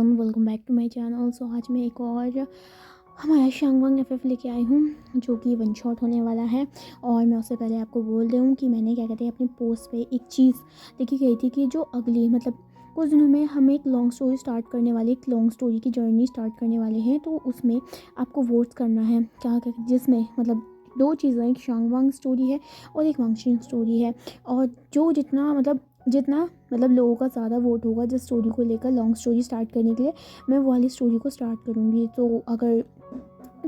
Everyone, welcome back to my channel. So आज मैं एक और हमारा शांगवांग एफएफ लेके आई हूँ जो कि वन शॉट होने वाला है। और मैं उससे पहले आपको बोल दूँ कि मैंने क्या कहते हैं अपनी पोस्ट पे एक चीज़ लिखी गई थी कि जो अगली कुछ दिनों में हम एक लॉन्ग स्टोरी स्टार्ट करने वाले, एक लॉन्ग स्टोरी की जर्नी स्टार्ट करने वाले हैं। तो उसमें आपको वोट्स करना है क्या क्या, जिसमें दो चीज़ें, एक शांगवांग स्टोरी है और एक वांगशिंग स्टोरी है। और जो जितना लोगों का ज़्यादा वोट होगा जिस स्टोरी को लेकर लॉन्ग स्टोरी स्टार्ट करने के लिए, मैं वो वाली स्टोरी को स्टार्ट करूँगी। तो अगर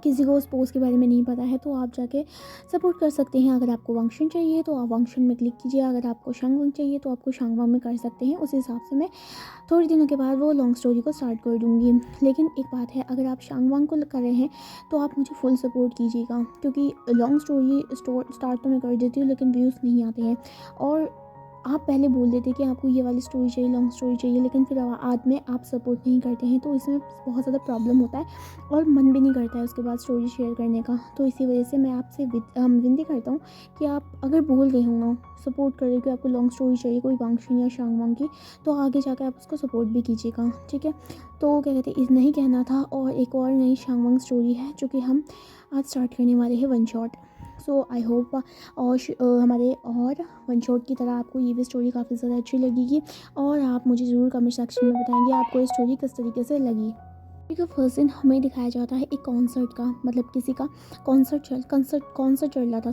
किसी को उस पोस्ट के बारे में नहीं पता है तो आप जाके सपोर्ट कर सकते हैं। अगर आपको वांगशिंग चाहिए तो आप वांगशिंग में क्लिक कीजिए, अगर आपको शांगवांग चाहिए तो आपको शांगवांग में कर सकते हैं। उस हिसाब से मैं थोड़ी दिनों के बाद वो लॉन्ग स्टोरी को स्टार्ट कर दूँगी। लेकिन एक बात है, अगर आप शांगवांग को कर रहे हैं तो आप मुझे फुल सपोर्ट कीजिएगा, क्योंकि लॉन्ग स्टोरी स्टार्ट तो मैं कर देती हूँ लेकिन व्यूज़ नहीं आते हैं। और आप पहले बोल देते कि आपको ये वाली स्टोरी चाहिए, लॉन्ग स्टोरी चाहिए, लेकिन फिर बाद में आप सपोर्ट नहीं करते हैं, तो इसमें बहुत ज़्यादा प्रॉब्लम होता है और मन भी नहीं करता है उसके बाद स्टोरी शेयर करने का। तो इसी वजह से मैं आपसे विनती करता हूँ कि आप अगर बोल रहे हो ना सपोर्ट करें कि आपको लॉन्ग स्टोरी चाहिए कोई वांगशिंग या शांगवांग की, तो आगे जाकर आप उसको सपोर्ट भी कीजिएगा, ठीक है। तो क्या कहते हैं, नहीं कहना था। और एक और नई शांगवांग स्टोरी है जो कि हम आज स्टार्ट करने वाले हैं, one shot. So I hope और हमारे और वन शॉट की तरह आपको ये भी स्टोरी काफ़ी ज़्यादा अच्छी लगेगी। और आप मुझे ज़रूर कमेंट सेक्शन में बताएंगे आपको ये स्टोरी किस तरीके से लगी। का फर्स्ट दिन हमें दिखाया जाता है एक कॉन्सर्ट का, किसी का कॉन्सर्ट चल रहा था,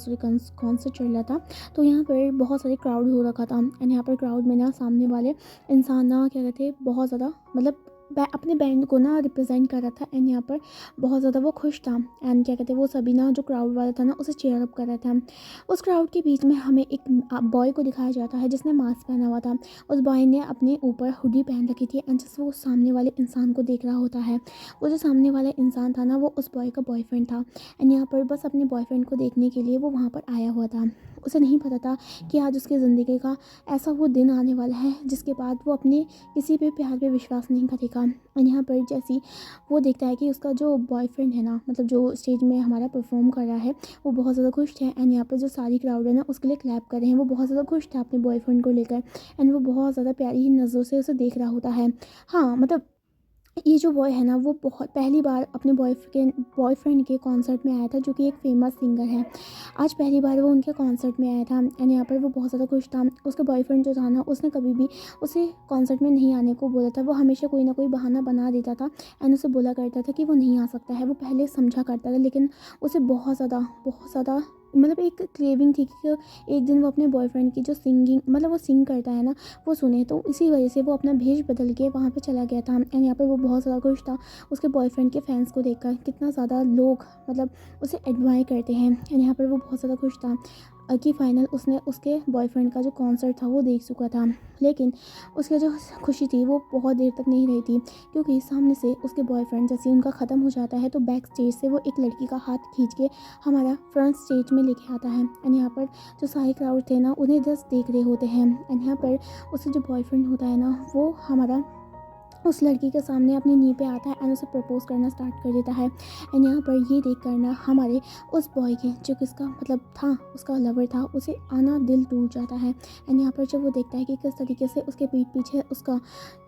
कॉन्सर्ट चल रहा था। तो यहाँ पर बहुत सारे क्राउड हो रखा था एंड यहाँ पर क्राउड में ना सामने वाले इंसान ना क्या कहते हैं बहुत ज़्यादा अपने बैंड को ना रिप्रेजेंट कर रहा था एंड यहाँ पर बहुत ज़्यादा वो खुश था। एंड क्या कहते हैं वो सभी ना जो क्राउड वाला था ना उसे चेयर अप कर रहा था। उस क्राउड के बीच में हमें एक बॉय को दिखाया जाता है जिसने मास्क पहना हुआ था। उस बॉय ने अपने ऊपर हुडी पहन रखी थी एंड जस्ट वो सामने वाले इंसान को देख रहा होता है। वो जो सामने वाला इंसान था ना वो उस बॉय का बॉयफ्रेंड था एंड यहाँ पर बस अपने बॉयफ्रेंड को देखने के लिए वो वहाँ पर आया हुआ था। उसे नहीं पता था कि आज उसकी ज़िंदगी का ऐसा वो दिन आने वाला है जिसके बाद वो अपने किसी पे प्यार पे विश्वास नहीं करेगा। और यहाँ पर जैसी वो देखता है कि उसका जो बॉयफ्रेंड है ना, जो स्टेज में हमारा परफॉर्म कर रहा है, वो बहुत ज़्यादा खुश है एंड यहाँ पर जो सारी क्राउड है ना उसके लिए क्लैप कर रहे हैं। वो बहुत ज़्यादा खुश था अपने बॉयफ्रेंड को लेकर एंड वो बहुत ज़्यादा प्यारी नज़रों से उसे देख रहा होता है। हाँ, ये जो बॉय है ना वो बहुत पहली बार अपने बॉयफ्रेंड के कॉन्सर्ट में आया था, जो कि एक फेमस सिंगर है। आज पहली बार वो उनके कॉन्सर्ट में आया था एंड यहाँ पर वो बहुत ज़्यादा खुश था। उसका बॉयफ्रेंड जो था ना उसने कभी भी उसे कॉन्सर्ट में नहीं आने को बोला था। वो हमेशा कोई ना कोई बहाना बना देता था एंड उसे बोला करता था कि वो नहीं आ सकता है। वो पहले समझा करता था लेकिन उसे बहुत ज़्यादा एक क्रेविंग थी कि एक दिन वो अपने बॉयफ्रेंड की जो सिंगिंग वो सिंग करता है ना वो सुने। तो इसी वजह से वो अपना भेष बदल के वहाँ पे चला गया था एंड यहाँ पर वो बहुत ज़्यादा खुश था उसके बॉयफ्रेंड के फैंस को देखकर। कितना ज़्यादा लोग उसे एडमायर करते हैं एंड यहाँ पर वो बहुत ज़्यादा खुश था कि फ़ाइनल उसने उसके बॉयफ्रेंड का जो कॉन्सर्ट था वो देख चुका था। लेकिन उसकी जो खुशी थी वो बहुत देर तक नहीं रही थी, क्योंकि सामने से उसके बॉयफ्रेंड जैसे उनका ख़त्म हो जाता है तो बैक स्टेज से वो एक लड़की का हाथ खींच के हमारा फ्रंट स्टेज में लेके आता है एंड यहाँ पर जो सारे क्राउड थे ना उन्हें जस्ट देख रहे होते हैं। एंड यहाँ पर उसका जो बॉयफ्रेंड होता है ना वो हमारा उस लड़की के सामने अपनी नी पे आता है एंड उसे प्रपोज करना स्टार्ट कर देता है। एंड यहाँ पर ये देख करना हमारे उस बॉय के जो किसका था उसका लवर था, उसे आना दिल टूट जाता है। एंड यहाँ पर जब वो देखता है कि किस तरीके से उसके पीठ पीछे उसका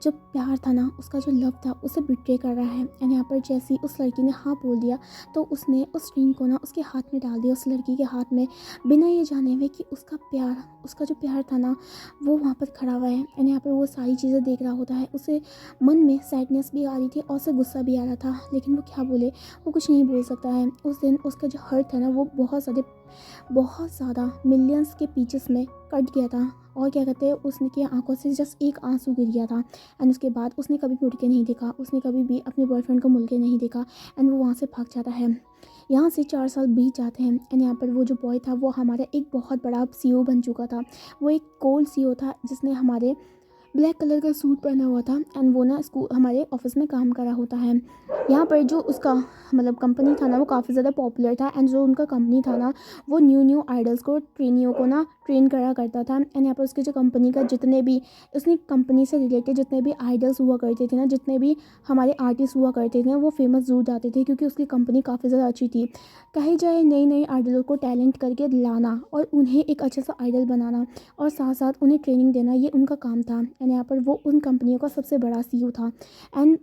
जो प्यार था ना, उसका जो लव था उसे बिट्रे कर रहा है। एंड यहाँ पर जैसे उस लड़की ने हाँ बोल दिया तो उसने उस रिंग को ना उसके हाथ में डाल दिया, उस लड़की के हाथ में, बिना ये जाने हुए कि उसका जो प्यार था ना वो वहाँ पर खड़ा हुआ है। एंड यहाँ पर वो सारी चीज़ें देख रहा होता है। उसे मन में सैडनेस भी आ रही थी और उसे गुस्सा भी आ रहा था, लेकिन वो क्या बोले, वो कुछ नहीं बोल सकता है। उस दिन उसका जो हर्ट था ना वो बहुत ज़्यादा मिलियंस के पीसेस में कट गया था। और क्या कहते हैं उसकी आंखों से जस्ट एक आंसू गिर गया था एंड उसके बाद उसने कभी मुड़ के नहीं देखा, उसने कभी भी अपने बॉयफ्रेंड को मुड़ के नहीं देखा एंड वो वहाँ से भाग जाता है। यहाँ से 4 साल बीत जाते हैं एंड यहाँ पर वो जो बॉय था वो हमारा एक बहुत बड़ा सीईओ बन चुका था। वो एक कोल्ड सीईओ था जिसने हमारे ब्लैक कलर का सूट पहना हुआ था एंड वो ना हमारे ऑफिस में काम कर रहा होता है। यहाँ पर जो उसका कंपनी था ना वो काफ़ी ज़्यादा पॉपुलर था एंड जो उनका कंपनी था ना वो न्यू आइडल्स को, ट्रेनियों को ना ट्रेन करा करता था। एंड यहाँ पर उसकी जो कंपनी का जितने भी उसने कंपनी से रिलेटेड जितने भी आइडल्स हुआ करते थे ना, जितने भी हमारे आर्टिस्ट हुआ करते थे वो फेमस जरूर जाते थे, क्योंकि उसकी कंपनी काफ़ी ज़्यादा अच्छी थी। कही जाए नई आइडलों को टैलेंट करके लाना और उन्हें एक अच्छा सा आइडल बनाना और साथ साथ उन्हें ट्रेनिंग देना, ये उनका काम था। एंड यहाँ पर वो उन कंपनियों का सबसे बड़ा सीईओ था एंड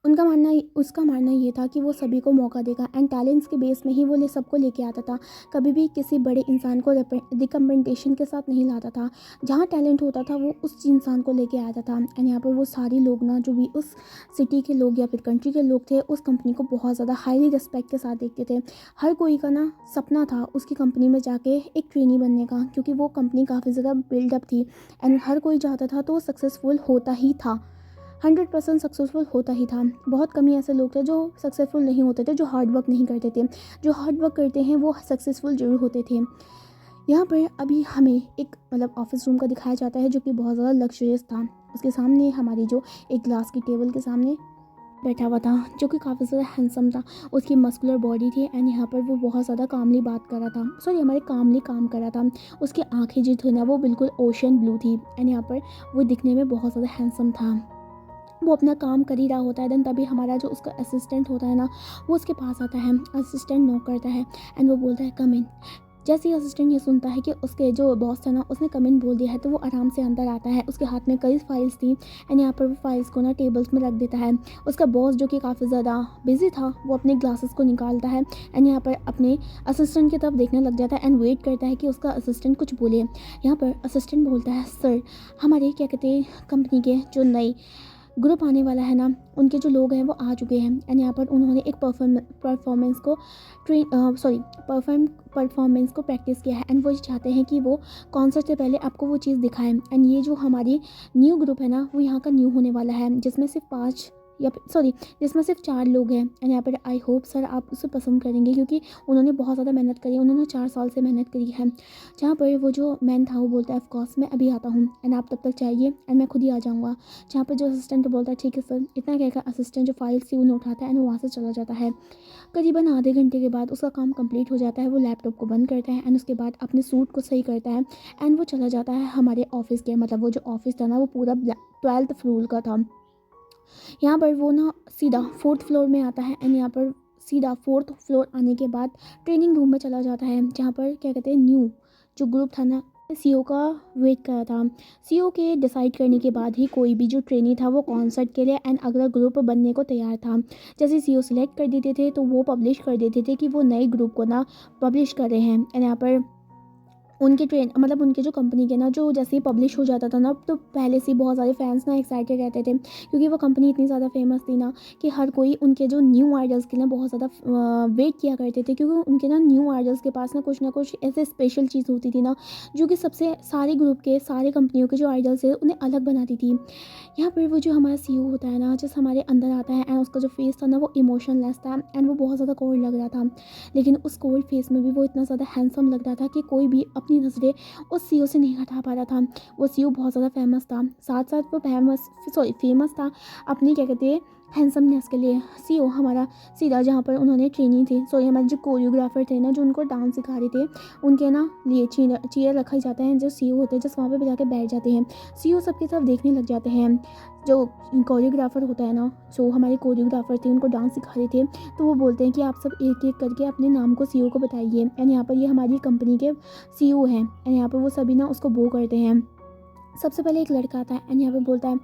उसका मानना ये था कि वो सभी को मौका देगा एंड टैलेंट्स के बेस में ही वो सबको लेके आता था। कभी भी किसी बड़े इंसान को रिकमेंडेशन के साथ नहीं लाता था। जहाँ टैलेंट होता था वो उस इंसान को लेके आता था। एंड यहाँ पर वो सारे लोग ना, जो भी उस सिटी के लोग या फिर कंट्री के लोग थे, उस कंपनी को बहुत ज़्यादा हाईली रिस्पेक्ट के साथ देखते थे। हर कोई का ना सपना था उसकी कंपनी में जाके एक ट्रेनी बनने का, क्योंकि वो कंपनी काफ़ी ज़्यादा बिल्डअप थी एंड हर कोई चाहता था, तो वो सक्सेसफुल होता ही था। 100% सक्सेसफुल होता ही था। बहुत कम ही ऐसे लोग थे जो सक्सेसफुल नहीं होते थे, जो हार्ड वर्क नहीं करते थे। जो हार्ड वर्क करते हैं वो सक्सेसफुल जरूर होते थे। यहाँ पर अभी हमें एक ऑफिस रूम का दिखाया जाता है, जो कि बहुत ज़्यादा लग्जरियस था। उसके सामने हमारी जो एक ग्लास की टेबल के सामने बैठा हुआ था, जो कि काफ़ी ज़्यादा हैंडसम था। उसकी मस्कुलर बॉडी थी एंड यहाँ पर वो बहुत ज़्यादा कामली बात कर रहा था, सॉरी हमारे कामली काम कर रहा था। उसकी आंखें जो थी ना, वो बिल्कुल ओशन ब्लू थी एंड यहाँ पर वो दिखने में बहुत ज़्यादा हैंडसम था। वो अपना काम कर ही रहा होता है। देन तभी हमारा जो उसका असिस्टेंट होता है ना, वो उसके पास आता है। असिस्टेंट नॉक करता है एंड वो बोलता है कम इन। जैसे ही असिस्टेंट ये सुनता है कि उसके जो बॉस था ना, उसने कम इन बोल दिया है, तो वो आराम से अंदर आता है। उसके हाथ में कई फाइल्स थी एंड यहाँ पर वो फाइल्स को ना टेबल्स में रख देता है। उसका बॉस जो कि काफ़ी ज़्यादा बिजी था, वो अपने ग्लासेस को निकालता है एंड यहाँ पर अपने असिस्टेंट की तरफ देखने लग जाता है एंड वेट करता है कि उसका असिस्टेंट कुछ बोले। यहाँ पर असिस्टेंट बोलता है सर, हमारे क्या कहते हैं कंपनी के जो नई ग्रुप आने वाला है ना, उनके जो लोग हैं वो आ चुके हैं एंड यहाँ पर उन्होंने एक परफॉर्मेंस को परफॉर्मेंस को प्रैक्टिस किया है एंड वो चाहते हैं कि वो कॉन्सर्ट से पहले आपको वो चीज़ दिखाएं। एंड ये जो हमारी न्यू ग्रुप है ना, वो यहाँ का न्यू होने वाला है, जिसमें सिर्फ 4 लोग हैं एंड यहाँ पर आई होप सर आप उसे पसंद करेंगे, क्योंकि उन्होंने बहुत ज़्यादा मेहनत करी है। उन्होंने 4 साल से मेहनत करी है। जहाँ पर वो जो मैन था वो बोलता है ऑफ कोर्स मैं अभी आता हूँ एंड आप तब तक चाहिए एंड मैं खुद ही आ जाऊँगा। जहाँ पर जो असिस्टेंट बोलता है ठीक है सर। इतना कहकर असिस्टेंट जो फाइल्स थी उन्हें उठाता है एंड वो वहाँ से चला जाता है। करीबन आधे घंटे के बाद उसका काम कंप्लीट हो जाता है। वो लैपटॉप को बंद करता है एंड उसके बाद अपने सूट को सही करता है एंड वो चला जाता है हमारे ऑफिस के, वो जो ऑफिस था ना, वो पूरा 12th फ्लोर का था। यहाँ पर वो ना सीधा 4th फ्लोर में आता है एंड यहाँ पर सीधा 4th फ्लोर आने के बाद ट्रेनिंग रूम में चला जाता है, जहाँ पर क्या कहते हैं न्यू जो ग्रुप था ना, सीईओ का वेट करा था। सीईओ के डिसाइड करने के बाद ही कोई भी जो ट्रेनी था वो कॉन्सर्ट के लिए एंड अगला ग्रुप बनने को तैयार था। जैसे सीईओ सिलेक्ट कर देते थे तो वो पब्लिश कर देते थे कि वो नए ग्रुप को ना पब्लिश कर रहे हैं एंड यहाँ पर उनके जो कंपनी के ना, जो जैसे ही पब्लिश हो जाता था ना, तो पहले से ही बहुत सारे फैंस ना एक्साइटेड रहते थे, क्योंकि वो कंपनी इतनी ज़्यादा फेमस थी ना कि हर कोई उनके जो न्यू आइडल्स के लिए बहुत ज़्यादा वेट किया करते थे, क्योंकि उनके ना न्यू आइडल्स के पास ना कुछ ऐसे स्पेशल चीज़ होती थी ना, जो कि सबसे सारे ग्रुप के सारे कंपनियों के जो आइडल्स है उन्हें अलग बनाती थी। यहाँ पर वो जो हमारा सीईओ होता है ना, जैसे हमारे अंदर आता है एंड उसका जो फेस था ना, वो इमोशनलेस था एंड वो बहुत ज़्यादा कोल्ड लग रहा था। लेकिन उस कोल्ड फेस में भी वो इतना ज़्यादा हैंडसम लग रहा था कि कोई भी अपनी नज़रें उस सीईओ से नहीं हटा पा रहा था। वो सीईओ बहुत ज़्यादा फेमस था, साथ साथ वो फेमस था अपनी क्या कहते हैं हैंडसमनेस के लिए। सीईओ हमारा सीधा जहाँ पर उन्होंने ट्रेनिंग थी, हमारे जो कोरियोग्राफर थे ना, जो उनको डांस सिखा रहे थे, उनके ना लिए चेयर रखा जाता है। जो सीईओ होते हैं जस्ट वहाँ पे जाके बैठ जाते हैं। सीईओ सबकी तरफ देखने लग जाते हैं। जो कोरियोग्राफर होता है ना, जो हमारे कोरियोग्राफर थे, उनको डांस सिखा रहे थे, तो वो बोलते हैं कि आप सब एक एक करके अपने नाम को सीईओ को बताइए एंड यहाँ पर ये हमारी कंपनी के सीईओ हैं एंड यहाँ पर वो सभी ना उसको बो करते हैं। सबसे पहले एक लड़का आता है एंड यहाँ पर बोलता है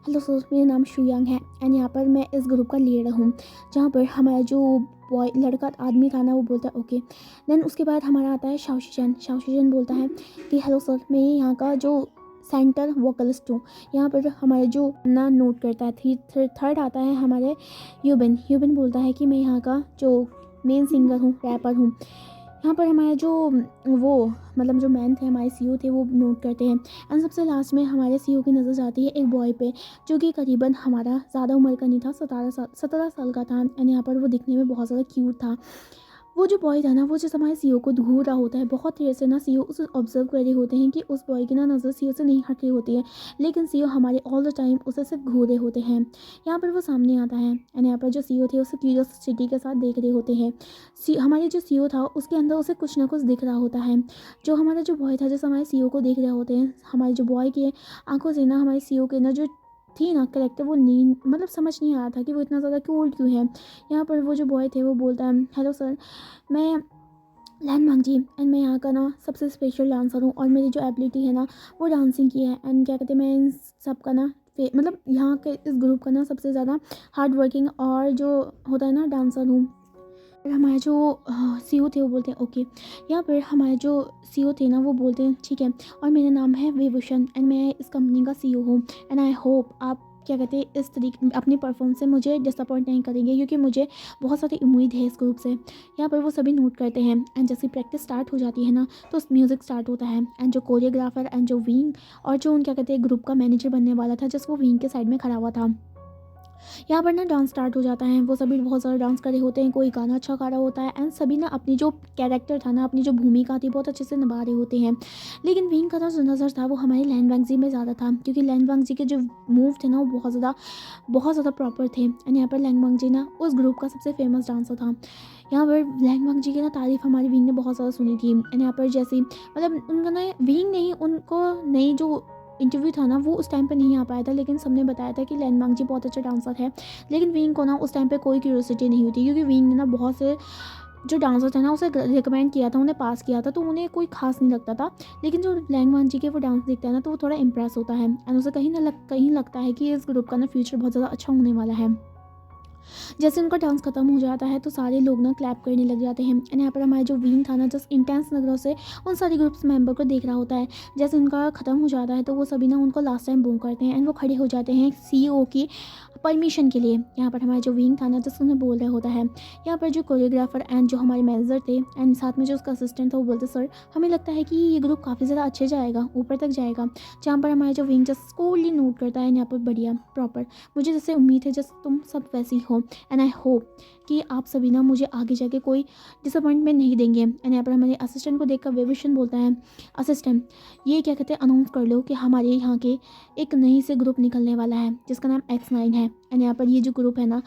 हेलो सर, मेरा नाम शुयांग है एंड यहाँ पर मैं इस ग्रुप का लीडर हूँ। जहाँ पर हमारा जो लड़का आदमी था ना, वो बोलता है ओके। देन उसके बाद हमारा आता है शाओशिजन बोलता है कि हेलो सर, मैं यहाँ का जो सेंटर वोकलिस्ट हूँ। यहाँ पर हमारे जो ना नोट करता है। थर्ड आता है हमारे ह्यूबिन बोलता है कि मैं यहाँ का जो मेन सिंगर हूँ, रैपर हूँ। यहाँ पर हमारा जो जो मैन थे, हमारे सीईओ थे, वो नोट करते हैं एंड सबसे लास्ट में हमारे सीईओ की नज़र जाती है एक बॉय पे, जो कि करीबन हमारा ज़्यादा उम्र का नहीं था, 17 साल का था एंड यहाँ पर वो दिखने में बहुत ज़्यादा क्यूट था। वो जो बॉय था ना, वो जैसे हमारे सीईओ को घूर रहा होता है, बहुत देर से ना सीईओ उसे ऑब्जर्व कर रहे होते हैं कि उस बॉय की ना नज़र सीईओ से नहीं हट रही होती है, लेकिन सीईओ हमारे ऑल द टाइम उसे सिर्फ घूर रहे होते हैं। यहाँ पर वो सामने आता है एंड यहाँ पर जो सीईओ थे उसे क्यूरियोसिटी के साथ देख रहे होते हैं। हमारे जो सीईओ था उसके अंदर उसे कुछ ना कुछ दिख रहा होता है। जो हमारा जो बॉय था, जैसे हमारे सीईओ को देख रहे होते हैं, हमारे जो बॉय की आंखों से ना हमारे सीईओ के ना जो थी ना करेक्टर, वो नहीं समझ नहीं आ रहा था कि वो इतना ज़्यादा क्यूट क्यों है। यहाँ पर वो जो बॉय थे वो बोलता है हेलो सर, मैं लैन मांगजी एंड मैं यहाँ का ना सबसे स्पेशल डांसर हूँ और मेरी जो एबिलिटी है ना, वो डांसिंग की है एंड क्या कहते हैं, मैं इन सब का ना मतलब यहाँ के इस ग्रुप का ना सबसे ज़्यादा हार्ड वर्किंग और जो होता है ना डांसर हूँ। फिर हमारे जो सीईओ थे वो बोलते हैं ओके, या फिर हमारे जो सीईओ थे ना वो बोलते हैं ठीक है, और मेरा नाम है विभूषण एंड मैं इस कंपनी का सीईओ हूँ एंड आई होप आप क्या कहते हैं इस तरीके अपनी परफॉर्मेंस से मुझे डिसअपॉइंट नहीं करेंगे, क्योंकि मुझे बहुत सारी उम्मीद है इस ग्रुप से। यहाँ पर वो सभी नोट करते हैं एंड जैसे प्रैक्टिस स्टार्ट हो जाती है ना तो म्यूज़िक स्टार्ट होता है एंड जो कोरियोग्राफर एंड जो विंग और जो उन क्या कहते हैं ग्रुप का मैनेजर बनने वाला था जस्ट वो विंग के साइड में खड़ा हुआ था। यहाँ पर ना डांस स्टार्ट हो जाता है, वो सभी बहुत ज़्यादा डांस कर रहे होते हैं, कोई गाना अच्छा गा रहा होता है एंड सभी ना अपनी जो कैरेक्टर था ना, अपनी जो भूमिका थी बहुत अच्छे से निभा रहे होते हैं। लेकिन विंग का जो नज़र था वो हमारे लैन वांगजी में ज़्यादा था, क्योंकि लैन वांगजी के जो मूव थे ना वो बहुत ज़्यादा प्रॉपर थे एंड यहाँ पर लैन वांगजी ना उस ग्रुप का सबसे फेमस डांसर था। यहाँ पर लैन वांगजी की ना तारीफ़ हमारी विंग ने बहुत ज़्यादा सुनी थी एंड यहाँ पर जैसे मतलब उनका ना विंग नहीं, उनको नई जो इंटरव्यू था ना वो उस टाइम पे नहीं आ पाया था, लेकिन सबने बताया था कि लैन वांगजी बहुत अच्छा डांसर है। लेकिन विंग को ना उस टाइम पे कोई क्यूरियोसिटी नहीं हुई थी, क्योंकि विंग ने ना बहुत से जो डांसर थे ना उसे रिकमेंड किया था, उन्हें पास किया था, तो उन्हें कोई खास नहीं लगता था। लेकिन जो लैन वांगजी के वो डांस देखता है ना तो वो थोड़ा इंप्रेस होता है एंड उसे कहीं लगता है कि इस ग्रुप का ना फ्यूचर बहुत ज़्यादा अच्छा होने वाला है। जैसे उनका डांस खत्म हो जाता है तो सारे लोग ना क्लैप करने लग जाते हैं एंड यहाँ पर हमारा जो विंग था ना जस्ट इंटेंस नज़रों से उन सारे ग्रुप्स मेंबर को देख रहा होता है। जैसे उनका ख़त्म हो जाता है तो वो सभी ना उनको लास्ट टाइम बू करते हैं एंड वो खड़े हो जाते हैं सीईओ की परमिशन के लिए। यहाँ पर हमारा जो विंग था ना जस्ट उन्हें बोल रहा होता है। यहाँ पर जो कोरियोग्राफर एंड जो हमारे मैनेजर थे एंड साथ में जो उसका असिस्टेंट था वो बोलते सर हमें लगता है कि ये ग्रुप काफ़ी ज़्यादा अच्छे जाएगा, ऊपर तक जाएगा। जहाँ पर हमारा जो विंग जस्ट कोल्डली नोट करता है यहाँ पर बढ़िया प्रॉपर, मुझे जैसे उम्मीद है जस्ट तुम सब वैसी हो एंड आई होप कि आप सभी ना मुझे आगे जाके कोई डिसअपॉइंटमेंट नहीं देंगे। एंड यहाँ पर हमारे असिस्टेंट को देखकर विभूषण बोलता है असिस्टेंट ये क्या कहते हैं अनाउंस कर लो कि हमारे यहाँ के एक नई से ग्रुप निकलने वाला है जिसका नाम X9 है एंड यहाँ पर ये जो ग्रुप है ना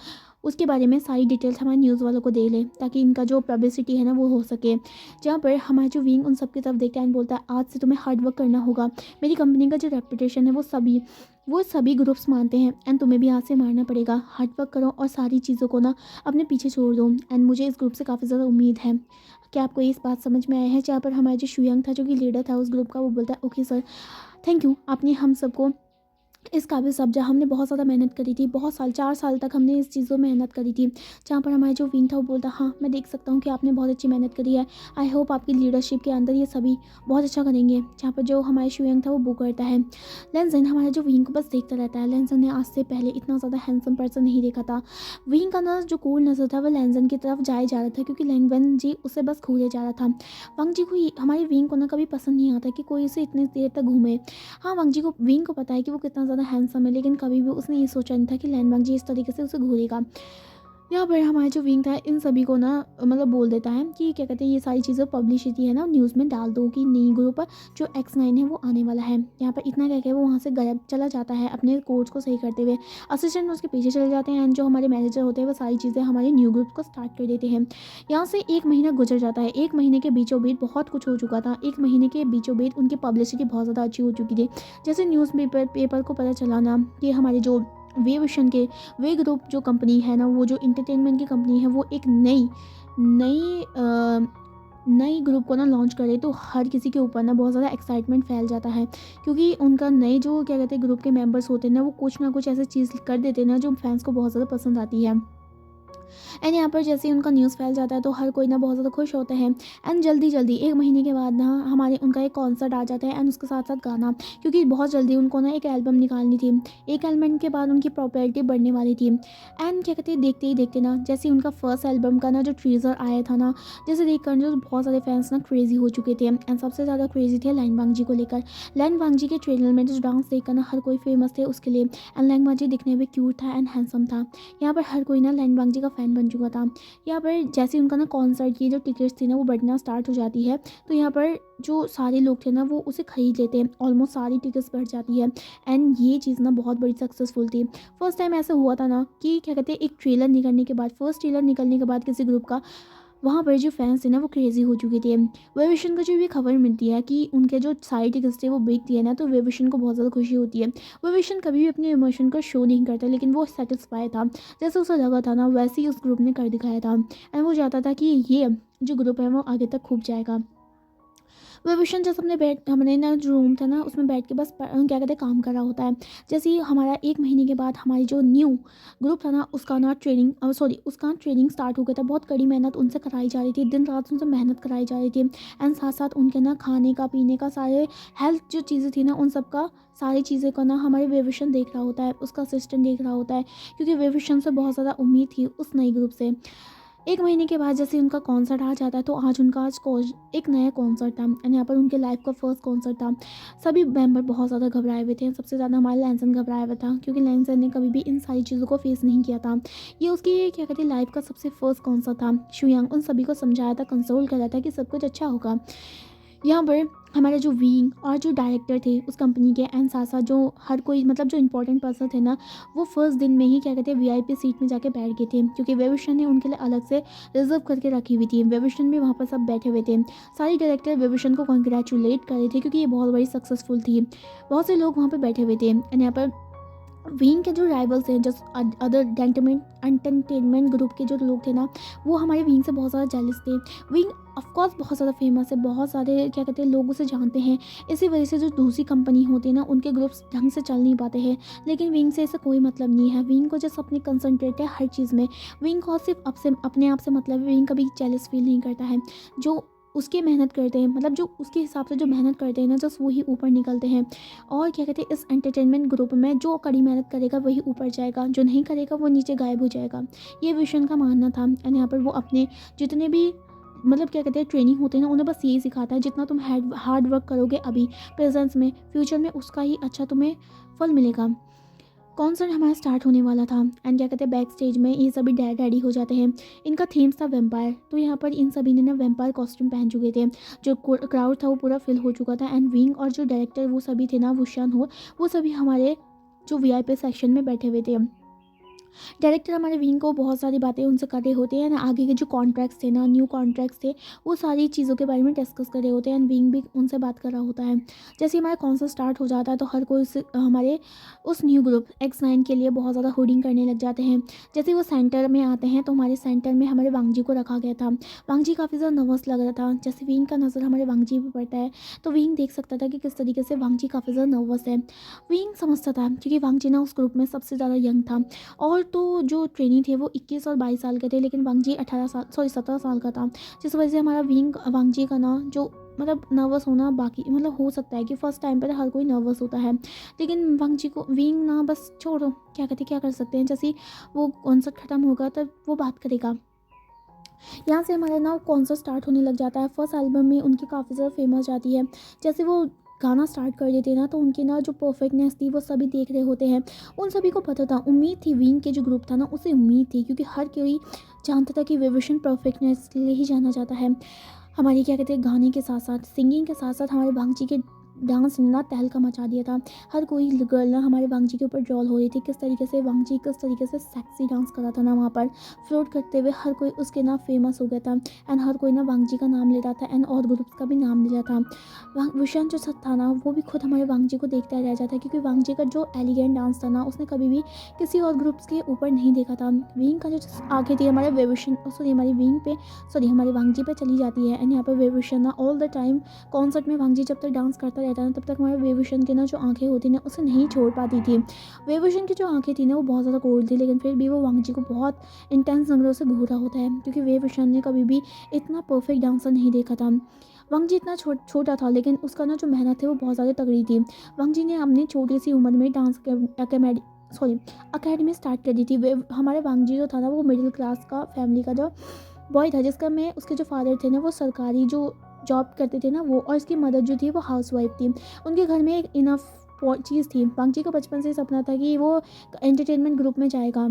उसके बारे में सारी डिटेल्स हमारे न्यूज़ वालों को दे लें ताकि इनका जो पब्लिसिटी है ना वो हो सके। जहाँ पर हमारा जो विंग उन सब की तरफ देखता है एंड बोलता है आज से तुम्हें हार्ड वर्क करना होगा, मेरी कंपनी का जो रेपुटेशन है वो सभी ग्रुप्स मानते हैं एंड तुम्हें भी आज से मारना पड़ेगा, हार्ड वर्क करो और सारी चीज़ों को ना अपने पीछे छोड़ दो एंड मुझे इस ग्रुप से काफ़ी ज़्यादा उम्मीद है। क्या आपको इस बात समझ में आया है? जहाँ पर हमारा जो शुयांग था जो कि लीडर था उस ग्रुप का वो बोलता है ओके सर थैंक यू, आपने हम सबको इस काबिल समझा, हमने बहुत ज़्यादा मेहनत करी थी, बहुत साल 4 साल तक हमने इस चीज़ों में मेहनत करी थी। जहाँ पर हमारा जो विंग था वो बोलता हाँ मैं देख सकता हूँ कि आपने बहुत अच्छी मेहनत करी है, आई होप आपकी लीडरशिप के अंदर ये सभी बहुत अच्छा करेंगे। जहाँ पर जो हमारे शुयांग था वो बुक करता है। लेंसन हमारा जो विंग को बस देखता रहता है। लेंसन ने आज से पहले इतना ज़्यादा हैंडसम पर्सन नहीं देखा था। विंग का ना जो कूल नज़र था वो लेंसन की तरफ जाए जा रहा था, क्योंकि लैंगवन जी उसे बस घूरे जा रहा था। वांग जी को हमारे विंग को ना कभी पसंद नहीं आता कि कोई उसे इतनी देर तक घूमे। हाँ वांग जी को विंग को पता है कि वो कितना ज़्यादा हैंडसम है, लेकिन कभी भी उसने ये सोचा नहीं था कि लैन वांग जी इस तरीके से उसे घूरेगा। यहाँ पर हमारा जो विंग था इन सभी को ना मतलब बोल देता है कि क्या कहते हैं ये सारी चीज़ें पब्लिसिटी है ना न्यूज़ में डाल दो कि नई ग्रुप जो X9 है वो आने वाला है। यहाँ पर इतना कह के वो वहाँ से गायब चला जाता है अपने कोर्स को सही करते हुए। असिस्टेंट उसके पीछे चले जाते हैं एंड जो हमारे मैनेजर होते हैं वो सारी चीज़ें हमारे न्यू ग्रुप को स्टार्ट कर देते हैं। यहाँ से 1 महीना गुजर जाता है। 1 महीने के बीचों बीच बहुत कुछ हो चुका था। 1 महीने के बीचों बीच उनकी पब्लिसिटी बहुत ज़्यादा अच्छी हो चुकी थी। जैसे न्यूज़ पेपर को पता चला ना कि हमारे जो वे विशन के वे ग्रुप जो कंपनी है ना वो जो इंटरटेनमेंट की कंपनी है वो एक नई ग्रुप को ना लॉन्च करे, तो हर किसी के ऊपर ना बहुत ज़्यादा एक्साइटमेंट फैल जाता है, क्योंकि उनका नए जो क्या कहते हैं ग्रुप के मेंबर्स होते हैं ना वो कुछ ना कुछ ऐसी चीज़ कर देते हैं ना जो फैंस को बहुत ज़्यादा पसंद आती है। एंड यहाँ पर जैसे ही उनका न्यूज़ फैल जाता है तो हर कोई ना बहुत ज़्यादा खुश होता है। एंड जल्दी 1 महीने के बाद ना हमारे उनका एक कॉन्सर्ट आ जाता है एंड उसके साथ साथ गाना, क्योंकि बहुत जल्दी उनको ना एक एल्बम निकालनी थी। एक एल्बम के बाद उनकी पॉपुलैरिटी बढ़ने वाली थी। एंड क्या कहते हैं देखते ही देखते ना जैसे उनका फर्स्ट एल्बम का ना जो टीजर आया था ना, जैसे देख कर जो बहुत सारे फैंस ना क्रेजी हो चुके थे एंड सबसे ज़्यादा क्रेजी थे लैन वांग जी को लेकर। लैन वांग जी के ट्रेलर में जो डांस देखकर ना हर कोई फेमस थे उसके लिए। एंड लैन वांग जी दिखने में क्यूट था एंड हैंडसम था। यहाँ पर हर कोई ना लैन वांग जी का फ़ैन बन चुका था। यहाँ पर जैसे उनका ना कॉन्सर्ट की जो टिकट्स थी ना वो बढ़ना स्टार्ट हो जाती है, तो यहाँ पर जो सारे लोग थे ना वो उसे खरीद लेते हैं। ऑलमोस्ट सारी टिकट्स बढ़ जाती है एंड ये चीज़ ना बहुत बड़ी सक्सेसफुल थी। फर्स्ट टाइम ऐसा हुआ था ना कि क्या कहते हैं एक ट्रेलर निकलने के बाद, फर्स्ट ट्रेलर निकलने के बाद किसी ग्रुप का, वहाँ पर जो फैंस थे ना वो क्रेजी हो चुके थे। वेविशन को जो भी खबर मिलती है कि उनके जो सारी टिकट्स थे वो बिक दिए ना, तो वेविशन को बहुत ज़्यादा खुशी होती है। वेविशन कभी भी अपने इमोशन का शो नहीं करता, लेकिन वो सेटिस्फाई था। जैसे उसे लगा था ना वैसे ही उस ग्रुप ने कर दिखाया था एंड वो चाहता था कि ये जो ग्रुप है वो आगे तक खूब जाएगा। विभीषण जैसे अपने बेड हमने ना जो रूम था ना उसमें बैठ के बस क्या कहते हैं काम कर रहा होता है। जैसे ही हमारा 1 महीने के बाद हमारी जो न्यू ग्रुप था ना उसका ना उसका ट्रेनिंग स्टार्ट हो गया था। बहुत कड़ी मेहनत उनसे कराई जा रही थी, दिन रात उनसे मेहनत कराई जा रही थी एंड साथ साथ उनके ना खाने का पीने का सारे हेल्थ जो चीज़ें थी ना उन सब का सारी चीज़ें का ना हमारे विभीषण देख रहा होता है, उसका असिस्टेंट देख रहा होता है, क्योंकि विभीषण से बहुत ज़्यादा उम्मीद थी उस नई ग्रुप से। 1 महीने के बाद जैसे उनका कॉन्सर्ट आ जाता है तो आज एक नया कॉन्सर्ट था एंड यहाँ पर उनके लाइफ का फर्स्ट कॉन्सर्ट था। सभी मेंबर बहुत ज़्यादा घबराए हुए थे, सबसे ज़्यादा हमारा लैंसन घबराया हुआ था, क्योंकि लैंसन ने कभी भी इन सारी चीज़ों को फेस नहीं किया था। ये उसकी क्या कहते हैं लाइफ का सबसे फर्स्ट कॉन्सर्ट था। शुयांग उन सभी को समझाया था, कंसोल कर रहा था कि सब कुछ अच्छा होगा। यहाँ पर हमारे जो विंग और जो डायरेक्टर थे उस कंपनी के एंड साथ साथ जो हर कोई मतलब जो इंपॉर्टेंट पर्सन थे ना वो फर्स्ट दिन में ही क्या कहते हैं वीआईपी सीट में जाके बैठ गए थे, क्योंकि विभीषण ने उनके लिए अलग से रिजर्व करके रखी हुई थी। विभीषण भी वहाँ पर सब बैठे हुए थे। सारे डायरेक्टर विभीषण को कॉन्ग्रेचुलेट कर रहे थे क्योंकि ये बहुत बड़ी सक्सेसफुल थी। बहुत से लोग वहाँ पर बैठे हुए थे एंड यहाँ पर विंग के जो राइवल्स हैं, जो अदर एंटरटेनमेंट ग्रुप के जो लोग थे ना वो हमारे विंग से बहुत ज़्यादा जेलस थे। विंग ऑफकोर्स बहुत ज़्यादा फेमस है, बहुत सारे क्या कहते हैं लोग उसे जानते हैं। इसी वजह से जो दूसरी कंपनी होती है ना उनके ग्रुप्स ढंग से चल नहीं पाते हैं, लेकिन विंग से ऐसा कोई मतलब नहीं है। विंग को जस्ट अपने कंसंट्रेट है हर चीज़ में। विंग को सिर्फ अपने आप से मतलब है। विंग कभी जेलस फील नहीं करता है। जो उसकी मेहनत करते हैं मतलब जो उसके हिसाब से जो मेहनत करते हैं ना जस्ट वही ऊपर निकलते हैं। और क्या कहते हैं इस एंटरटेनमेंट ग्रुप में जो कड़ी मेहनत करेगा वही ऊपर जाएगा, जो नहीं करेगा वो नीचे गायब हो जाएगा। ये विशन का मानना था एंड यहाँ पर वो अपने जितने भी मतलब क्या कहते हैं ट्रेनिंग होते हैं ना उन्हें बस यही सिखाता है, जितना तुम हार्ड वर्क करोगे अभी प्रेजेंस में, फ्यूचर में उसका ही अच्छा तुम्हें फल मिलेगा। कॉन्सर्ट हमारा स्टार्ट होने वाला था एंड क्या कहते हैं बैक स्टेज में ये सभी रेडी हो जाते हैं। इनका थीम्स था वेम्पायर, तो यहाँ पर इन सभी ने ना वेम्पायर कॉस्ट्यूम पहन चुके थे। जो क्राउड था वो पूरा फिल हो चुका था एंड विंग और जो डायरेक्टर वो सभी थे ना वुशान हो, वो सभी हमारे जो वीआईपी सेक्शन में बैठे हुए थे। डायरेक्टर हमारे विंग को बहुत सारी बातें उनसे कर रहे होते हैं ना, आगे के जो कॉन्ट्रैक्ट्स थे ना न्यू कॉन्ट्रैक्ट्स थे वो सारी चीज़ों के बारे में डिस्कस कर रहे होते हैं एंड विंग भी उनसे बात कर रहा होता है। जैसे ही हमारा कॉन्सर्ट स्टार्ट हो जाता है तो हर कोई हमारे उस न्यू ग्रुप X9 के लिए बहुत ज़्यादा होर्डिंग करने लग जाते हैं। जैसे वो सेंटर में आते हैं तो हमारे सेंटर में हमारे वांगजी को रखा गया था। वांगजी काफ़ी ज़्यादा नर्वस लग रहा था। जैसे विंग का नज़र हमारे वांगजी पर पड़ता है तो विंग देख सकता था कि किस तरीके से वांगजी काफ़ी ज़्यादा नर्वस है। विंग समझता था क्योंकि वांगजी ना उस ग्रुप में सबसे ज़्यादा यंग था और तो जो ट्रेनी थे वो 21 और 22 साल के थे, लेकिन वांगजी 17 साल का था। जिस वजह से हमारा वांगजी का ना जो मतलब नर्वस होना बाकी मतलब हो सकता है कि फर्स्ट टाइम पर हर कोई नर्वस होता है, लेकिन वांगजी को विंग ना बस छोड़ो क्या कर सकते हैं। जैसे वो कॉन्सर्ट ख़त्म होगा तब वो बात करेगा। यहाँ से हमारा ना कॉन्सर्ट स्टार्ट होने लग जाता है। फर्स्ट एल्बम में उनकी काफ़ी ज़्यादा फेमस जाती है। जैसे वो गाना स्टार्ट कर देते ना तो उनकी ना जो परफेक्टनेस थी वो सभी देख रहे होते हैं। उन सभी को पता था, उम्मीद थी, विंग के जो ग्रुप था ना उसे उम्मीद थी, क्योंकि हर कोई जानता था कि विभीषण परफेक्टनेस के लिए ही जाना जाता है। हमारी क्या कहते हैं गाने के साथ साथ सिंगिंग के साथ साथ हमारे वांगजी के डांस ने ना तहलका मचा दिया था। हर कोई गर्ल ना हमारे वांगजी के ऊपर ड्रॉल हो रही थी, किस तरीके से वांगजी किस तरीके से सेक्सी डांस कर रहा था ना वहाँ पर फ्लोट करते हुए। हर कोई उसके ना फेमस हो गया था एंड हर कोई ना वांगजी का नाम ले रहा था एंड और ग्रुप्स का भी नाम ले रहा था। विशान जो था ना वो भी खुद हमारे वांगजी को देखता रह जाता, क्योंकि वांगजी का जो एलिगेंट डांस था ना उसने कभी भी किसी और ग्रुप्स के ऊपर नहीं देखा था। विंग का जो आगे थी हमारे हमारे वांगजी पे चली जाती है एंड यहाँ पर विभीषण ना ऑल द टाइम कॉन्सर्ट में वांगजी जब तक डांस करता रहता है तब तक हमारे विभीषण की ना जो आंखें होती ना उसे नहीं छोड़ पाती थी। विभीषण की जो आंखें थी ना वो बहुत ज़्यादा कोल्ड थी, लेकिन फिर भी वो वांगजी को बहुत इंटेंस नजरों से घूरा होता है, क्योंकि विभीषण ने कभी भी इतना परफेक्ट डांसर नहीं देखा था। वांगजी इतना छोटा था लेकिन उसका ना जो मेहनत है वो बहुत ज़्यादा तगड़ी थी। वांगजी ने अपनी छोटी सी उम्र में डांस अकेडमी स्टार्ट कर दी थी। हमारे वांगजी जो था ना वो मिडिल क्लास का फैमिली का जो बॉय था, जिसका में उसके जो फादर थे ना वो सरकारी जो जॉब करते थे ना वो, और इसकी मदर जो थी वो हाउसवाइफ थी। उनके घर में एक इनफ चीज़ थी। वांगजी का बचपन से सपना था कि वो एंटरटेनमेंट ग्रुप में जाएगा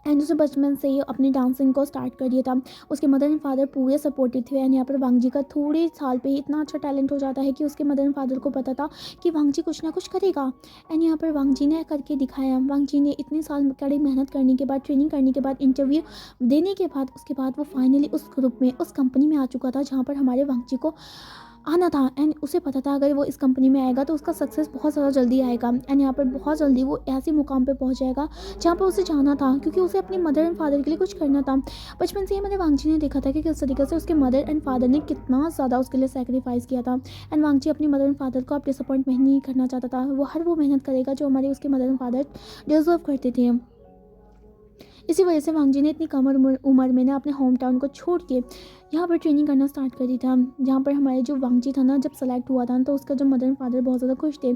एंड उसने बचपन से ही अपनी डांसिंग को स्टार्ट कर दिया था। उसके मदर एंड फादर पूरे सपोर्टिव थे एंड यहाँ पर वांगजी का थोड़े साल पे ही इतना अच्छा टैलेंट हो जाता है कि उसके मदर एंड फादर को पता था कि वांगजी कुछ ना कुछ करेगा एंड यहाँ पर वांगजी ने करके दिखाया। वांगजी ने इतने साल कड़ी मेहनत करने के बाद, ट्रेनिंग करने के बाद, इंटरव्यू देने के बाद, उसके बाद वो फाइनली उस ग्रुप में, उस कंपनी में आ चुका था जहाँ पर हमारे वांगजी को आना था एंड उसे पता था अगर वो इस कंपनी में आएगा तो उसका सक्सेस बहुत ज़्यादा जल्दी आएगा एंड यहाँ पर बहुत जल्दी वो ऐसे मुकाम पे पहुँच जाएगा जहाँ पर उसे जाना था, क्योंकि उसे अपनी मदर एंड फादर के लिए कुछ करना था। बचपन से ही मैंने वांगजी ने देखा था कि किस तरीके से उसके मदर एंड फादर ने कितना ज़्यादा उसके लिए सेक्रीफाइस किया था एंड वांगजी अपनी मदर एंड फादर को अब डिसअपॉइंटमेंट नहीं करना चाहता था। वो हर वो मेहनत करेगा जो हमारे उसके मदर एंड फादर डिजर्व करते थे। इसी वजह से वांगजी ने इतनी कम उम्र में ना अपने होम टाउन को छोड़ के यहाँ पर ट्रेनिंग करना स्टार्ट कर दी था। जहाँ पर हमारे जो वांगजी था ना, जब सेलेक्ट हुआ था तो उसका जो मदर एंड फादर बहुत ज़्यादा खुश थे।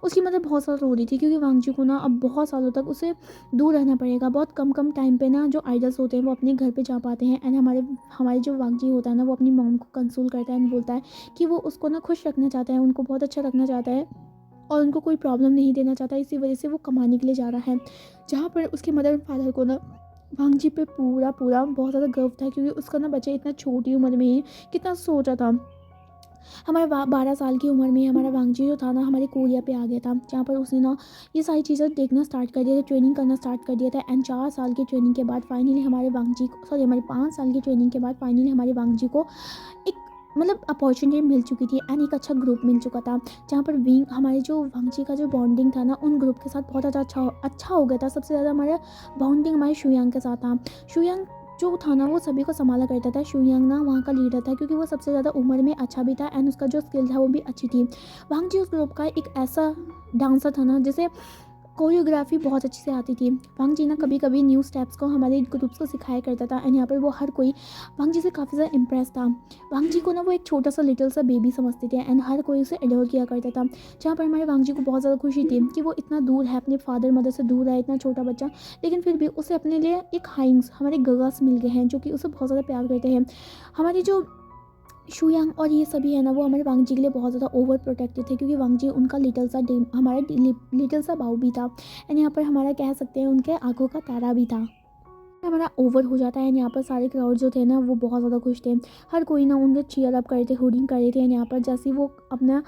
उसकी मदर बहुत ज़्यादा रो रही थी क्योंकि वांगजी को ना अब बहुत सालों तक उसे दूर रहना पड़ेगा। बहुत कम कम टाइम पे ना जो आइडल्स होते हैं वो अपने घर पे जा पाते हैं एंड हमारे हमारे जो वांगजी होता है ना, वो अपनी मॉम को कंसोल करता है एंड बोलता है कि वो उसको ना खुश रखना चाहता है, उनको बहुत अच्छा रखना चाहता है और उनको कोई प्रॉब्लम नहीं देना चाहता। इसी वजह से वो कमाने के लिए जा रहा है। जहाँ पर उसके मदर एंड फादर को ना वांगजी पे पूरा पूरा बहुत ज़्यादा गर्व था, क्योंकि उसका ना बच्चा इतना छोटी उम्र में ही कितना सोचा था। हमारे 12 साल की उम्र में हमारा वांगजी जो था ना, हमारे कोरिया पे आ गया था, जहाँ पर उसने ना ये सारी चीज़ें देखना स्टार्ट कर दिया था, ट्रेनिंग करना स्टार्ट कर दिया था एंड 4 साल की ट्रेनिंग के बाद फाइनली हमारे वांगजी को, सॉरी हमारे 5 साल की ट्रेनिंग के बाद फाइनली हमारे वांगजी को एक मतलब अपॉर्चुनिटी मिल चुकी थी एंड एक अच्छा ग्रुप मिल चुका था। जहाँ पर विंग हमारे जो वांगजी का जो बॉन्डिंग था ना, उन ग्रुप के साथ बहुत अच्छा हो गया था। सबसे ज़्यादा हमारा बॉन्डिंग हमारे शुयांग के साथ था। शुयांग जो था ना, वो सभी को संभाला करता था। शुयांग ना वहाँ का लीडर था, क्योंकि वो सबसे ज़्यादा उम्र में अच्छा भी था एंड उसका जो स्किल था वो भी अच्छी थी। वांगजी उस ग्रुप का एक ऐसा डांसर था ना जिसे कोरियोग्राफी बहुत अच्छी से आती थी। वांगजी ना कभी कभी न्यू स्टेप्स को हमारे ग्रुप्स को सिखाया करता था एंड यहाँ पर वो हर कोई वांगजी से काफ़ी ज़्यादा इम्प्रेस था। वांगजी को ना वो एक छोटा सा लिटिल सा बेबी समझते थे एंड हर कोई उसे एडोर किया करता था। जहाँ पर हमारे वांगजी को बहुत ज़्यादा खुशी थी कि वो इतना दूर है, अपने फादर मदर से दूर है, इतना छोटा बच्चा, लेकिन फिर भी उसे अपने लिए एक हाइंग्स हमारे गगास मिल गए हैं जो कि उसे बहुत ज़्यादा प्यार करते हैं। हमारी जो शुयांग और ये सभी है ना, वो हमारे वांगजी के लिए बहुत ज़्यादा ओवर प्रोटेक्टेड थे, क्योंकि वांगजी उनका हमारा लिटिल सा बाऊ भी था एंड यहाँ पर हमारा कह सकते हैं उनके आंखों का तारा भी था। हमारा ओवर हो जाता है एंड यहाँ पर सारे क्राउड जो थे ना, वो बहुत ज़्यादा खुश थे। हर कोई ना उनके चीयर अप कर रहे थे, हुडिंग कर रहे थे एंड यहाँ पर जैसे ही वो अपना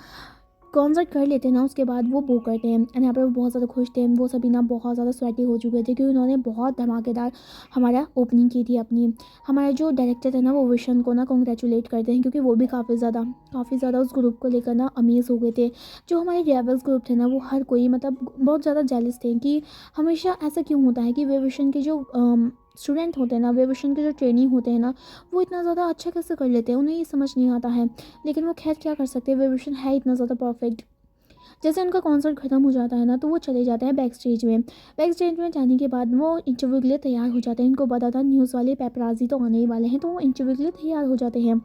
कॉन्सर्ट कर लेते हैं ना, उसके बाद वो बो करते हैं एंड यहाँ पर वो बहुत ज़्यादा खुश थे। वो सभी ना बहुत ज़्यादा स्वेटी हो चुके थे, क्योंकि उन्होंने बहुत धमाकेदार हमारा ओपनिंग की थी अपनी। हमारा जो डायरेक्टर थे ना, वो विशन को ना कॉन्ग्रेचुलेट करते हैं, क्योंकि वो भी काफ़ी ज़्यादा उस ग्रुप को लेकर ना अमेज हो गए थे। जो हमारे रेबल्स ग्रुप थे ना, वो हर कोई मतलब बहुत ज़्यादा जेलस थे कि हमेशा ऐसा क्यों होता है कि वे विशन के जो स्टूडेंट होते हैं ना, वे विशन के जो ट्रेनिंग होते हैं ना, वो इतना ज़्यादा अच्छा कैसे कर लेते हैं, उन्हें ये समझ नहीं आता है। लेकिन वो खैर क्या कर सकते हैं, वे विशन है इतना ज़्यादा परफेक्ट। जैसे उनका कॉन्सर्ट खत्म हो जाता है ना, तो वो चले जाते हैं बैक स्टेज में जाने के बाद वो इंटरव्यू के लिए तैयार हो जाते हैं। इनको पता था न्यूज़ वाले पेपराजी तो आने ही वाले हैं, तो वो इंटरव्यू के लिए तैयार हो जाते हैं।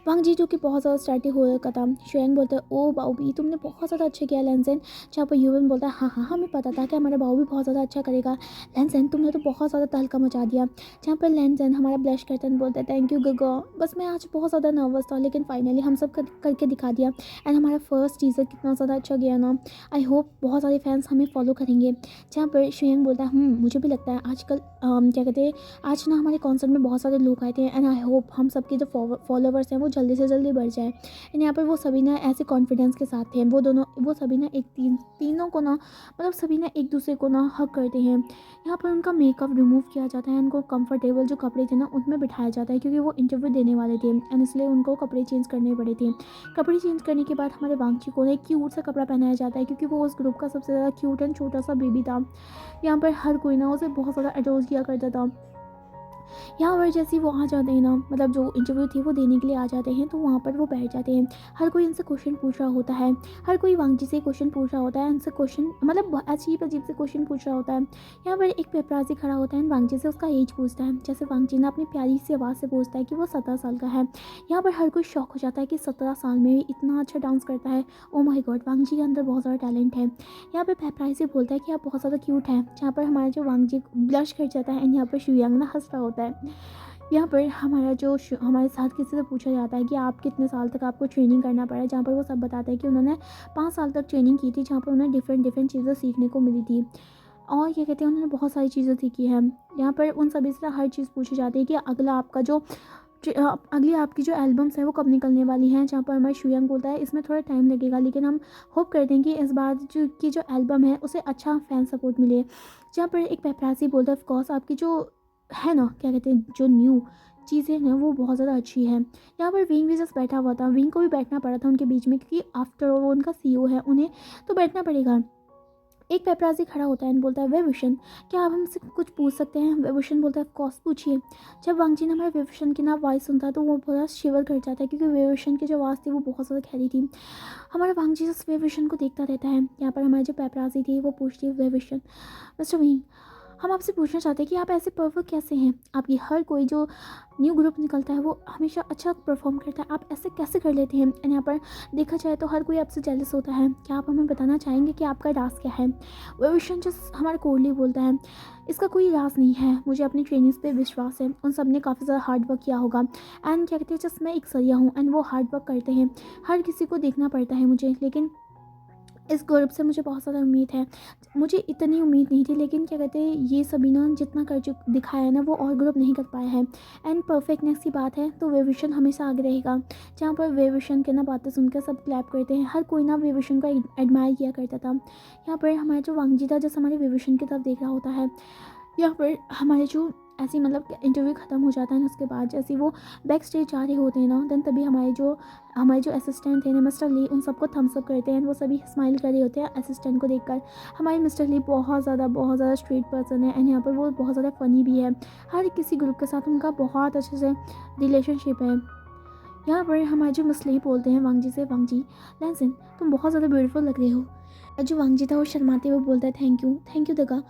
वांगजी जो कि बहुत ज़्यादा स्टार्टिंग हो रखा था। शुयांग बोलता है, ओ बाऊबी तुमने बहुत ज़्यादा अच्छा किया लैंसन। जहाँ पर यूवन बोलता है, हाँ हाँ हमें पता था कि हमारा बाऊ भी बहुत ज़्यादा अच्छा करेगा। लैंसन तुमने तो बहुत ज़्यादा तहलका मचा दिया। जहाँ पर लैंसन हमारा ब्लश करता है, बोलता है थैंक यू गगो, बस मैं आज बहुत ज़्यादा नर्वस था, लेकिन फाइनली हम सब करके दिखा दिया एंड हमारा फर्स्ट टीजर कितना ज़्यादा अच्छा गया ना। आई होप बहुत सारे फैंस हमें फॉलो करेंगे। जहाँ पर शुयांग बोलता है, मुझे भी लगता है आजकल क्या कहते हैं, आज ना हमारे कॉन्सर्ट में बहुत सारे लोग आए थे एंड आई होप हम सबके जो फॉलोवर्स हैं वो जल्दी से जल्दी बढ़ जाए। एंड यहाँ पर वो सभी ना ऐसे कॉन्फिडेंस के साथ थे। वो सभी ना तीनों को ना मतलब सभी ना एक दूसरे को ना हक करते हैं। यहाँ पर उनका मेकअप रिमूव किया जाता है, उनको कंफर्टेबल जो कपड़े थे ना उनमें बिठाया जाता है, क्योंकि वो इंटरव्यू देने वाले थे एंड इसलिए उनको कपड़े चेंज करने पड़े थे। कपड़े चेंज करने के बाद हमारे वांगची को एक क्यूट सा कपड़ा पहनाया जाता है, क्योंकि वो उस ग्रुप का सबसे ज़्यादा क्यूट एंड छोटा सा बेबी था। यहाँ पर हर कोई ना उसे बहुत ज़्यादा अडोर किया करता था। यहाँ पर जैसे ही वो आ जाते हैं ना, मतलब जो इंटरव्यू थी वो देने के लिए आ जाते हैं, तो वहाँ पर वो बैठ जाते हैं। हर कोई उनसे क्वेश्चन पूछ रहा होता है, हर कोई वांगजी से क्वेश्चन पूछ रहा होता है, उनसे क्वेश्चन मतलब अजीब अजीब से क्वेश्चन पूछ रहा होता है। यहाँ पर एक पेपराजी खड़ा होता है, वांगजी से उसका एज पूछता है। जैसे वांगजी ना अपनी प्यारी सी आवाज़ से पूछता है कि वो 17 साल का है। यहाँ पर हर कोई शौक हो जाता है कि 17 साल में भी इतना अच्छा डांस करता है। ओ माई गॉड, वांगजी के अंदर बहुत ज़्यादा टैलेंट है। यहाँ पर पेपराजी बोलता है कि आप बहुत ज़्यादा क्यूट है। जहाँ पर हमारा जो वांगजी ब्लश कर जाता है एंड यहाँ पर शुयांग ना हंस रहा होता है। यहाँ पर हमारे साथ किसी से पूछा जाता है कि आप कितने साल तक आपको ट्रेनिंग करना पड़ा, जहाँ पर वो सब बताते हैं कि उन्होंने 5 साल तक ट्रेनिंग की थी, जहाँ पर उन्हें डिफरेंट चीज़ें सीखने को मिली थी और क्या कहते हैं उन्होंने बहुत सारी चीज़ें सीखी है। यहाँ पर उन सभी से हर चीज़ पूछी जाती है कि अगली आपकी जो एल्बम्स है वो कब निकलने वाली हैं। जहाँ पर हमारे शुयांग बोलता है इसमें थोड़ा टाइम लगेगा, लेकिन हम होप करते हैं कि इस बार जो एल्बम है उसे अच्छा फैन सपोर्ट मिले। जहाँ पर एक पेपरासी बोलता है ऑफकोर्स आपकी जो है ना, क्या कहते हैं, जो न्यू चीज़ें हैं वो बहुत ज़्यादा अच्छी है। यहाँ पर विंग भी जस्ट बैठा हुआ था, विंग को भी बैठना पड़ा था उनके बीच में, क्योंकि आफ्टर ऑल वो उनका सीईओ है, उन्हें तो बैठना पड़ेगा। एक पेपराज़ी खड़ा होता है एंड बोलता है, विभूषण क्या आप हमसे कुछ पूछ सकते हैं? विभूषण बोलता है, ऑफ कोर्स पूछिए। जब वांगजी ने हमारे विभूषण की ना वॉइस सुनता है तो वो पूरा शिवर कर जाता है, क्योंकि विभूषण की जो आवाज़ थी वो बहुत ज़्यादा गहरी थी। हमारा वांगजी उस विभूषण को देखता रहता है। यहाँ पर हमारी जो पेपराज़ी थी वो पूछती है, विभूषण मिस्टर विंग, हम आपसे पूछना चाहते हैं कि आप ऐसे परफेक्ट कैसे हैं? आपकी हर कोई जो न्यू ग्रुप निकलता है वो हमेशा अच्छा परफॉर्म करता है, आप ऐसे कैसे कर लेते हैं? एंड यहाँ पर देखा जाए तो हर कोई आपसे जेलस होता है। क्या आप हमें बताना चाहेंगे कि आपका राज क्या है? विभूषण जो हमारा कोहली बोलता है, इसका कोई राज नहीं है, मुझे अपनी ट्रेनिंग्स पे विश्वास है, उन सब ने काफ़ी ज़्यादा हार्ड वर्क किया होगा। एंड क्या कहते हैं, जस्ट मैं एक सरिया हूँ एंड वो हार्ड वर्क करते हैं, हर किसी को देखना पड़ता है मुझे, लेकिन इस ग्रुप से मुझे बहुत ज़्यादा उम्मीद है। मुझे इतनी उम्मीद नहीं थी, लेकिन क्या कहते हैं, ये सभी ना जितना कर दिखाया है ना वो और ग्रुप नहीं कर पाया है। एंड परफेक्टनेस की बात है तो विभूषण हमेशा आगे रहेगा। जहाँ पर विभूषण के ना बातें सुनकर सब क्लैप करते हैं, हर कोई ना विभूषण को एडमायर किया करता था। यहाँ पर हमारा जो वांगजी था जैसे हमारे विभूषण की तरफ देख रहा होता है। यहाँ पर हमारे जो ऐसी मतलब इंटरव्यू ख़त्म हो जाता है ना, उसके बाद जैसे वो बैक स्टेज जा रहे होते हैं ना, देन तभी हमारे जो असिस्टेंट थे ना मिस्टर ली, उन सबको थम्स अप करते हैं। वो सभी स्माइल कर रहे होते हैं असिस्टेंट को देखकर। हमारे मिस्टर ली बहुत ज़्यादा स्ट्रीट पर्सन है एंड यहाँ पर वो बहुत ज़्यादा फ़नी भी है। हर किसी ग्रुप के साथ उनका बहुत अच्छे से रिलेशनशिप है। यहाँ पर हमारे जो मिस ली बोलते हैं वांगजी से, वांगजी लैंसन तुम बहुत ज़्यादा ब्यूटीफुल लग रहे हो। जो वांगजी था वो शर्माते हुए बोलता है, थैंक यू दगा।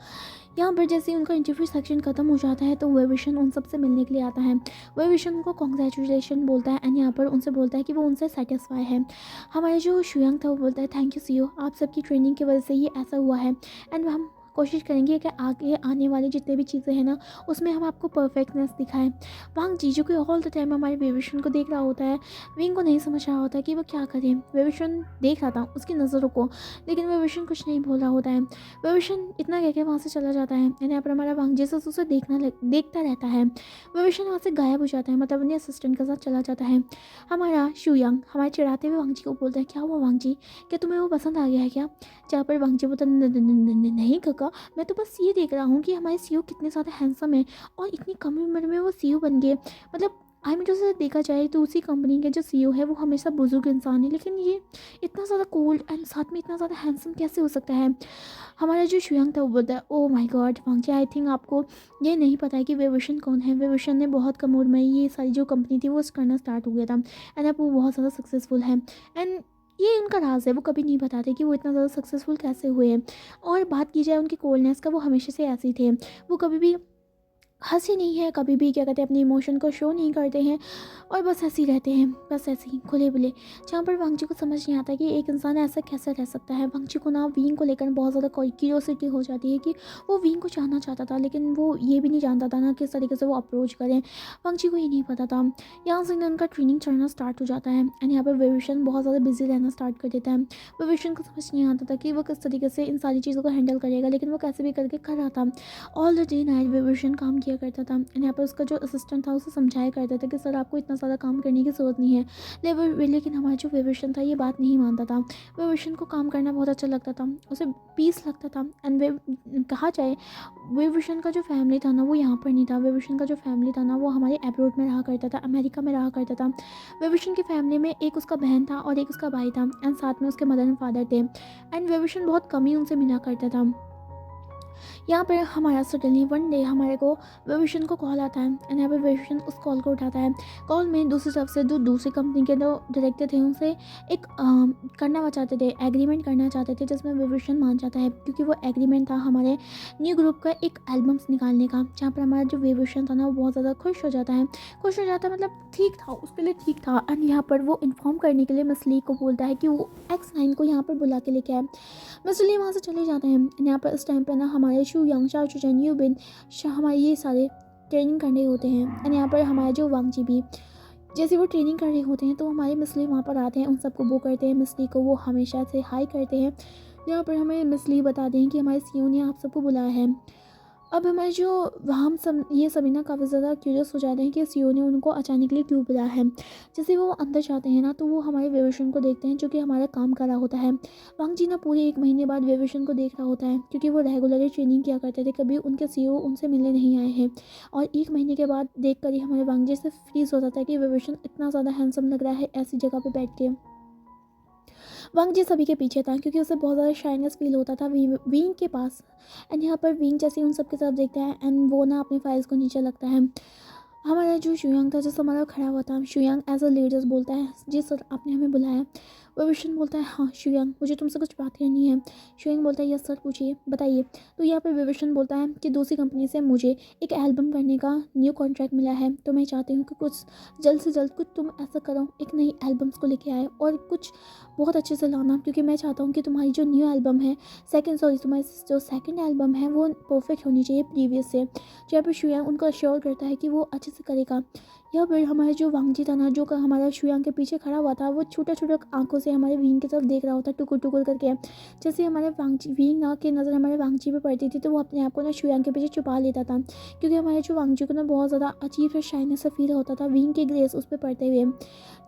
यहाँ पर जैसे ही उनका इंटरव्यू सेक्शन खत्म हो जाता है तो विभूषण उन सब से मिलने के लिए आता है। विभूषण उनको कॉन्ग्रेचुलेशन बोलता है एंड यहाँ पर उनसे बोलता है कि वो उनसे सेटिस्फाई है। हमारे जो शुयांग था वो बोलता है, थैंक यू सीईओ, आप सबकी ट्रेनिंग की वजह से ये ऐसा हुआ है एंड हम कोशिश करेंगे कि आगे आने वाली जितने भी चीज़ें हैं ना उसमें हम आपको परफेक्टनेस दिखाएं। वांग जी जो कि ऑल द टाइम हमारे विभूषण को देख रहा होता है, विंग को नहीं समझ रहा होता कि वो क्या करे। विभूषण देख रहा था उसकी नज़रों को, लेकिन विभूषण कुछ नहीं बोल रहा होता है। विभूषण इतना कह के वहाँ से चला जाता है एंड यहाँ पर हमारा वांग जैसा उसे देखता रहता है। विभूषण वहाँ से गायब हो जाता है, मतलब अपने असिस्टेंट के साथ चला जाता है। हमारा शुयांग हमारे चिढ़ाते हुए वांग जी को बोलता है, क्या हुआ वांग जी, क्या तुम्हें वो पसंद आ गया है क्या? जहाँ पर वांग जी बोलता है, नहीं काका, मैं तो बस ये देख रहा हूँ कि हमारे सीईओ कितने ज़्यादा हैंडसम है और इतनी कम उम्र में वो सीईओ बन गए। मतलब आई मीन जैसे देखा जाए तो उसी कंपनी के जो सीईओ है वो हमेशा बुजुर्ग इंसान है, लेकिन ये इतना ज़्यादा कोल्ड एंड साथ में इतना ज़्यादा हैंडसम कैसे हो सकता है? हमारा जो शुयांग था वो बोलता है, ओ माय गॉड वांगजी, आई थिंक आपको ये नहीं पता है कि विभूषण कौन है। विभूषण ने बहुत कम उम्र में ये सारी जो कंपनी थी वो करना स्टार्ट हो गया था एंड अब वो बहुत ज़्यादा सक्सेसफुल है। एंड ये उनका राज है, वो कभी नहीं बताते कि वो इतना ज़्यादा सक्सेसफुल कैसे हुए हैं। और बात की जाए उनकी कोल्डनेस का, वो हमेशा से ऐसे ही थे, वो कभी भी हँसी नहीं है, कभी भी क्या कहते हैं अपने इमोशन को शो नहीं करते हैं और बस ऐसे ही रहते हैं, बस ऐसे ही खुले बुले। जहाँ पर वांगजी को समझ नहीं आता कि एक इंसान ऐसा कैसे रह सकता है। वांगजी को ना विंग को लेकर बहुत ज़्यादा क्यूरियोसिटी हो जाती है कि वो विंग को जानना चाहता था, लेकिन वो ये भी नहीं जानता था ना किस तरीके से वो अप्रोच करें। वांगजी को ये नहीं पता था। यहाँ से ना उनका ट्रेनिंग चढ़ना स्टार्ट हो जाता है एंड यहाँ पर विभूषण बहुत ज़्यादा बिजी रहना स्टार्ट कर देता है। विभूषण को समझ नहीं आता था कि वो किस तरीके से इन सारी चीज़ों को हैंडल करेगा, लेकिन वो कैसे भी करके कर रहा था। All the day night Vibhushan काम किया करता था एंड यहाँ पर उसका जो असिस्टेंट था उसे समझाया करता था कि सर आपको इतना ज़्यादा काम करने की ज़रूरत नहीं है। लेकिन हमारा जो विभूषण था ये बात नहीं मानता था। विभूषण को काम करना बहुत अच्छा लगता था, उसे पीस लगता था। एंड वे कहा जाए विभूषण का जो फैमिली था ना वो यहाँ पर नहीं था। विभूषण का जो फैमिली था ना वो हमारे अब्रॉड में रहा करता था, अमेरिका में रहा करता था। विभूषण की फैमिली में एक उसका बहन था और एक उसका भाई था एंड साथ में उसके मदर एंड फादर थे। एंड विभूषण बहुत कम ही उनसे मिला करता था। यहाँ पर हमारा सडनली वन डे हमारे को विभूषण को कॉल आता है एंड यहाँ पर विभूषण उस कॉल को उठाता है। कॉल में दूसरी तरफ से जो दूसरी कंपनी के जो डायरेक्टर थे उनसे एक करना चाहते थे, एग्रीमेंट करना चाहते थे, जिसमें विभूषण मान जाता है, क्योंकि वो एग्रीमेंट था हमारे न्यू ग्रुप का एक एल्बम्स निकालने का। जहाँ पर हमारा जो विभूषण था ना वो बहुत ज़्यादा खुश हो जाता है, मतलब ठीक था, उसके लिए ठीक था। एंड यहाँ पर वो इन्फॉर्म करने के लिए मिस ली को बोलता है कि वो X9 को यहाँ पर बुला के लेके आए। मिस ली वहाँ से चले जाते हैं। यहाँ पर इस टाइम पर ना हमारे शुयांग, शाओ चुचन, यूबिन, हमारे ये सारे ट्रेनिंग करने होते हैं। एंड यहाँ पर हमारे जो वांगजी भी जैसे वो ट्रेनिंग कर रहे होते हैं तो हमारे मिस ली वहाँ पर आते हैं, उन सबको वो करते हैं। मिस ली को वो हमेशा से हाई करते हैं। यहाँ पर हमें मिस ली बताते हैं कि हमारे सीईओ ने आप सबको बुलाया है। अब हमारे जो हम सब ये सभी ना काफ़ी ज़्यादा क्यूरियस हो जाते हैं कि सीईओ ने उनको अचानकली क्यों बुलाया है। जैसे वो अंदर जाते हैं ना, तो वो हमारे विवेशन को देखते हैं जो कि हमारा काम कर रहा होता है। वांग जी ना पूरे 1 महीने बाद विवेशन को देख रहा होता है, क्योंकि वो रेगुलरली ट्रेनिंग किया करते थे, कभी उनके सीईओ उनसे मिलने नहीं आए हैं। और 1 महीने के बाद देख कर ही हमारे वांग जी से फ्रीज़ हो जाता है कि विवेशन इतना ज़्यादा हैंडसम लग रहा है ऐसी जगह पे बैठ के। वांग जी सभी के पीछे था, क्योंकि उसे बहुत ज़्यादा शाइनेस फील होता था विंग के पास। एंड यहाँ पर विंग जैसे ही उन सब की तरफ देखता है एंड वो ना अपनी फाइल्स को नीचे लगता है। हमारा जो शुयांग था, जैसे हमारा खड़ा हुआ था, शुयांग एज अ लीडर बोलता है, जी सर आपने हमें बुलाया। विवेशन बोलता है, हाँ शुयांग मुझे तुमसे कुछ बात करनी है। शुयांग बोलता है, यस सर पूछिए बताइए। तो यहाँ पर विवेशन बोलता है कि दूसरी कंपनी से मुझे एक एल्बम करने का न्यू कॉन्ट्रैक्ट मिला है, तो मैं चाहती हूँ कि कुछ जल्द से जल्द कुछ तुम ऐसा करो, एक नई एल्बम्स को लेके आए और कुछ बहुत अच्छे से लाना, क्योंकि मैं चाहता हूँ कि तुम्हारी जो न्यू एल्बम है, तुम्हारी जो सेकंड एल्बम है वो परफेक्ट होनी चाहिए प्रीवियस से। जहाँ पर शुयांग उनको अश्योर करता है कि वो अच्छे से करेगा। यहाँ पर हमारे जो वांग जी था ना, जो हमारा शुयांग के पीछे खड़ा हुआ था, वो छोटा छोटा आंखों से हमारे विंग की तरफ देख रहा होता, टुकुर टुकुर करके। जैसे हमारे विंग ना की नज़र हमारे वांग जी पे पड़ती थी, तो वो अपने आप को ना शुयांग के पीछे छुपा लेता था, क्योंकि हमारे जो वांग जी को ना बहुत ज़्यादा अजीब सा शाइनेस सा फील होता था विंग की ग्रेस उस पर पड़ते हुए।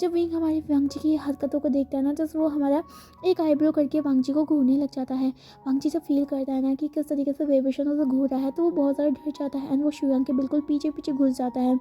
जब विंग हमारे वांग जी की हरकतों को देखता है ना, तो वो हमारा एक आईब्रो करके वांग जी को घूरने लग जाता है। वांग जी जब फील करता है ना कि किस तरीके से वेबेशन उसे घूर रहा है, तो वो बहुत ज़्यादा डर जाता है एंड वो शुयांग के बिल्कुल पीछे पीछे घुस जाता है।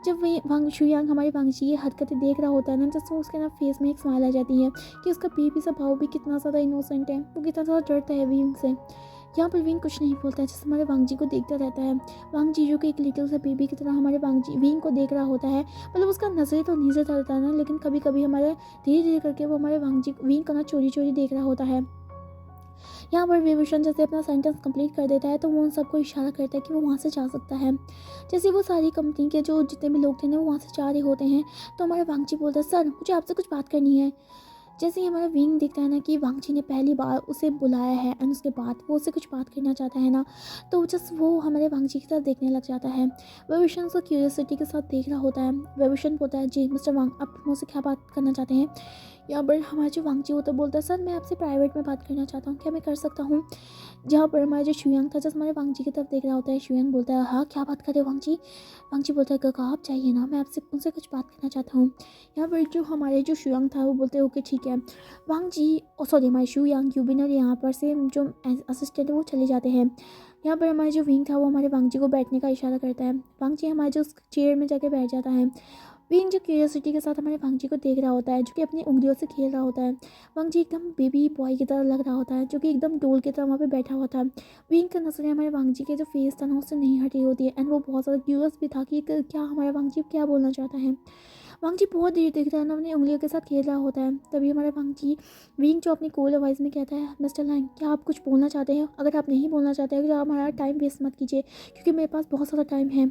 जब वही शुयांग हमारे वांग जी की हरकतें देख रहा होता है ना, तो उसके ना फेस में एक स्माइल आ जाती है कि उसका बेबी सा भाव भी कितना ज़्यादा इनोसेंट है, वो कितना ज़्यादा डरता है विंग से। यहाँ पर विंग कुछ नहीं बोलता है, जैसे हमारे वांग जी को देखता रहता है। वांग जी जो कि एक लिटिल सा बेबी की तरह हमारे वांग जी विंग को देख रहा होता है। मतलब उसका नजरे तो नीचे रहता है ना, लेकिन कभी कभी हमारे धीरे धीरे करके वो हमारे वांग जी विंग का ना चोरी चोरी देख रहा होता है। यहाँ पर विभूषण जैसे अपना सेंटेंस कंप्लीट कर देता है, तो वो उन सबको इशारा करता है कि वो वहाँ से जा सकता है। जैसे वो सारी कंपनी के जो जितने भी लोग थे ना, वो वहाँ से जा रहे होते हैं, तो हमारा वांगची बोलता है, सर मुझे आपसे कुछ बात करनी है। जैसे ही हमारा विंग देखता है ना कि वांगची ने पहली बार उसे बुलाया है एंड उसके बाद वो उससे कुछ बात करना चाहता है ना, तो जस्ट वो हमारे वांगची की तरफ देखने लग जाता है। विभूषण उसको क्यूरियोसिटी के साथ देख रहा होता है। विभूषण बोलता है, जी मिस्टर वांग आप मुझसे क्या बात करना चाहते हैं। यहाँ पर हमारा जो वांगची होता है बोलता है, सर मैं आपसे प्राइवेट में बात करना चाहता हूँ, क्या मैं कर सकता हूँ। जहाँ पर हमारा जो शुयांग था, जस्ट हमारे वांगची की तरफ देख रहा होता है। शुयांग बोलता है, हाँ क्या बात करे वांगची। वांगची बोलता है, काका आप चाहिए ना, मैं आपसे उनसे कुछ बात करना चाहता हूँ। यहाँ पर जो हमारे जो शुयांग था वो बोलते हैं, ओके ठीक है। वांगची सॉरी हमारे शुयांग यूबिनर यहाँ पर से जो असिस्टेंट है वो चले जाते हैं। यहाँ पर हमारा जो विंग था वो हमारे वांगची को बैठने का इशारा करता है। वांगची हमारे जो चेयर में जाके बैठ जाता है। विंग जो क्यूरियोसिटी के साथ हमारे वांगची को देख रहा होता है, जो कि अपनी उंगलियों से खेल रहा होता है। वांगची एकदम बेबी बॉय की तरह लग रहा होता है, जो कि एकदम डोल की तरह वहाँ पे बैठा हुआ था। विंग का नजर हमारे वांगची के जो फेस था ना, उससे नहीं हटी होती है एंड वो बहुत ज़्यादा क्यूरियस भी था कि क्या हमारा वांगची क्या बोलना चाहता है। वांगची बहुत देर देख रहा है ना, अपनी उंगलियों के साथ खेल रहा होता है। तभी हमारा वांगची विंग जो अपनी कूल वॉइस में कहता है, मिस्टर लैंग क्या आप कुछ बोलना चाहते हैं। अगर आप नहीं बोलना चाहते हैं तो आप हमारा टाइम वेस्ट मत कीजिए, क्योंकि मेरे पास बहुत सारा टाइम है।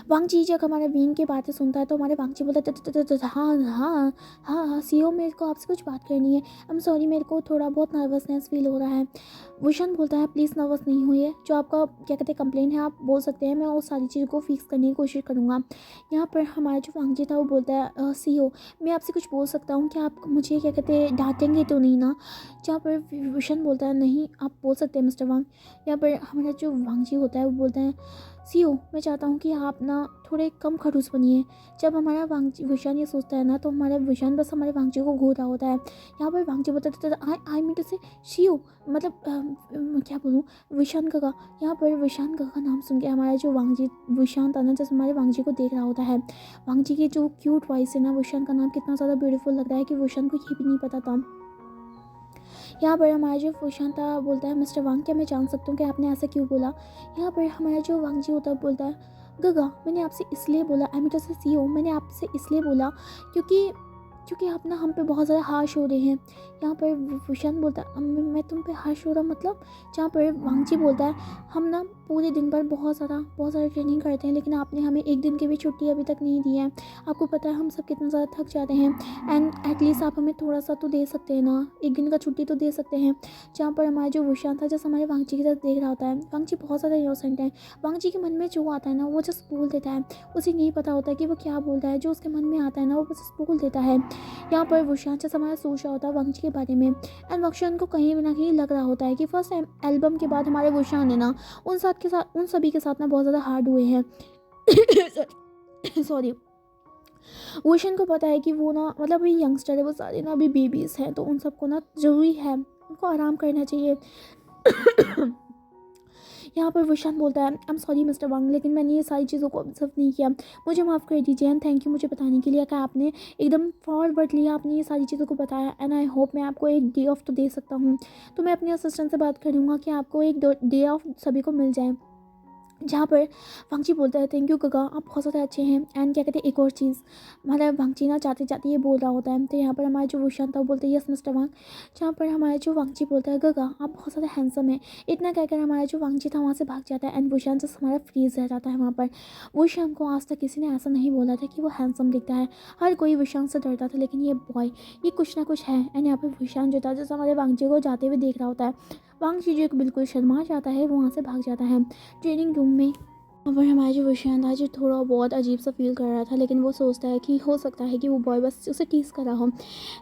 वांगची जब हमारे विंग की बातें सुनता है, तो हमारे वांगची बोलता है, हाँ हाँ हाँ हाँ सीईओ मेरे को आपसे कुछ बात करनी है। आई एम सॉरी मेरे को थोड़ा बहुत नर्वसनेस फील हो रहा है। वुशन बोलता है, प्लीज़ नर्वस नहीं हुई, जो आपका क्या कहते हैं कंप्लेन है आप बोल सकते हैं, मैं वो सारी चीज़ों को फिक्स करने की कोशिश करूँगा। यहाँ पर हमारा जो वांगची था वो बोलता है, सीईओ मैं आपसे कुछ बोल सकता हूँ, क्या आप मुझे क्या कहते हैं डांटेंगे तो नहीं ना। जहाँ पर वुशन बोलता है, नहीं आप बोल सकते हैं मिस्टर वांग। यहाँ पर हमारा जो वांगची होता है वो बोलता है, सीईओ मैं चाहता हूँ कि आप ना थोड़े कम खड़ूस बनिए। जब हमारा वांगची विशान ये सोचता है ना, तो हमारा विशान बस हमारे वांगची को घूर रहा होता है। यहाँ पर वांगची बताते आई मीन टू से सीईओ मतलब क्या बोलूँ विशान काका। यहाँ पर विशान काका नाम सुन के हमारा जो वांगजी विशान था ना, जैसे हमारे वांगजी को देख रहा होता है। वांगजी की जो क्यूट वॉइस है ना, विशान का नाम कितना ज़्यादा ब्यूटीफुल लग रहा है कि विशान को ये भी नहीं पता था। यहाँ पर हमारा जो फुशांता बोलता है, मिस्टर वांग क्या मैं जान सकता हूँ कि आपने ऐसा क्यों बोला। यहाँ पर हमारा जो वांग जी होता है बोलता है, गगा मैंने आपसे इसलिए बोला, आई मीन से सीईओ मैंने आपसे इसलिए बोला क्योंकि क्योंकि आप ना हम पे बहुत ज़्यादा हार्श हो रहे हैं। यहाँ पर फुशान बोलता है, मैं तुम पे हार्श हो रहा मतलब। जहाँ पर वांगची बोलता है, हम ना पूरे दिन भर बहुत ज़्यादा ट्रेनिंग करते हैं, लेकिन आपने हमें एक दिन की भी छुट्टी अभी तक नहीं दी है। आपको पता है हम सब कितना ज़्यादा थक जाते हैं एंड एटलीस्ट आप हमें थोड़ा सा तो दे सकते हैं ना, एक दिन का छुट्टी तो दे सकते हैं। जहाँ पर हमारा जो वुशान था, जैसे हमारे वांगची की तरफ देख रहा होता है। वांगची बहुत ज़्यादा इनोसेंट है। वांगची के मन में जो आता है ना वो जस्ट बोल देता है, उसे नहीं पता होता है कि वो क्या बोल रहा है। जो उसके मन में आता है ना वो बस बोल देता है। यहाँ पर वुशान से हमारा सोच रहा होता है वांगजी के बारे में, एंड वुशान को कहीं ना कहीं लग रहा होता है कि फर्स्ट एल्बम के बाद हमारे वुशान है ना उन सभी के साथ ना बहुत ज़्यादा हार्ड हुए हैं। सॉरी। वुशन को पता है कि वो ना मतलब अभी यंगस्टर है, वो सारे ना अभी बेबीज़ हैं, तो उन सबको ना ज़रूरी है, उनको आराम करना चाहिए। यहाँ पर विशान बोलता है, आई एम सॉरी मिस्टर वांग, लेकिन मैंने ये सारी चीज़ों को ऑब्जर्व नहीं किया, मुझे माफ़ कर दीजिए, एंड थैंक यू मुझे बताने के लिए कि आपने एकदम फॉरवर्ड लिया, आपने ये सारी चीज़ों को बताया, एंड आई होप मैं आपको एक डे ऑफ तो दे सकता हूँ। तो मैं अपने असिस्टेंट से बात करूँगा कि आपको एक डे ऑफ सभी को मिल जाए। जहाँ पर वांगची बोलता है, थैंक यू गगा, आप बहुत ज़्यादा अच्छे हैं। एंड क्या कहते हैं, एक और चीज़, मतलब वांगची ना जाते जाते ये बोल रहा होता है, तो यहाँ पर हमारे जो वुशान था वो बोलते हैं, यस मिस्टर वांग। जहाँ पर हमारे जो वांगची बोलता है, गगा आप बहुत ज़्यादा हैंडसम है। इतना कहकर हमारा जो वांगची था वहाँ से भाग जाता है, एंड वुशान से हमारा फ्रीज रह जाता है वहाँ पर। वुशान को आज तक किसी ने ऐसा नहीं बोला था कि वो हैंडसम दिखता है, हर कोई वुशान से डरता था, लेकिन ये बॉय, ये कुछ ना कुछ है। एंड यहाँ पर वुशान जो था, जैसे हमारे वांगची को जाते हुए देख रहा होता है, वांगची जो बिल्कुल शर्मा जाता है, वो वहाँ से भाग जाता है ट्रेनिंग रूम में। वहाँ पर हमारा जो विषांत था, जो थोड़ा बहुत अजीब सा फील कर रहा था, लेकिन वो सोचता है कि हो सकता है कि वो बॉय बस उसे टीज कर रहा हो।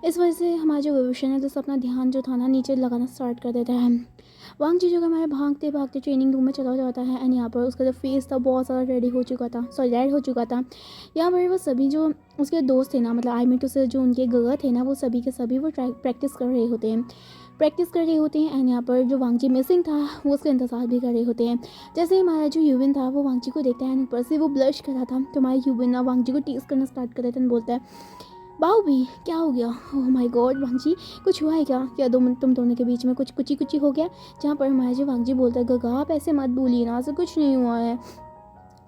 इस वजह से हमारा जो विभूषण है, जैसे अपना ध्यान जो था ना नीचे लगाना स्टार्ट कर देता है। वांग जी जो हमारे भागते भागते ट्रेनिंग रूम में चला जाता है, एंड यहाँ पर उसका जो फेस था बहुत ज़्यादा रेडी हो चुका था, सॉरी रेड हो चुका था। यहाँ पर वो सभी जो उसके दोस्त थे ना, मतलब आई मीन टू से जो उनके गगर थे ना, वो सभी के सभी वो प्रैक्टिस कर रहे होते हैं, एंड यहाँ पर जो वांगजी मिसिंग था वो उसका इंतजार भी कर रहे होते हैं। जैसे ही हमारा जो यूविन था वो वांगजी को देखता है, एंड ऊपर से वो ब्लश कर रहा था, तो हमारा यूविन ना वांगजी को टीज करना स्टार्ट कर देता है, बोलता है, बाऊ भी क्या हो गया, ओह माय गॉड वांगजी कुछ हुआ है क्या, तुम दोनों के बीच में कुछ कुची हो गया। जहाँ पर हमारा जो वांगजी बोलता है, गगा आप ऐसे मत बोलिए ना, ऐसा कुछ नहीं हुआ है।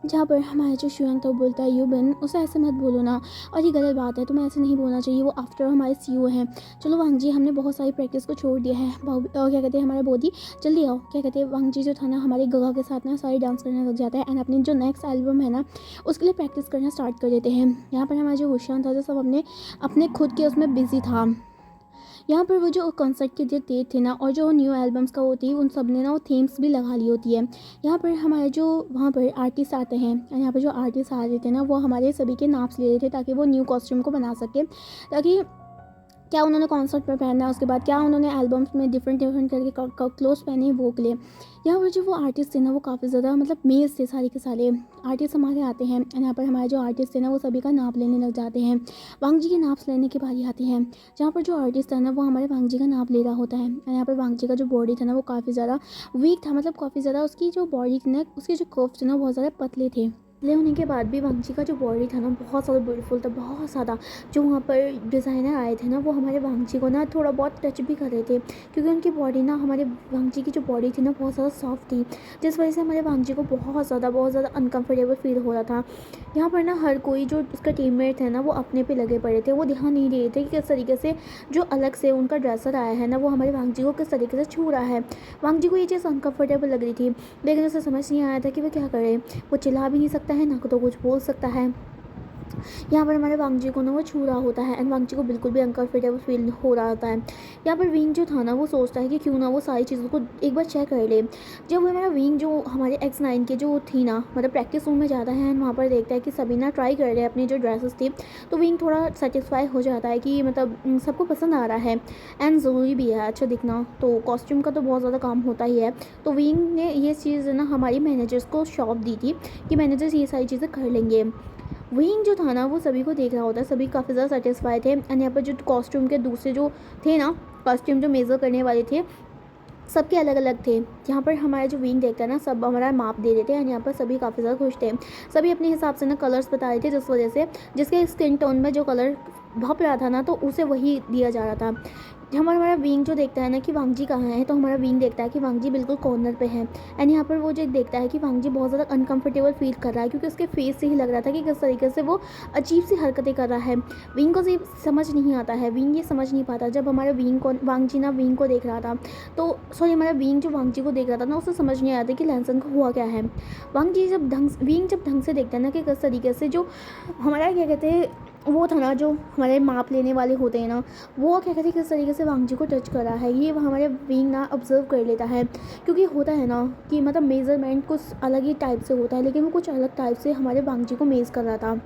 जहाँ पर हमारा जो शुयांग तो बोलता है, यूबिन उसे ऐसे मत बोलो ना, और ये गलत बात है, तुम्हें ऐसे नहीं बोलना चाहिए, वो आफ्टर हमारे सीईओ हैं। चलो वांग जी, हमने बहुत सारी प्रैक्टिस को छोड़ दिया है, क्या कहते हैं हमारे बोधी, जल्दी आओ। क्या कहते हैं वांग जी जो था ना हमारे गगा के साथ ना सारी डांस करने लग जाता है, एंड अपनी जो नेक्स्ट एल्बम है ना उसके लिए प्रैक्टिस करना स्टार्ट कर देते हैं। यहाँ पर हमारा जो हुशान था, जो सब अपने खुद के उसमें बिजी था। यहाँ पर वो जो कॉन्सर्ट की जो डेट थे ना, और जो न्यू एल्बम्स का होती है, उन सब ने ना वो थीम्स भी लगा ली होती है। यहाँ पर हमारे जो वहाँ पर आर्टिस्ट आते हैं, यहाँ पर जो आर्टिस्ट आ रहे थे ना, वो हमारे सभी के नाप्स ले रहे थे, ताकि वो न्यू कॉस्ट्यूम को बना सके, ताकि क्या उन्होंने कॉन्सर्ट में पहनना है, उसके बाद क्या उन्होंने एल्बम्स में डिफरेंट करके क्लोथ्स पहने वो के लिए। यहाँ पर जो वो आर्टिस्ट थे ना, वो काफ़ी ज़्यादा मतलब मेल्स थे, सारे के सारे आर्टिस्ट हमारे आते हैं, एंड यहाँ पर हमारे जो आर्टिस्ट थे ना वो सभी का नाप लेने लग जाते हैं। वांग जी के नाप लेने की बारी आती है, जहाँ पर जो आर्टिस्ट था ना वो हमारे वांग जी का नाप ले रहा होता है। यहाँ पर वांग जी का जो बॉडी था ना वो काफ़ी ज़्यादा वीक था, मतलब काफ़ी ज़्यादा उसकी जो बॉडी थी ना, उसके जो कर्व्स थे ना बहुत ज़्यादा पतले थे। पतले होने के बाद भी वांगजी का जो बॉडी था ना बहुत ज़्यादा ब्यूटीफुल था, बहुत ज़्यादा। जो वहाँ पर डिज़ाइनर आए थे ना, वो हमारे वांगजी को ना थोड़ा बहुत टच भी कर रहे थे, क्योंकि उनकी बॉडी ना, हमारे वांगजी की जो बॉडी थी ना बहुत ज़्यादा सॉफ्ट थी, जिस वजह से हमारे वांगजी को बहुत ज़्यादा अनकम्फर्टेबल फील हो रहा था। यहाँ पर ना हर कोई जो उसका टीममेट है ना वो अपने पे लगे पड़े थे, वो ध्यान नहीं दे रहे थे कि किस तरीके से जो अलग से उनका ड्रेसर आया है ना, वो हमारे वांगजी को किस तरीके से छू रहा है। वांगजी को ये चीज़ अनकम्फर्टेबल लग रही थी, लेकिन उसे समझ नहीं आया था कि वो क्या करे। वो चिल्ला भी नहीं सकता है, ना तो कुछ बोल सकता है। यहाँ पर हमारे वांगजी को ना वो छू रहा होता है, एंड वांगजी को बिल्कुल भी अनकम्फर्टेबल फील हो रहा होता है। यहाँ पर विंग जो था ना वो सोचता है कि क्यों ना वो सारी चीज़ों को एक बार चेक कर ले। जब वो हमारा विंग जो हमारे X9 के जो थी ना, मतलब प्रैक्टिस रूम में जाता है, एंड वहाँ पर देखता है कि सभी ना ट्राई कर रहे हैं अपनी जो ड्रेसेस थी, तो विंग थोड़ा सेटिस्फाई हो जाता है कि मतलब सबको पसंद आ रहा है, एंड ज़रूरी भी है अच्छा दिखना, तो कॉस्ट्यूम का तो बहुत ज़्यादा काम होता ही है। तो विंग ने ये चीज़ ना हमारी मैनेजर्स को शॉप दी थी कि मैनेजर्स ये सारी चीज़ें कर लेंगे। विंग जो था ना वो सभी को देख रहा होता है, सभी काफ़ी ज़्यादा सेटिस्फाई थे, एंड यहाँ पर जो कॉस्ट्यूम के दूसरे जो थे ना, कॉस्ट्यूम जो मेज़र करने वाले थे, सबके अलग अलग थे। यहाँ पर हमारा जो विंग देखता है ना, सब हमारा माप दे देते हैं, एंड यहाँ पर सभी काफ़ी ज़्यादा खुश थे। सभी अपने हिसाब से ना कलर्स बता रहे थे, जिस वजह से जिसके स्किन टोन में जो कलर भप रहा था ना, तो उसे वही दिया जा रहा था। हमारा विंग जो देखता है ना कि वांगजी कहाँ है, तो हमारा विंग देखता है कि वांगजी बिल्कुल कॉर्नर पे है, एंड यहाँ पर वो जो देखता है कि वांगजी बहुत ज़्यादा अनकंफर्टेबल फील कर रहा है, क्योंकि उसके फेस से ही लग रहा था कि किस तरीके से वो अजीब सी हरकतें कर रहा है। विंग को समझ नहीं आता है, विंग ये समझ नहीं पाता। जब हमारा वांगजी ना विंग को देख रहा था, तो सॉरी हमारा विंग जो वांगजी को देख रहा था ना, उसे समझ नहीं आया था कि लैंसन को हुआ क्या है। विंग जब ढंग से देखता है ना कि किस तरीके से जो हमारा क्या कहते हैं वो था ना, जो हमारे माप लेने वाले होते हैं ना, वो क्या कहते हैं किस तरीके से वांगजी को टच कर रहा है, ये हमारे विंग ना ऑब्जर्व कर लेता है। क्योंकि होता है ना कि मतलब मेज़रमेंट कुछ अलग ही टाइप से होता है, लेकिन वो कुछ अलग टाइप से हमारे वांगजी को मेज़ कर रहा था।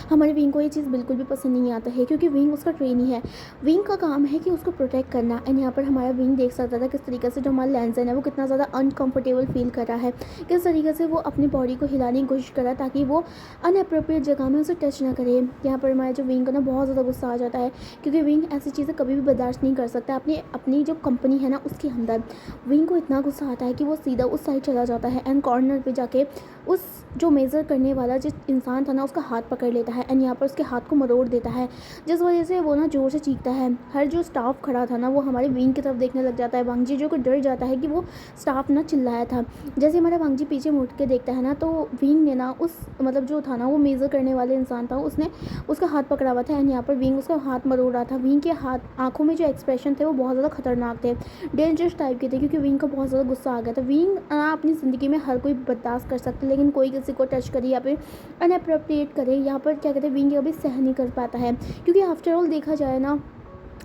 हमारे विंग को ये चीज़ बिल्कुल भी पसंद नहीं आता है, क्योंकि विंग उसका ट्रेनी है। विंग का काम है कि उसको प्रोटेक्ट करना। एंड यहाँ पर हमारा विंग देख सकता था किस तरीके से जो हमारा लैंसन है वो कितना ज़्यादा अनकंफर्टेबल फील कर रहा है, किस तरीके से वो अपनी बॉडी को हिलाने की कोशिश कर रहा है ताकि वो अनअप्रोप्रिएट जगह में उसे टच ना करे। यहाँ पर हमारा जो विंग को ना बहुत ज़्यादा गुस्सा आ जाता है, क्योंकि विंग ऐसी चीज़ें कभी भी बर्दाश्त नहीं कर सकता अपनी अपनी जो कंपनी है ना उसके अंदर। विंग को इतना गुस्सा आता है कि वो सीधा उस साइड चला जाता है एंड कॉर्नर पे जाके उस जो मेज़र करने वाला जिस इंसान था ना उसका हाथ पकड़ लेता है एंड यहाँ पर उसके हाथ को मरोड़ देता है, जिस वजह से वो ना ज़ोर से चीखता है। हर जो स्टाफ खड़ा था ना वो हमारे विंग की तरफ देखने लग जाता है। वांगजी जो को डर जाता है कि वो स्टाफ ना चिल्लाया था। जैसे हमारा वांगजी पीछे मुड़ के देखता है ना तो विंग ने ना उस मतलब जो था ना वो मेज़र करने वाले इंसान था, उसने उसका हाथ पकड़ा हुआ था एंड यहाँ पर विंग उसका हाथ मरोड़ रहा था। विंग के हाथ आंखों में जो एक्सप्रेशन थे वो बहुत ज़्यादा खतरनाक थे, डेंजरस टाइप के थे, क्योंकि विंग का बहुत ज़्यादा गुस्सा आ गया था। विंग अपनी ज़िंदगी में हर कोई बर्दाश्त कर सकते, लेकिन कोई किसी को टच करे या फिर अनअप्रोप्रिएट करे, यहाँ पर क्या कहते हैं विंग कभी सहन नहीं कर पाता है। क्योंकि आफ्टर ऑल देखा जाए ना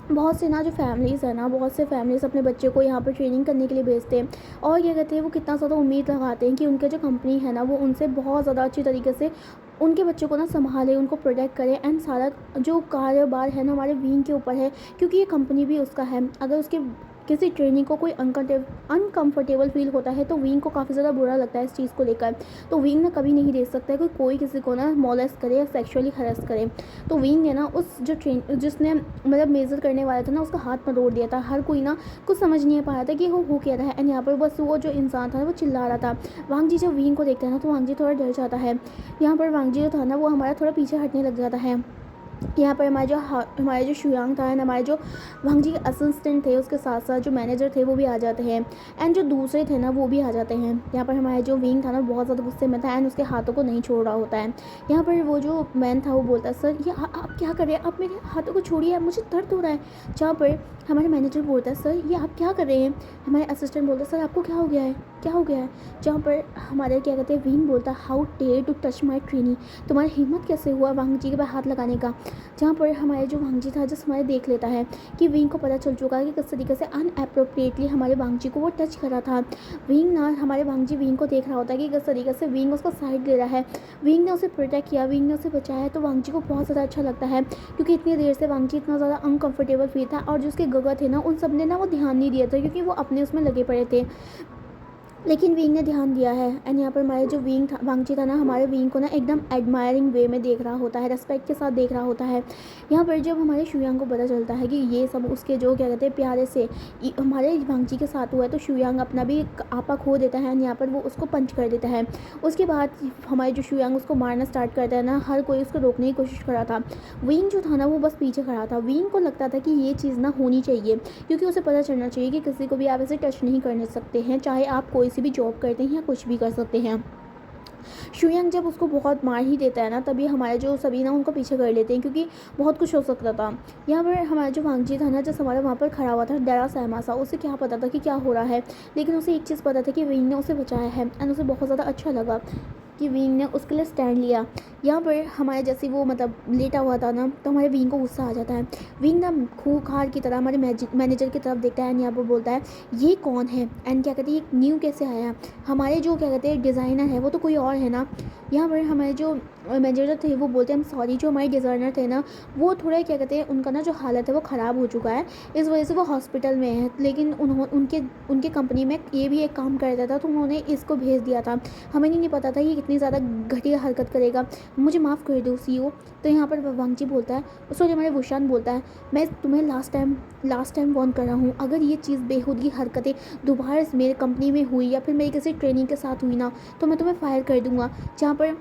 बहुत से ना जो फैमिलीज़ है ना, बहुत से फैमिलीज़ अपने बच्चे को यहाँ पर ट्रेनिंग करने के लिए भेजते हैं और क्या कहते हैं वो कितना ज़्यादा उम्मीद लगाते हैं कि उनका जो कंपनी है ना वो उनसे बहुत ज़्यादा अच्छी तरीके से उनके बच्चों को ना संभाले, उनको प्रोटेक्ट करे। एंड सारा जो कारोबार है ना हमारे विंग के ऊपर है, क्योंकि ये कंपनी भी उसका है। अगर उसके किसी ट्रेनिंग को कोई अनकंफर्टेबल फील होता है तो विंग को काफ़ी ज़्यादा बुरा लगता है इस चीज़ को लेकर। तो विंग ना कभी नहीं देख सकता है कि कोई किसी को ना मॉलेस्ट करे या सेक्सुअली हरेस करे। तो विंग ने ना उस जो जिसने मतलब मेज़र करने वाला था ना उसका हाथ में तोड़ दिया था। हर कोई ना कुछ समझ नहीं पा रहा था कि वो हो क्या रहा है एंड यहाँ पर बस वो जो इंसान था वो चिल्ला रहा था। वांगजी जब विंग को देखता है ना तो वांगजी थोड़ा डर जाता है। यहाँ पर वांगजी जो था ना वो हमारा थोड़ा पीछे हटने लग जाता है। यहाँ पर हमारे जो शुयांग था एंड हमारे जो वांगजी के असिस्टेंट थे उसके साथ साथ जो मैनेजर थे वो भी आ जाते हैं एंड जो दूसरे थे ना वो भी आ जाते हैं। यहाँ पर हमारा जो विंग था ना बहुत ज़्यादा गुस्से में था एंड उसके हाथों को नहीं छोड़ रहा होता है। यहाँ पर वो जो मैन था वो बोलता है सर ये आप क्या कर रहे हैं, आप मेरे हाथों को छोड़िए, मुझे दर्द हो रहा है। जहाँ पर हमारे मैनेजर बोलता है सर ये आप क्या कर रहे हैं। हमारे असिस्टेंट बोलता है सर आपको क्या हो गया है, क्या हो गया है। जहाँ पर हमारे क्या कहते हैं विंग बोलता है how dare to touch my trainee, तुम्हारी हिम्मत कैसे हुआ वांगजी के पास हाथ लगाने का। जहाँ पर हमारे जो वांगजी था जिस हमारे देख लेता है कि विंग को पता चल चुका है कि किस तरीके से अनअप्रोप्रिएटली हमारे वांगजी को वो टच कर रहा था। विंग ना हमारे वांगजी विंग को देख रहा होता है कि किस तरीके से विंग उसको साइड ले रहा है। विंग ने उसे प्रोटेक्ट किया, विंग ने उसे बचाया, तो वांगजी को बहुत ज़्यादा अच्छा लगता है, क्योंकि इतनी देर से वांगजी इतना ज़्यादा अनकंफर्टेबल फील था और जो उसके गगत थे ना उन सब ने ना वो ध्यान नहीं दिया था, क्योंकि वो अपने उसमें लगे पड़े थे। लेकिन विंग ने ध्यान दिया है एंड यहाँ पर हमारे जो विंग था वांगजी था ना हमारे विंग को ना एकदम एडमायरिंग वे में देख रहा होता है, रेस्पेक्ट के साथ देख रहा होता है। यहाँ पर जब हमारे शुयांग को पता चलता है कि ये सब उसके जो क्या कहते हैं प्यारे से हमारे वांगजी के साथ हुआ है, तो शुयांग अपना भी आपा खो देता है एंड यहाँ पर वो उसको पंच कर देता है। उसके बाद हमारे जो शुयांग उसको मारना स्टार्ट करता है ना, हर कोई उसको रोकने की कोशिश कर रहा था। विंग जो था ना वो बस पीछे खड़ा था। विंग को लगता था कि ये चीज़ ना होनी चाहिए, क्योंकि उसे पता चलना चाहिए कि किसी को भी आप ऐसे टच नहीं करने सकते हैं, चाहे आप कोई सी भी जॉब करते हैं या कुछ भी कर सकते हैं। शुयांग जब उसको बहुत मार ही देता है ना तभी हमारे जो सभी ना उनको पीछे कर लेते हैं, क्योंकि बहुत कुछ हो सकता था। यहाँ पर हमारा जो वांगजी था ना जब हमारा वहाँ पर खड़ा हुआ था डरा सहमा सा, उसे क्या पता था कि क्या हो रहा है, लेकिन उसे एक चीज़ पता था कि विंग ने उसे बचाया है एंड उसे बहुत ज़्यादा अच्छा लगा कि विंग ने उसके लिए स्टैंड लिया। यहाँ पर हमारे जैसे वो मतलब लेटा हुआ था ना तो हमारे विंग को गुस्सा आ जाता है। विंग ना खूंखार की तरह हमारे मैनेजर की तरफ देखता है एंड यहाँ पर बोलता है ये कौन है एंड क्या कहते हैं ये न्यू कैसे आया, हमारे जो क्या कहते हैं डिज़ाइनर है वो तो कोई और है ना। यहाँ पर हमारे जो मैनेजर थे वो बोलते हैं सॉरी, जो हमारे डिज़ाइनर थे ना वो थोड़े क्या कहते हैं उनका ना जो हालत है वो ख़राब हो चुका है, इस वजह से वो हॉस्पिटल में है, लेकिन उनके कंपनी में ये भी एक काम करता था तो उन्होंने इसको भेज दिया था। हमें नहीं पता था ये कितनी ज़्यादा घटिया हरकत करेगा, मुझे माफ़ कर दो सीईओ। तो यहाँ पर वांगजी बोलता है, सॉरी हमारे वुशान बोलता है मैं तुम्हें लास्ट टाइम वार्न कर रहा हूँ, अगर ये चीज़ बेहूदगी हरकतें दोबारा मेरे कंपनी में हुई या फिर मेरी किसी ट्रेनिंग के साथ हुई ना तो मैं तुम्हें फायर कर दूँगा। जहाँ पर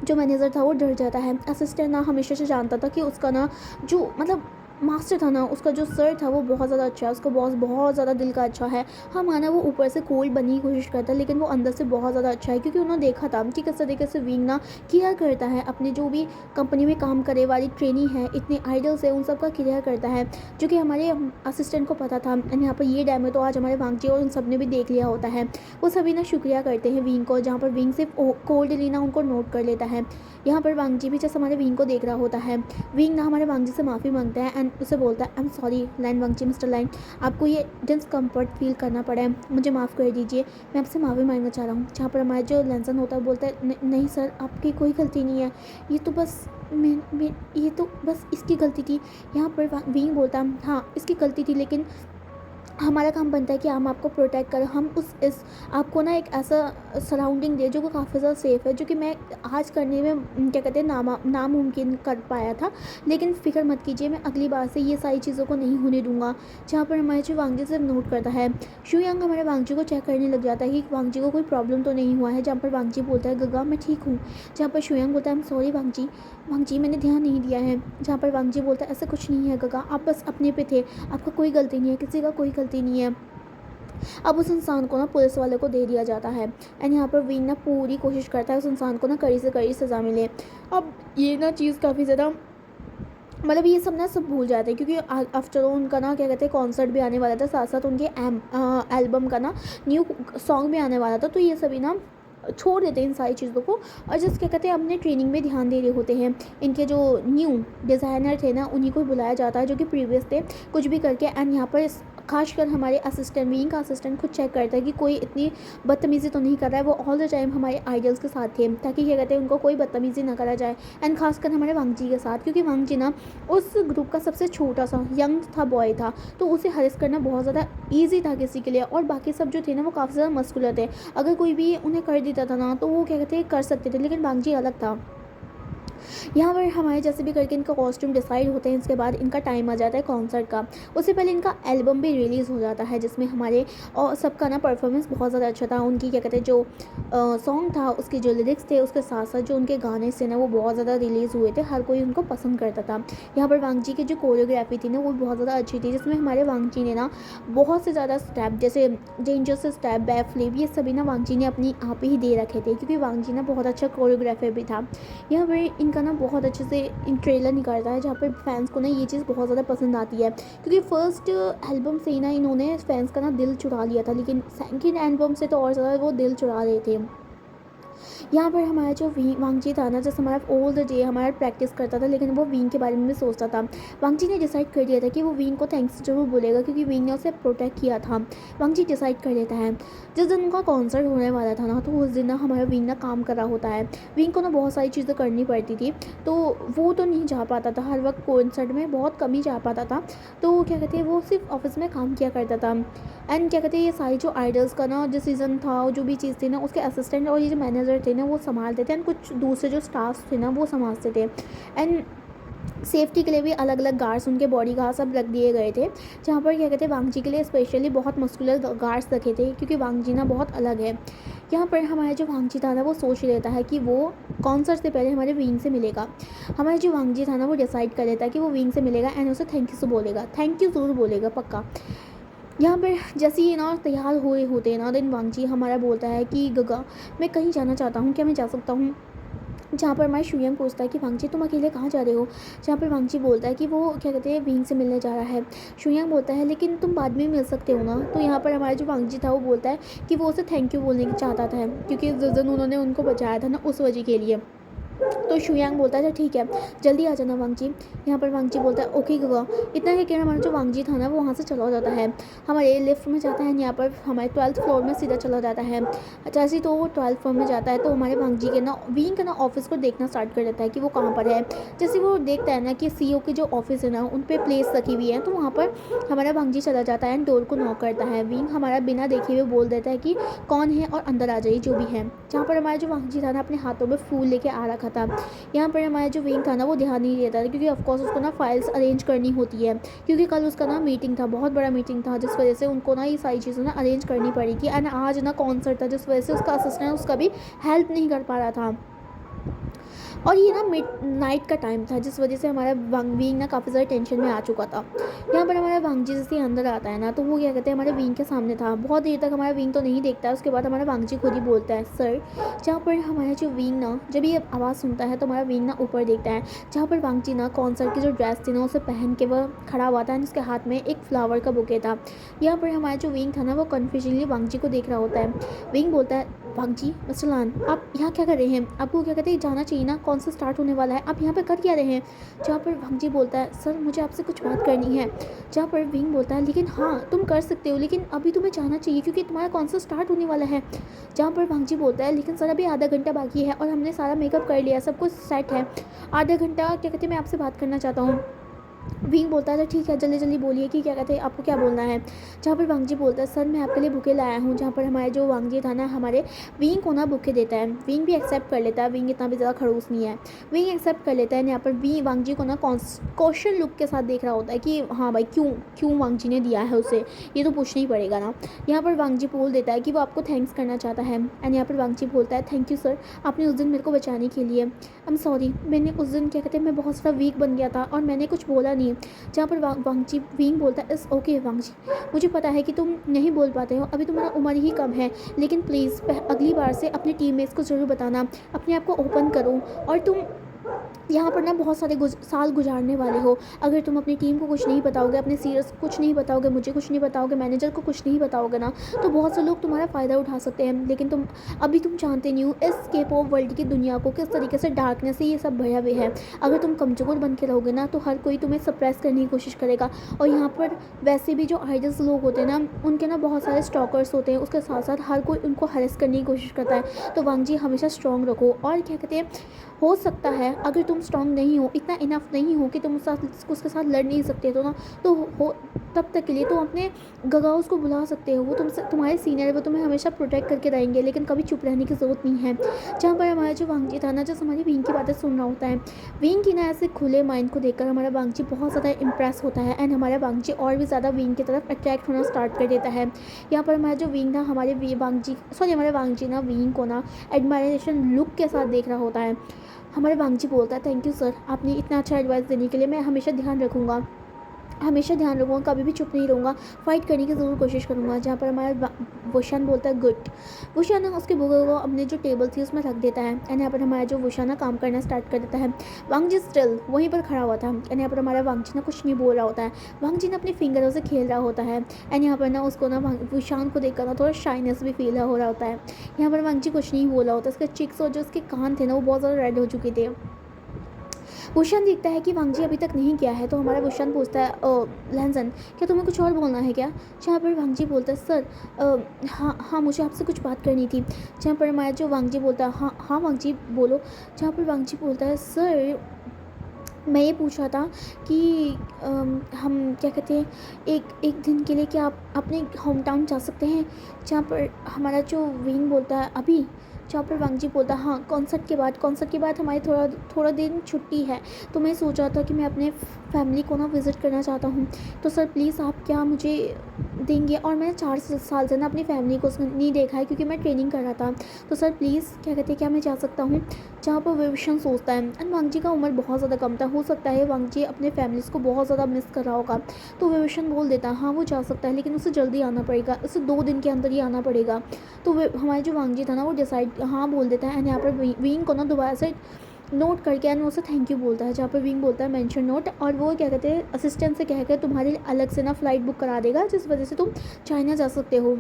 जो मैनेजर था वो डर जाता है। असिस्टेंट ना हमेशा से जानता था कि उसका ना जो मतलब मास्टर था ना उसका जो सर था वो बहुत ज़्यादा अच्छा है, उसका बॉस बहुत ज़्यादा दिल का अच्छा है। हाँ माना वो ऊपर से कोल्ड बनने की कोशिश करता है लेकिन वो अंदर से बहुत ज़्यादा अच्छा है, क्योंकि उन्होंने देखा था कि किस तरीके से विंग ना केयर करता है अपने जो भी कंपनी में काम करे वाली ट्रेनी है, इतने आइडल्स है, उन सब का केयर करता है, जो कि हमारे असिस्टेंट को पता था। एंड यहाँ पर ये डैमेज तो आज हमारे वांगजी और उन सब ने भी देख लिया होता है। वो सभी ना शुक्रिया करते हैं विंग को, जहाँ पर विंग सिर्फ कोल्डली ना उनको नोट कर लेता है। यहाँ पर वांगजी भी जैसे हमारे विंग को देख रहा होता है, विंग ना हमारे वांगजी से माफ़ी मांगता है एंड एंड उसे बोलता है आई एम सॉरी लाइन वांगची, मिस्टर लाइन आपको ये डिस्कम्फर्ट फील करना पड़ा है, मुझे माफ़ कर दीजिए, मैं आपसे माफ़ी मांगना चाह रहा हूँ। जहाँ पर हमारा जो लैंसन होता है बोलता है नहीं सर आपकी कोई गलती नहीं है, ये तो बस मैं ये तो बस इसकी गलती थी। यहाँ पर विंग बोलता है हाँ इसकी गलती थी, लेकिन हमारा काम बनता है कि हम आपको प्रोटेक्ट करें, हम उस इस आपको ना एक ऐसा सराउंडिंग दे जो कि काफ़ी ज़्यादा सेफ़ है, जो कि मैं आज करने में क्या कहते हैं नामुमकिन कर पाया था। लेकिन फ़िक्र मत कीजिए, मैं अगली बार से ये सारी चीज़ों को नहीं होने दूंगा। जहाँ पर हमारे जो वांगजी सिर्फ नोट करता है, शू यांग हमारे वांगजी को चेक करने लग जाता है कि वांगजी को कोई प्रॉब्लम तो नहीं हुआ है। जहाँ पर वांगजी बोलता है गगा मैं ठीक हूँ। जहाँ पर शू यांग बोलता है आई एम सॉरी वांगजी, वांगजी मैंने ध्यान नहीं दिया है। जहाँ पर वांगजी बोलता है ऐसा कुछ नहीं है गगा, आप बस अपने पे थे, आपका कोई गलती नहीं है, किसी का कोई गलती नहीं है। अब उस इंसान को ना पुलिस वाले को दे दिया जाता है एंड यहाँ पर विंग ना पूरी कोशिश करता है उस इंसान को ना कड़ी से कड़ी सज़ा मिले। अब ये ना चीज़ काफ़ी ज़्यादा मतलब ये सब ना सब भूल जाते हैं, क्योंकि आफ्टर ऑल उनका ना क्या कहते हैं कॉन्सर्ट भी आने वाला था, साथ साथ उनके एल्बम का ना न्यू सॉन्ग भी आने वाला था। तो ये सभी ना छोड़ देते हैं इन सारी चीज़ों को और जस्ट क्या कहते हैं अपने ट्रेनिंग में ध्यान दे रहे होते हैं। इनके जो न्यू डिज़ाइनर थे ना उन्हीं को बुलाया जाता है जो कि प्रीवियस थे कुछ भी करके। एंड यहाँ पर खासकर हमारे असिस्टेंट विंग का असिस्टेंट खुद चेक करता है कि कोई इतनी बदतमीज़ी तो नहीं कर रहा है। वो ऑल द टाइम हमारे आइडल्स के साथ थे ताकि क्या कहते हैं उनको कोई बदतमीज़ी ना करा जाए। एंड खासकर हमारे वांगजी के साथ, क्योंकि वांगजी ना उस ग्रुप का सबसे छोटा सा यंग था बॉय था, तो उसे हरेस करना बहुत ज़्यादा ईजी था किसी के लिए। और बाकी सब जो थे ना वो काफ़ी ज़्यादा मस्कुलर थे, अगर कोई भी उन्हें कर देता था ना तो वो क्या कहते हैं कर सकते थे, लेकिन वांगजी अलग था। यहाँ पर हमारे जैसे भी करके इनका कॉस्ट्यूम डिसाइड होते हैं, इसके बाद इनका टाइम आ जाता है कॉन्सर्ट का। उससे पहले इनका एल्बम भी रिलीज़ हो जाता है जिसमें हमारे और सबका ना परफॉर्मेंस बहुत ज़्यादा अच्छा था। उनकी क्या कहते हैं जो सॉन्ग था उसके जो लिरिक्स थे उसके साथ साथ जो उनके गाने से ना वो बहुत ज़्यादा रिलीज़ हुए थे, हर कोई उनको पसंद करता था। यहाँ पर वांगजी की जो कोरियोग्राफी थी ना वो बहुत ज़्यादा अच्छी थी, जिसमें हमारे वांगजी ने ना बहुत से ज़्यादा स्टेप जैसे डेंजरस स्टेप बैक फ्लिप ये सभी ना वांगजी ने अपनी आप ही दे रखे थे, क्योंकि वांगजी ना बहुत अच्छा कोरियोग्राफर भी था। यहाँ पर इनका ना बहुत अच्छे से इन ट्रेलर निकालता है जहाँ पर फैंस को ना ये चीज़ बहुत ज़्यादा पसंद आती है, क्योंकि फर्स्ट एल्बम से ही ना इन्होंने फैंस का ना दिल चुरा लिया था, लेकिन सेकंड एल्बम से तो और ज़्यादा वो दिल चुरा रहे थे। यहाँ पर हमारा जो वांगजी था ना जैसे हमारा ऑल द डे हमारा प्रैक्टिस करता था, लेकिन वो विंग के बारे में भी सोचता था। वांगजी ने डिसाइड कर दिया था कि वो विंग को थैंक्स जरूर बोलेगा, क्योंकि विंग ने उसे प्रोटेक्ट किया था। वांगजी डिसाइड कर देता है जिस दिन उनका कॉन्सर्ट होने वाला था ना तो उस दिन ना हमारा विंग ना काम कर रहा होता है। विंग को ना बहुत सारी चीज़ें करनी पड़ती थी, तो वो तो नहीं जा पाता था हर वक्त, कॉन्सर्ट में बहुत कम ही जा पाता था। तो क्या कहते हैं वो सिर्फ ऑफिस में काम किया करता था। एंड क्या कहते हैं ये सारी जो आइडल्स का ना डिसीजन था और जो भी चीज़ थी ना उसके असिस्टेंट और ये जो मैनेजर थे ना वो संभालते थे, एंड कुछ दूसरे जो स्टाफ थे ना वो संभालते थे। एंड सेफ्टी के लिए भी अलग अलग गार्ड्स उनके बॉडी गार्ड सब रख दिए गए थे, जहाँ पर क्या कहते हैं वांगजी के लिए स्पेशली बहुत मस्कुलर गार्ड्स रखे थे, क्योंकि वांगजी ना बहुत अलग है। यहाँ पर हमारा जो वांगजी था ना वो सोच लेता है कि वो कॉन्सर्ट से पहले हमारे विंग से मिलेगा। हमारा जो वांगजी था ना वो डिसाइड कर लेता है कि वो विंग से मिलेगा एंड उसे थैंक यू से बोलेगा, थैंक यू ज़रूर बोलेगा पक्का। यहाँ पर जैसे ही ना तैयार हुए होते हैं ना देन वांगजी हमारा बोलता है कि गगा मैं कहीं जाना चाहता हूँ, क्या मैं जा सकता हूँ। जहाँ पर हमारे शू यांग पूछता है कि वांगजी तुम अकेले कहाँ जा रहे हो। जहाँ पर वांगजी बोलता है कि वो क्या कहते हैं विंग से मिलने जा रहा है। शू यांग बोलता है लेकिन तुम बाद में मिल सकते हो ना। तो यहाँ पर हमारा जो वांगजी था वो बोलता है कि वो उसे थैंक यू बोलने चाहता था, क्योंकि जिस दिन उन्होंने उनको बचाया था ना उस वजह के लिए। तो शू यांग बोलता है ठीक है जल्दी आ जाना वांगजी। यहाँ पर वांगजी बोलता है ओके गगा। इतना है कि हमारा जो वांगजी था ना वो वहाँ से चला हो जाता है, हमारे लिफ्ट में जाता है, यहाँ पर हमारे 12th फ्लोर में सीधा चला जाता है। जैसे ही तो वो 12th फ्लोर में जाता है तो हमारे वांगजी के ना विंग का ना ऑफिस को देखना स्टार्ट कर देता है कि वो कहाँ पर है। जैसे वो देखता है ना कि CEO की जो ऑफिस है ना उन पर प्लेस रखी हुई है, तो वहाँ पर हमारा वांगजी चला जाता है एंड डोर को नॉक करता है। विंग हमारा बिना देखे हुए बोल देता है कि कौन है और अंदर आ जाइए जो भी है। जहाँ पर हमारा जो वांगजी था ना अपने हाथों में फूल लेके आ रखा था। यहाँ पर हमारा जो विंग था ना वो ध्यान नहीं देता था, क्योंकि ऑफकोर्स उसको ना फाइल्स अरेंज करनी होती है, क्योंकि कल उसका ना मीटिंग था, बहुत बड़ा मीटिंग था, जिस वजह से उनको ना ये सारी चीज़ें ना अरेंज करनी पड़ेगी। एंड आज ना कॉन्सर्ट था जिस वजह से उसका असिस्टेंट उसका भी हेल्प नहीं कर पा रहा था। और ये ना मिड नाइट का टाइम था जिस वजह से हमारा विंग ना काफ़ी ज़्यादा टेंशन में आ चुका था। यहाँ पर हमारा वांगजी जैसे अंदर आता है ना तो वो क्या कहते हैं हमारे विंग के सामने था, बहुत देर तक हमारा विंग तो नहीं देखता है। उसके बाद हमारा वांगजी खुद ही बोलता है सर। जहाँ पर हमारा जो विंग ना जब ये आवाज़ सुनता है तो हमारा विंग ना ऊपर देखता है, जहाँ पर वांगजी ना कॉन्सर्ट की जो ड्रेस थी ना उसे पहन के वह खड़ा हुआ था, उसके हाथ में एक फ्लावर का बुके था। यहाँ पर हमारा जो विंग था ना वो कन्फ्यूजनली वांगजी को देख रहा होता है। विंग बोलता है भाग जी मिस्टर लान, आप यहाँ क्या कर रहे हैं? आपको क्या कहते हैं जाना चाहिए ना, कॉन्सर्ट स्टार्ट होने वाला है, आप यहाँ पर कर क्या रहे हैं? जहाँ पर भाग जी बोलता है सर मुझे आपसे कुछ बात करनी है। जहाँ पर विंग बोलता है लेकिन हाँ तुम कर सकते हो, लेकिन अभी तुम्हें जाना चाहिए क्योंकि तुम्हारा कॉन्सर्ट स्टार्ट होने वाला है। जहाँ पर भाग जी बोलता है लेकिन सर अभी आधा घंटा बाकी है और हमने सारा मेकअप कर लिया, सब कुछ सेट है, आधा घंटा क्या कहते हैं मैं आपसे बात करना चाहता हूँ। विंग बोलता है ठीक है जल्दी जल्दी बोलिए कि क्या कहते हैं आपको क्या बोलना है। जहाँ पर वांगजी बोलता है सर मैं आपके लिए बुके लाया हूँ। जहाँ पर हमारे जो वांगजी था ना हमारे विंग को ना बुके देता है, विंग भी एक्सेप्ट कर लेता है, विंग इतना भी ज़्यादा खड़ूस नहीं है, विंग एक्सेप्ट कर लेता है। यहाँ पर वांगजी को ना क्वेश्चन लुक के साथ देख रहा होता है कि हाँ भाई क्यों क्यों वांगजी ने दिया है उसे, ये तो पूछना ही पड़ेगा ना। यहाँ पर वांगजी बोल देता है कि वो आपको थैंक्स करना चाहता है। एंड यहाँ पर वांगजी बोलता है थैंक यू सर, आपने उस दिन मेरे को बचाने के लिए, आई एम सॉरी, मैंने उस दिन क्या कहते हैं मैं बहुत ज़्यादा वीक बन गया था और मैंने कुछ बोला नहीं। जहाँ पर वांगजी विंग बोलता है इस ओके वांगजी, मुझे पता है कि तुम नहीं बोल पाते हो, अभी तुम्हारा उम्र ही कम है, लेकिन प्लीज़ अगली बार से अपने टीममेट्स को ज़रूर बताना, अपने आप को ओपन करो। और तुम यहाँ पर ना बहुत सारे साल गुजारने वाले हो, अगर तुम अपनी टीम को कुछ नहीं बताओगे, अपने सीनियर्स को कुछ नहीं बताओगे, मुझे कुछ नहीं बताओगे, मैनेजर को कुछ नहीं बताओगे ना, तो बहुत से लोग तुम्हारा फ़ायदा उठा सकते हैं। लेकिन तुम जानते नहीं हो इस के पॉप वर्ल्ड की दुनिया को किस तरीके से डार्कनेस से ये सब भरा हुआ है। अगर तुम कमज़ोर बन के रहोगे ना तो हर कोई तुम्हें सप्रेस करने की कोशिश करेगा। और यहाँ पर वैसे भी जो आइडल्स लोग होते हैं ना उनके ना बहुत सारे स्टॉकर्स होते हैं, उसके साथ साथ हर कोई उनको हरेस करने की कोशिश करता है। तो वांगजी हमेशा स्ट्रॉन्ग रखो। और क्या कहते हैं हो सकता है अगर तुम स्ट्रॉन्ग नहीं हो, इतना इनफ नहीं हो कि तुम उसके साथ लड़ नहीं सकते तो ना तो हो तब तक के लिए तुम अपने गगाउस को बुला सकते हो, वो तुम्हारे सीनियर, वो तुम्हें हमेशा प्रोटेक्ट करके रहेंगे, लेकिन कभी चुप रहने की ज़रूरत नहीं है। जहाँ पर हमारा जो वांगजी था ना जब हमारी विंग की बातें सुन रहा होता है, विंग की ना ऐसे खुले माइंड को देखकर हमारा वांगजी बहुत ज़्यादा इंप्रेस होता है। एंड हमारा वांगजी और भी ज़्यादा विंग की तरफ अट्रैक्ट होना स्टार्ट कर देता है। यहाँ पर हमारा जो विंग था हमारे हमारे वांगजी ना विंग को ना एडमायरेशन लुक के साथ देख रहा होता है। हमारे वांगजी बोलता है थैंक यू सर, आपने इतना अच्छा एडवाइस देने के लिए, मैं हमेशा ध्यान रखूँगा, हमेशा ध्यान रखूँगा, कभी भी चुप नहीं रहूँगा, फाइट करने की ज़रूर कोशिश करूँगा। जहाँ पर हमारा वुशान बोलता है गुड। वुशान ना उसके बुके को अपने जो टेबल थी उसमें रख देता है। एंड यहाँ पर हमारा जो वुशान ना काम करना स्टार्ट कर देता है। वांगजी स्टिल वहीं पर खड़ा हुआ था। एंड यहाँ पर हमारा वांगजी ना कुछ नहीं बोल रहा होता है, वांगजी ना अपने फिंगरों से खेल रहा होता है। एंड यहाँ पर ना उसको ना वुशान को देखकर ना थोड़ा शाइनेस भी फील हो रहा होता है। यहाँ पर वांगजी कुछ नहीं बोल रहा होता, उसके चिक्स और जो उसके कान थे ना वो बहुत ज़्यादा रेड हो चुके थे। वुशान देखता है कि वांगजी अभी तक नहीं किया है, तो हमारा वुशान पूछता है लैंसन क्या तुम्हें कुछ और बोलना है क्या? जहाँ पर वांगजी बोलता है सर हाँ हाँ मुझे आपसे कुछ बात करनी थी। जहाँ पर हमारा जो वांगजी बोलता है हाँ हाँ वांगजी बोलो। जहाँ पर वांगजी बोलता है सर मैं ये पूछ रहा था कि हम क्या कहते हैं एक एक दिन के लिए क्या आप अपने होम टाउन जा सकते हैं? जहाँ पर हमारा जो विंग बोलता है अभी। जहाँ पर वांगजी बोलता है हाँ कॉन्सर्ट के बाद हमारी थोड़ा दिन छुट्टी है, तो मैं सोच रहा था कि मैं अपने फैमिली को ना विज़िट करना चाहता हूँ, तो सर प्लीज़ आप क्या मुझे देंगे? और मैंने 4 साल से ना अपनी फैमिली को नहीं देखा है क्योंकि मैं ट्रेनिंग कर रहा था, तो सर प्लीज़ क्या कहते हैं क्या मैं जा सकता हूँ? जहाँ पर विभीषण सोचता है एंड वांगजी का उम्र बहुत ज़्यादा कम था, हो सकता है वांगजी अपने फैमिलीज़ को बहुत ज़्यादा मिस कर रहा होगा। तो विभीषण बोल देता है हाँ वो जा सकता है, लेकिन उसे जल्दी आना पड़ेगा, उसे 2 दिन के अंदर ही आना पड़ेगा। तो हमारे जो वांगजी था ना वो डिसाइड हाँ बोल देता है। एंड यहाँ पर विंग को ना दोबारा से नोट करके एंड उसे थैंक यू बोलता है। जहाँ पर विंग बोलता है मेंशन नोट, और वो क्या कहते हैं असिस्टेंट से कहकर तुम्हारे लिए अलग से ना फ़्लाइट बुक करा देगा, जिस वजह से तुम चाइना जा सकते हो।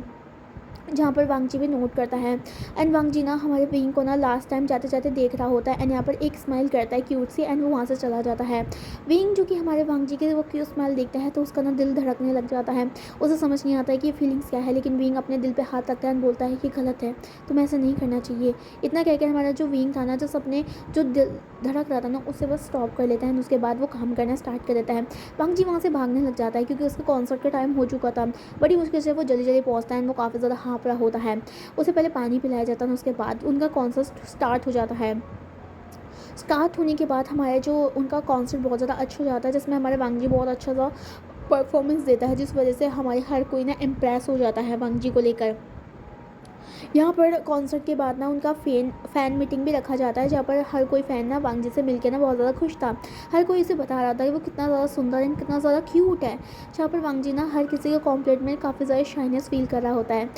जहाँ पर वांगजी भी नोट करता है। एंड वांगजी ना हमारे विंग को ना लास्ट टाइम जाते जाते देख रहा होता है। एंड यहाँ पर एक स्माइल करता है क्यूट सी, एंड वो वहाँ से चला जाता है। विंग जो कि हमारे वांगजी के वो क्यूट स्माइल देखता है तो उसका ना दिल धड़कने लग जाता है। उसे समझ नहीं आता है कि ये फीलिंग्स क्या है, लेकिन विंग अपने दिल पे हाथ रखता है एंड बोलता है कि गलत है, तुम्हें ऐसा नहीं करना चाहिए। इतना कहकर हमारा जो विंग था ना जो अपने जो दिल धड़क रहा था ना उसे बस स्टॉप कर लेता है। उसके बाद वो काम करना स्टार्ट कर देता है। वांगजी वहाँ से भागने लग जाता है क्योंकि उसका कॉन्सर्ट का टाइम हो चुका था। बड़ी मुश्किल से वो जल्दी जल्दी पहुँचता है, वो काफ़ी ज़्यादा हाँफ रहा होता है। उसे पहले पानी पिलाया जाता है, उसके बाद उनका कॉन्सर्ट स्टार्ट हो जाता है। स्टार्ट होने के बाद हमारा जो उनका कॉन्सर्ट बहुत ज़्यादा अच्छा हो जाता है, जिसमें हमारे वांगजी बहुत अच्छा सा परफॉर्मेंस देता है, जिस वजह से हमारे हर कोई ना इम्प्रेस हो जाता है वांगजी को लेकर। यहाँ पर कॉन्सर्ट के बाद ना उनका फ़ैन मीटिंग भी रखा जाता है, जहाँ पर हर कोई फ़ैन ना वांगजी से मिलकर ना बहुत ज़्यादा खुश था। हर कोई इसे बता रहा था कि वो कितना ज़्यादा सुंदर एंड कितना ज़्यादा क्यूट है। जहाँ पर वांगजी ना हर किसी के कॉम्प्लीमेंट में काफ़ी ज़्यादा शाइनेस फील कर रहा होता है।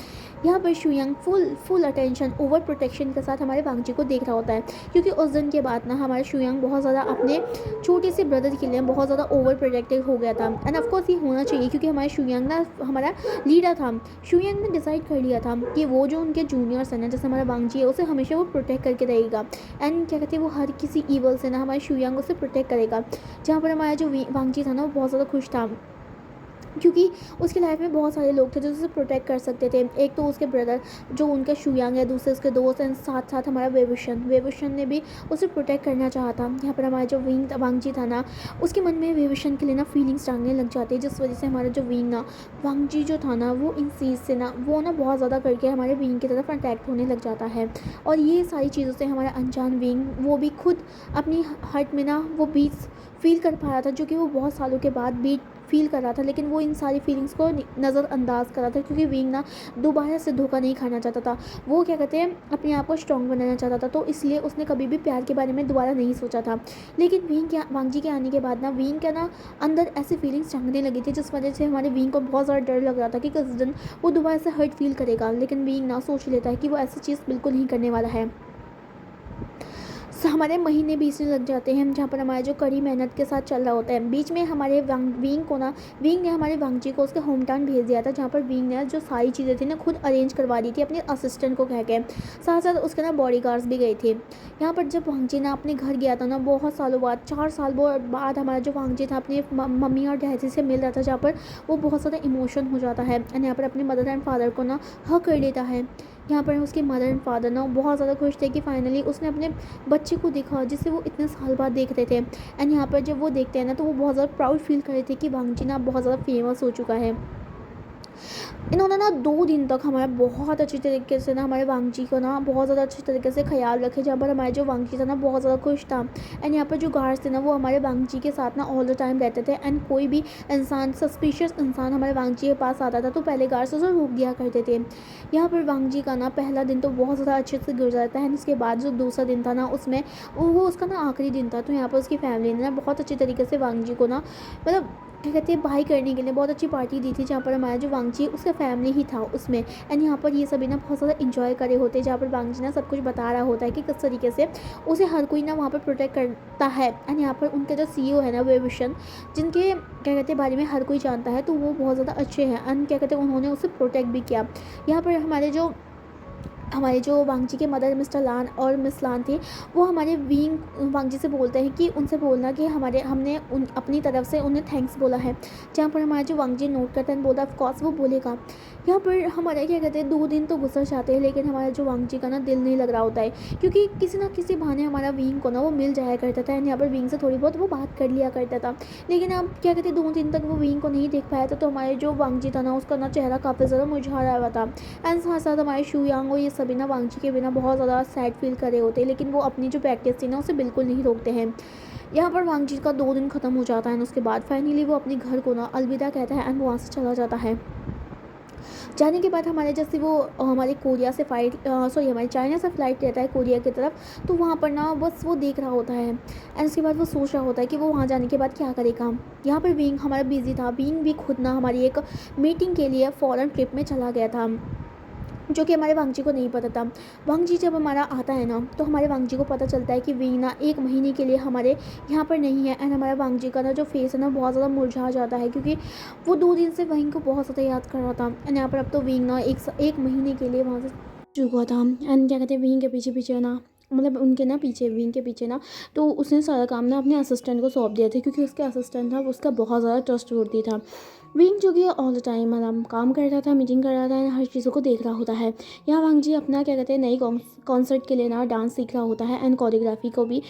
यहाँ पर शुयांग full full attention over protection के साथ हमारे वांगजी को देख रहा होता है, क्योंकि उस दिन के बाद ना हमारे शुयांग बहुत ज़्यादा अपने छोटे से ब्रदर के लिए बहुत ज़्यादा ओवर प्रोटेक्टिव हो गया था। एंड ऑफकोर्स ये होना चाहिए, क्योंकि हमारे शुयांग ना हमारा लीडर था। शुयांग ने डिसाइड कर लिया था कि वो जो उनके जूनियर्स हैं ना, जैसे हमारा वांगजी है, उसे हमेशा वो प्रोटेक्ट करके रहेगा। एंड क्या कहते हैं, वो हर किसी ईवल से ना हमारे शुयांग उसे प्रोटेक्ट करेगा। जहाँ पर हमारा जो वांगजी था ना, वो बहुत ज़्यादा खुश था, क्योंकि उसकी लाइफ में बहुत सारे लोग थे जो उसे प्रोटेक्ट कर सकते थे। एक तो उसके ब्रदर जो उनका शुयांग है, दूसरे उसके दोस्त एंड साथ साथ हमारा वेवुशन ने भी उसे प्रोटेक्ट करना चाहा था। यहाँ पर हमारा जो वांगजी था ना, उसके मन में वेवुशन के लिए ना फीलिंग्स जागने लग जाती है, जिस वजह से हमारा जो वांगजी जो था ना, वो इन चीज़ से ना वो ना बहुत ज़्यादा करके हमारे विंग की तरफ अट्रैक्ट होने लग जाता है। और ये सारी चीज़ों से हमारा अनजान विंग वो भी खुद अपनी हर्ट में ना वो बीट्स फील कर पा रहा था, जो कि वो बहुत सालों के बाद बीट फील कर रहा था। लेकिन वो इन सारी फीलिंग्स को नज़रअंदाज कर रहा था, क्योंकि विंग ना दोबारा से धोखा नहीं खाना चाहता था। वो क्या कहते हैं, अपने आप को स्ट्रॉन्ग बनाना चाहता था, तो इसलिए उसने कभी भी प्यार के बारे में दोबारा नहीं सोचा था। लेकिन वांगजी के आने के बाद ना विंग का ना अंदर ऐसी फीलिंग्स जगने लगी थी, जिस वजह से हमारे विंग को बहुत ज़्यादा डर लग रहा था कि किस दिन वो दोबारा से हर्ट फील करेगा। लेकिन विंग ना सोच लेता है कि वो ऐसी चीज़ बिल्कुल नहीं करने वाला है। हमारे महीने बीतने लग जाते हैं, जहाँ पर हमारा जो कड़ी मेहनत के साथ चल रहा होता है। बीच में हमारे विंग ने हमारे वांगजी को उसके होम टाउन भेज दिया था, जहाँ पर विंग ने जो सारी चीज़ें थी ना खुद अरेंज करवा दी थी अपने असिस्टेंट को कह के। साथ साथ उसके ना बॉडीगार्ड्स भी गए थे। यहाँ पर जब वांगजी ना अपने घर गया था ना, बहुत सालों बाद, 4 साल बाद हमारा जो वांगजी था अपने मम्मी और डैडी से मिल रहा था, जहाँ पर वो बहुत ज़्यादा इमोशन हो जाता है एंड यहाँ पर अपने मदर एंड फादर को ना हक कर लेता है। यहाँ पर उसके मदर एंड फादर ना बहुत ज़्यादा खुश थे कि फाइनली उसने अपने बच्चे को देखा, जिसे वो इतने साल बाद देख रहे थे। एंड यहाँ पर जब वो देखते हैं ना, तो वो बहुत ज़्यादा प्राउड फील कर रहे थे कि वांगजी ना बहुत ज़्यादा फेमस हो चुका है। इन्होंने ना 2 दिन तक हमारा बहुत अच्छी तरीके से ना हमारे वांगजी को ना बहुत ज़्यादा अच्छी तरीके से ख्याल रखे, जहाँ पर हमारे जो वांगजी था ना बहुत ज़्यादा खुश था। एंड यहाँ पर जो गार्ड्स थे ना, वो हमारे वांगजी के साथ ना ऑल द टाइम रहते थे। एंड कोई भी इंसान, सस्पिशियस इंसान हमारे वांगजी के पास आता था, तो पहले गार्ड्स उसे रोक दिया करते थे। यहाँ पर वांगजी का ना पहला दिन तो बहुत ज़्यादा अच्छे से गुजरा था। एंड उसके बाद जो दूसरा दिन था ना, उसमें वो उसका ना आखिरी दिन था। तो यहाँ पर उसकी फैमिली ने ना बहुत अच्छी तरीके से वांगजी को ना मतलब क्या कहते हैं, भाई करने के लिए बहुत अच्छी पार्टी दी थी, जहाँ पर हमारा जो वांगजी उसका फैमिली ही था उसमें। एंड यहाँ पर ये सभी ना बहुत ज़्यादा इंजॉय करे होते हैं, जहाँ पर वांगजी ना सब कुछ बता रहा होता है कि किस तरीके से उसे हर कोई ना वहाँ पर प्रोटेक्ट करता है। एंड यहाँ पर उनके जो सीईओ है ना, वेवुशन, जिनके क्या कहते हैं बारे में हर कोई जानता है, तो वो बहुत ज़्यादा अच्छे हैं। एंड क्या कहते हैं, उन्होंने उसे प्रोटेक्ट भी किया। यहाँ पर हमारे जो वांगजी के मदर मिस्टर लान और मिस लान थे, वो हमारे वांगजी से बोलते हैं कि उनसे बोलना कि हमने अपनी तरफ से उन्हें थैंक्स बोला है। जहाँ पर हमारा जो वांगजी नोट करता है, बोलता है ऑफ कोर्स वो बोलेगा। यहाँ पर हमारे क्या कहते हैं 2 दिन तो गुजर जाते हैं, लेकिन हमारा जो वांगजी का ना दिल नहीं लग रहा होता है, क्योंकि किसी ना किसी बहाने हमारा विंग को ना वो मिल जाया करता था। एंड यहाँ पर विंग से थोड़ी बहुत वो बात कर लिया करता था। लेकिन अब क्या कहते हैं 2 दिन तक वो विंग को नहीं देख पाया था, तो हमारे जो वांगजी था ना, उसका ना चेहरा काफ़ी ज़्यादा मुरझा रहा था। एंड साथ साथ हमारे शुयांग और ये सभी ना वांगजी के बिना बहुत ज़्यादा सैड फील कर रहे होते हैं, लेकिन वो अपनी जो प्रैक्टिस थी ना उसे बिल्कुल नहीं रोकते हैं। यहाँ पर वांगजी का 2 दिन ख़त्म हो जाता है, एंड उसके बाद फाइनली वो अपने घर को ना अलविदा कहता है एंड वहाँ से चला जाता है। जाने के बाद हमारे जैसे वो हमारे हमारे चाइना से फ़्लाइट रहता है कोरिया की तरफ, तो वहाँ पर ना बस वो देख रहा होता है। एंड उसके बाद वो सोच रहा होता है कि वो वहाँ जाने के बाद क्या करेगा। यहाँ पर विंग हमारा बिजी था। विंग भी खुद ना हमारी एक मीटिंग के लिए फ़ॉरेन ट्रिप में चला गया था, जो कि हमारे वांगजी को नहीं पता था। वांगजी जब हमारा आता है ना, तो हमारे वांगजी को पता चलता है कि विंग ना 1 महीने के लिए हमारे यहाँ पर नहीं है। एंड हमारा वांगजी का ना जो फेस है ना बहुत ज़्यादा मुरझा जाता है, क्योंकि वो 2 दिन से विंग को बहुत ज़्यादा याद कर रहा था। एंड यहाँ पर अब तो विंग ना एक महीने के लिए वहाँ से चुका था। एंड क्या कहते हैं, विंग के पीछे पीछे ना मतलब उनके ना पीछे विंग के पीछे ना, तो उसने सारा काम ना अपने असिस्टेंट को सौंप दिया था, क्योंकि उसके असिस्टेंट था वो उसका बहुत ज़्यादा ट्रस्टवर्दी था। विंग जो कि ऑल द टाइम मतलब काम कर रहा था, मीटिंग कर रहा था, हर चीज़ों को देख रहा होता है। यहाँ वांगजी अपना क्या कहते हैं नई कॉन्सर्ट के लिए ना डांस सीख रहा होता है, एंड कोरियोग्राफी को भी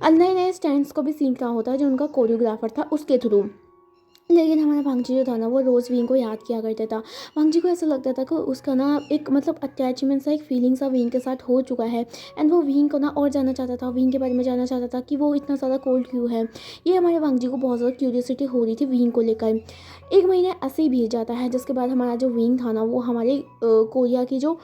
नए नए स्टैंड्स को भी सीख रहा होता है, जो उनका कोरियोग्राफर था उसके थ्रू। लेकिन हमारा वांगजी जो था ना, वो रोज़ विंग को याद किया करता था। वांगजी को ऐसा लगता था कि उसका ना एक मतलब अटैचमेंट सा, एक फीलिंग सा विंग के साथ हो चुका है। एंड वो विंग को ना और जानना चाहता था, विंग के बारे में जानना चाहता था कि वो इतना ज़्यादा कोल्ड क्यों है। ये हमारे वांगजी को बहुत ज़्यादा क्यूरियोसिटी हो रही थी विंग को लेकर। 1 महीना ऐसे ही बीत जाता है, जिसके बाद हमारा जो विंग था ना, वो हमारे कोरिया की जो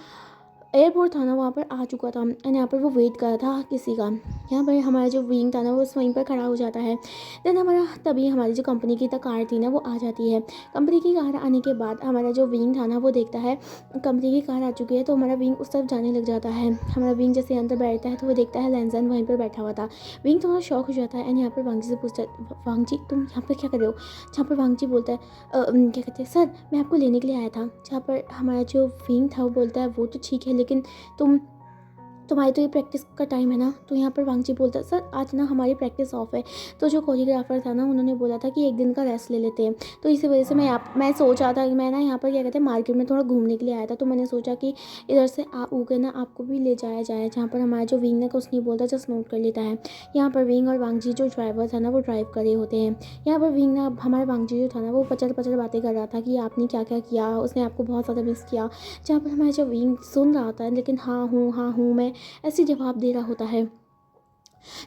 एयरपोर्ट था ना वहाँ पर आ चुका था एंड यहाँ पर वो वेट कर रहा था किसी का। यहाँ पर हमारा जो विंग था ना वो वहीं पर खड़ा हो जाता है। देन हमारा तभी हमारी जो कंपनी की कार थी ना वो आ जाती है। कंपनी की कार आने के बाद हमारा जो विंग था ना वो देखता है कंपनी की कार आ चुकी है, तो हमारा विंग उस तरफ जाने लग जाता है। हमारा विंग जैसे अंदर बैठता है तो वो देखता है लैंसन वहीं पर बैठा हुआ था। विंग थोड़ा शॉक हो जाता है एंड यहाँ पर वांगजी से पूछता है, वांगजी तुम यहाँ पर क्या कर रहे हो? जहाँ पर वांगजी बोलता है क्या कहते हैं, सर मैं आपको लेने के लिए आया था। जहाँ पर हमारा जो विंग था वो बोलता है वो तो ठीक है, लेकिन तुम्हारी तो ये प्रैक्टिस का टाइम है ना। तो यहाँ पर वांगजी बोलता है, सर आज ना हमारी प्रैक्टिस ऑफ है। तो जो कोरियोग्राफर था ना उन्होंने बोला था कि एक दिन का रेस्ट ले लेते हैं, तो इसी वजह से मैं सोच रहा था कि मैं ना यहाँ पर क्या कहते हैं मार्केट में थोड़ा घूमने के लिए आया था। तो मैंने सोचा कि इधर से होकर ना आपको भी ले जाया जाए। जहाँ पर हमारा जो विंग ना कुछ नहीं बोलता, जस्ट नोट कर लेता है। यहाँ पर विंग और वांगजी जो ड्राइवर था ना वो ड्राइव कर रहे होते हैं। यहाँ पर विंग ना हमारे वांगजी जो था ना वो पचड़ पचड़ बातें कर रहा था कि आपने क्या क्या किया, उसने आपको बहुत ज़्यादा मिस किया। जहाँ पर हमारा जो विंग सुन रहा था लेकिन हाँ हूँ मैं ऐसे जवाब दे रहा होता है।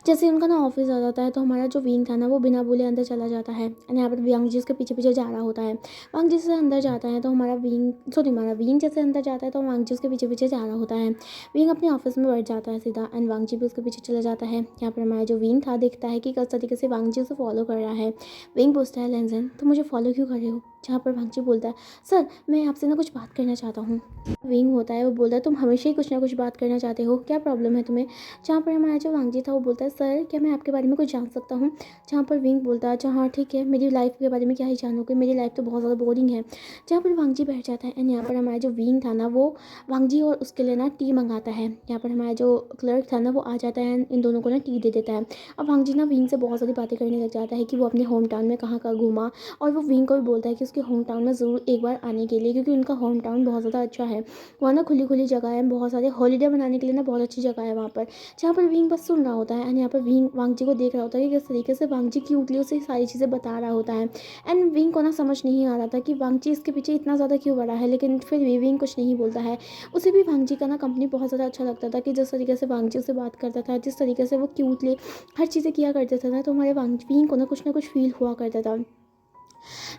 जैसे उनका ना ऑफिस आ जाता है तो हमारा जो विंग था ना वो बिना बोले अंदर चला जाता है एंड यहाँ पर वांग जी उसके पीछे पीछे जा रहा होता है। वांग जी से अंदर जाता है तो हमारा विंग जैसे अंदर जाता है तो वांग जी उसके पीछे पीछे जा रहा होता है। विंग अपने ऑफिस में बैठ जाता है सीधा एंड वांग जी भी उसके पीछे चला जाता है। यहाँ पर हमारा जो विंग था देखता है कि किस तरीके से वांग जी उसे फॉलो कर रहा है। विंग पूछता है, लेंजन तुम मुझे फॉलो क्यों कर रहे हो? जहाँ पर वांग जी बोलता है, सर मैं आपसे ना कुछ बात करना चाहता हूँ। विंग होता है वो बोलता है, तुम हमेशा ही कुछ ना कुछ बात करना चाहते हो, क्या प्रॉब्लम है तुम्हें? जहाँ पर हमारा जो वांगजी था वो बोलता है, सर क्या मैं आपके बारे में कुछ जान सकता हूँ? जहाँ पर विंग बोलता है, अच्छा हाँ ठीक है, मेरी लाइफ के बारे में क्या ही जानोगे, मेरी लाइफ तो बहुत ज़्यादा बोरिंग है। जहाँ पर वांगजी बैठ जाता है एंड यहाँ पर हमारा जो विंग था ना वो वांगजी और उसके लिए ना टी मंगाता है। यहाँ पर हमारा जो क्लर्क था ना वो आ जाता है एंड इन दोनों को ना टी दे देता है। अब वांगजी ना विंग से बहुत सारी बातें करने लग जाता है कि वो अपने होम टाउन में कहाँ कहाँ घूमा, और वो विंग को भी बोलता है कि उसके होम टाउन में ज़रूर एक बार आने के लिए, क्योंकि उनका होम टाउन बहुत ज़्यादा अच्छा है। वहाँ ना खुली खुली जगह है, बहुत सारे हॉलीडे मनाने के लिए ना बहुत अच्छी जगह है वहाँ पर। जहाँ पर विंग बस सुन रहा होता है एंड यहाँ पर विंग वांगजी को देख रहा होता है कि किस तरीके से वांगजी क्यूटली उसे सारी चीज़ें बता रहा होता है। एंड विंग को ना समझ नहीं आ रहा था कि वांगजी इसके पीछे इतना ज़्यादा क्यों बड़ा है, लेकिन फिर भी विंग कुछ नहीं बोलता है। उसे भी वांगजी का ना कंपनी बहुत ज़्यादा अच्छा लगता था कि जिस तरीके से वांगजी उससे बात करता था, जिस तरीके से वो क्यूटली हर चीज़ें किया करते थे ना, तो हमारे विंग को ना कुछ फील हुआ करता था।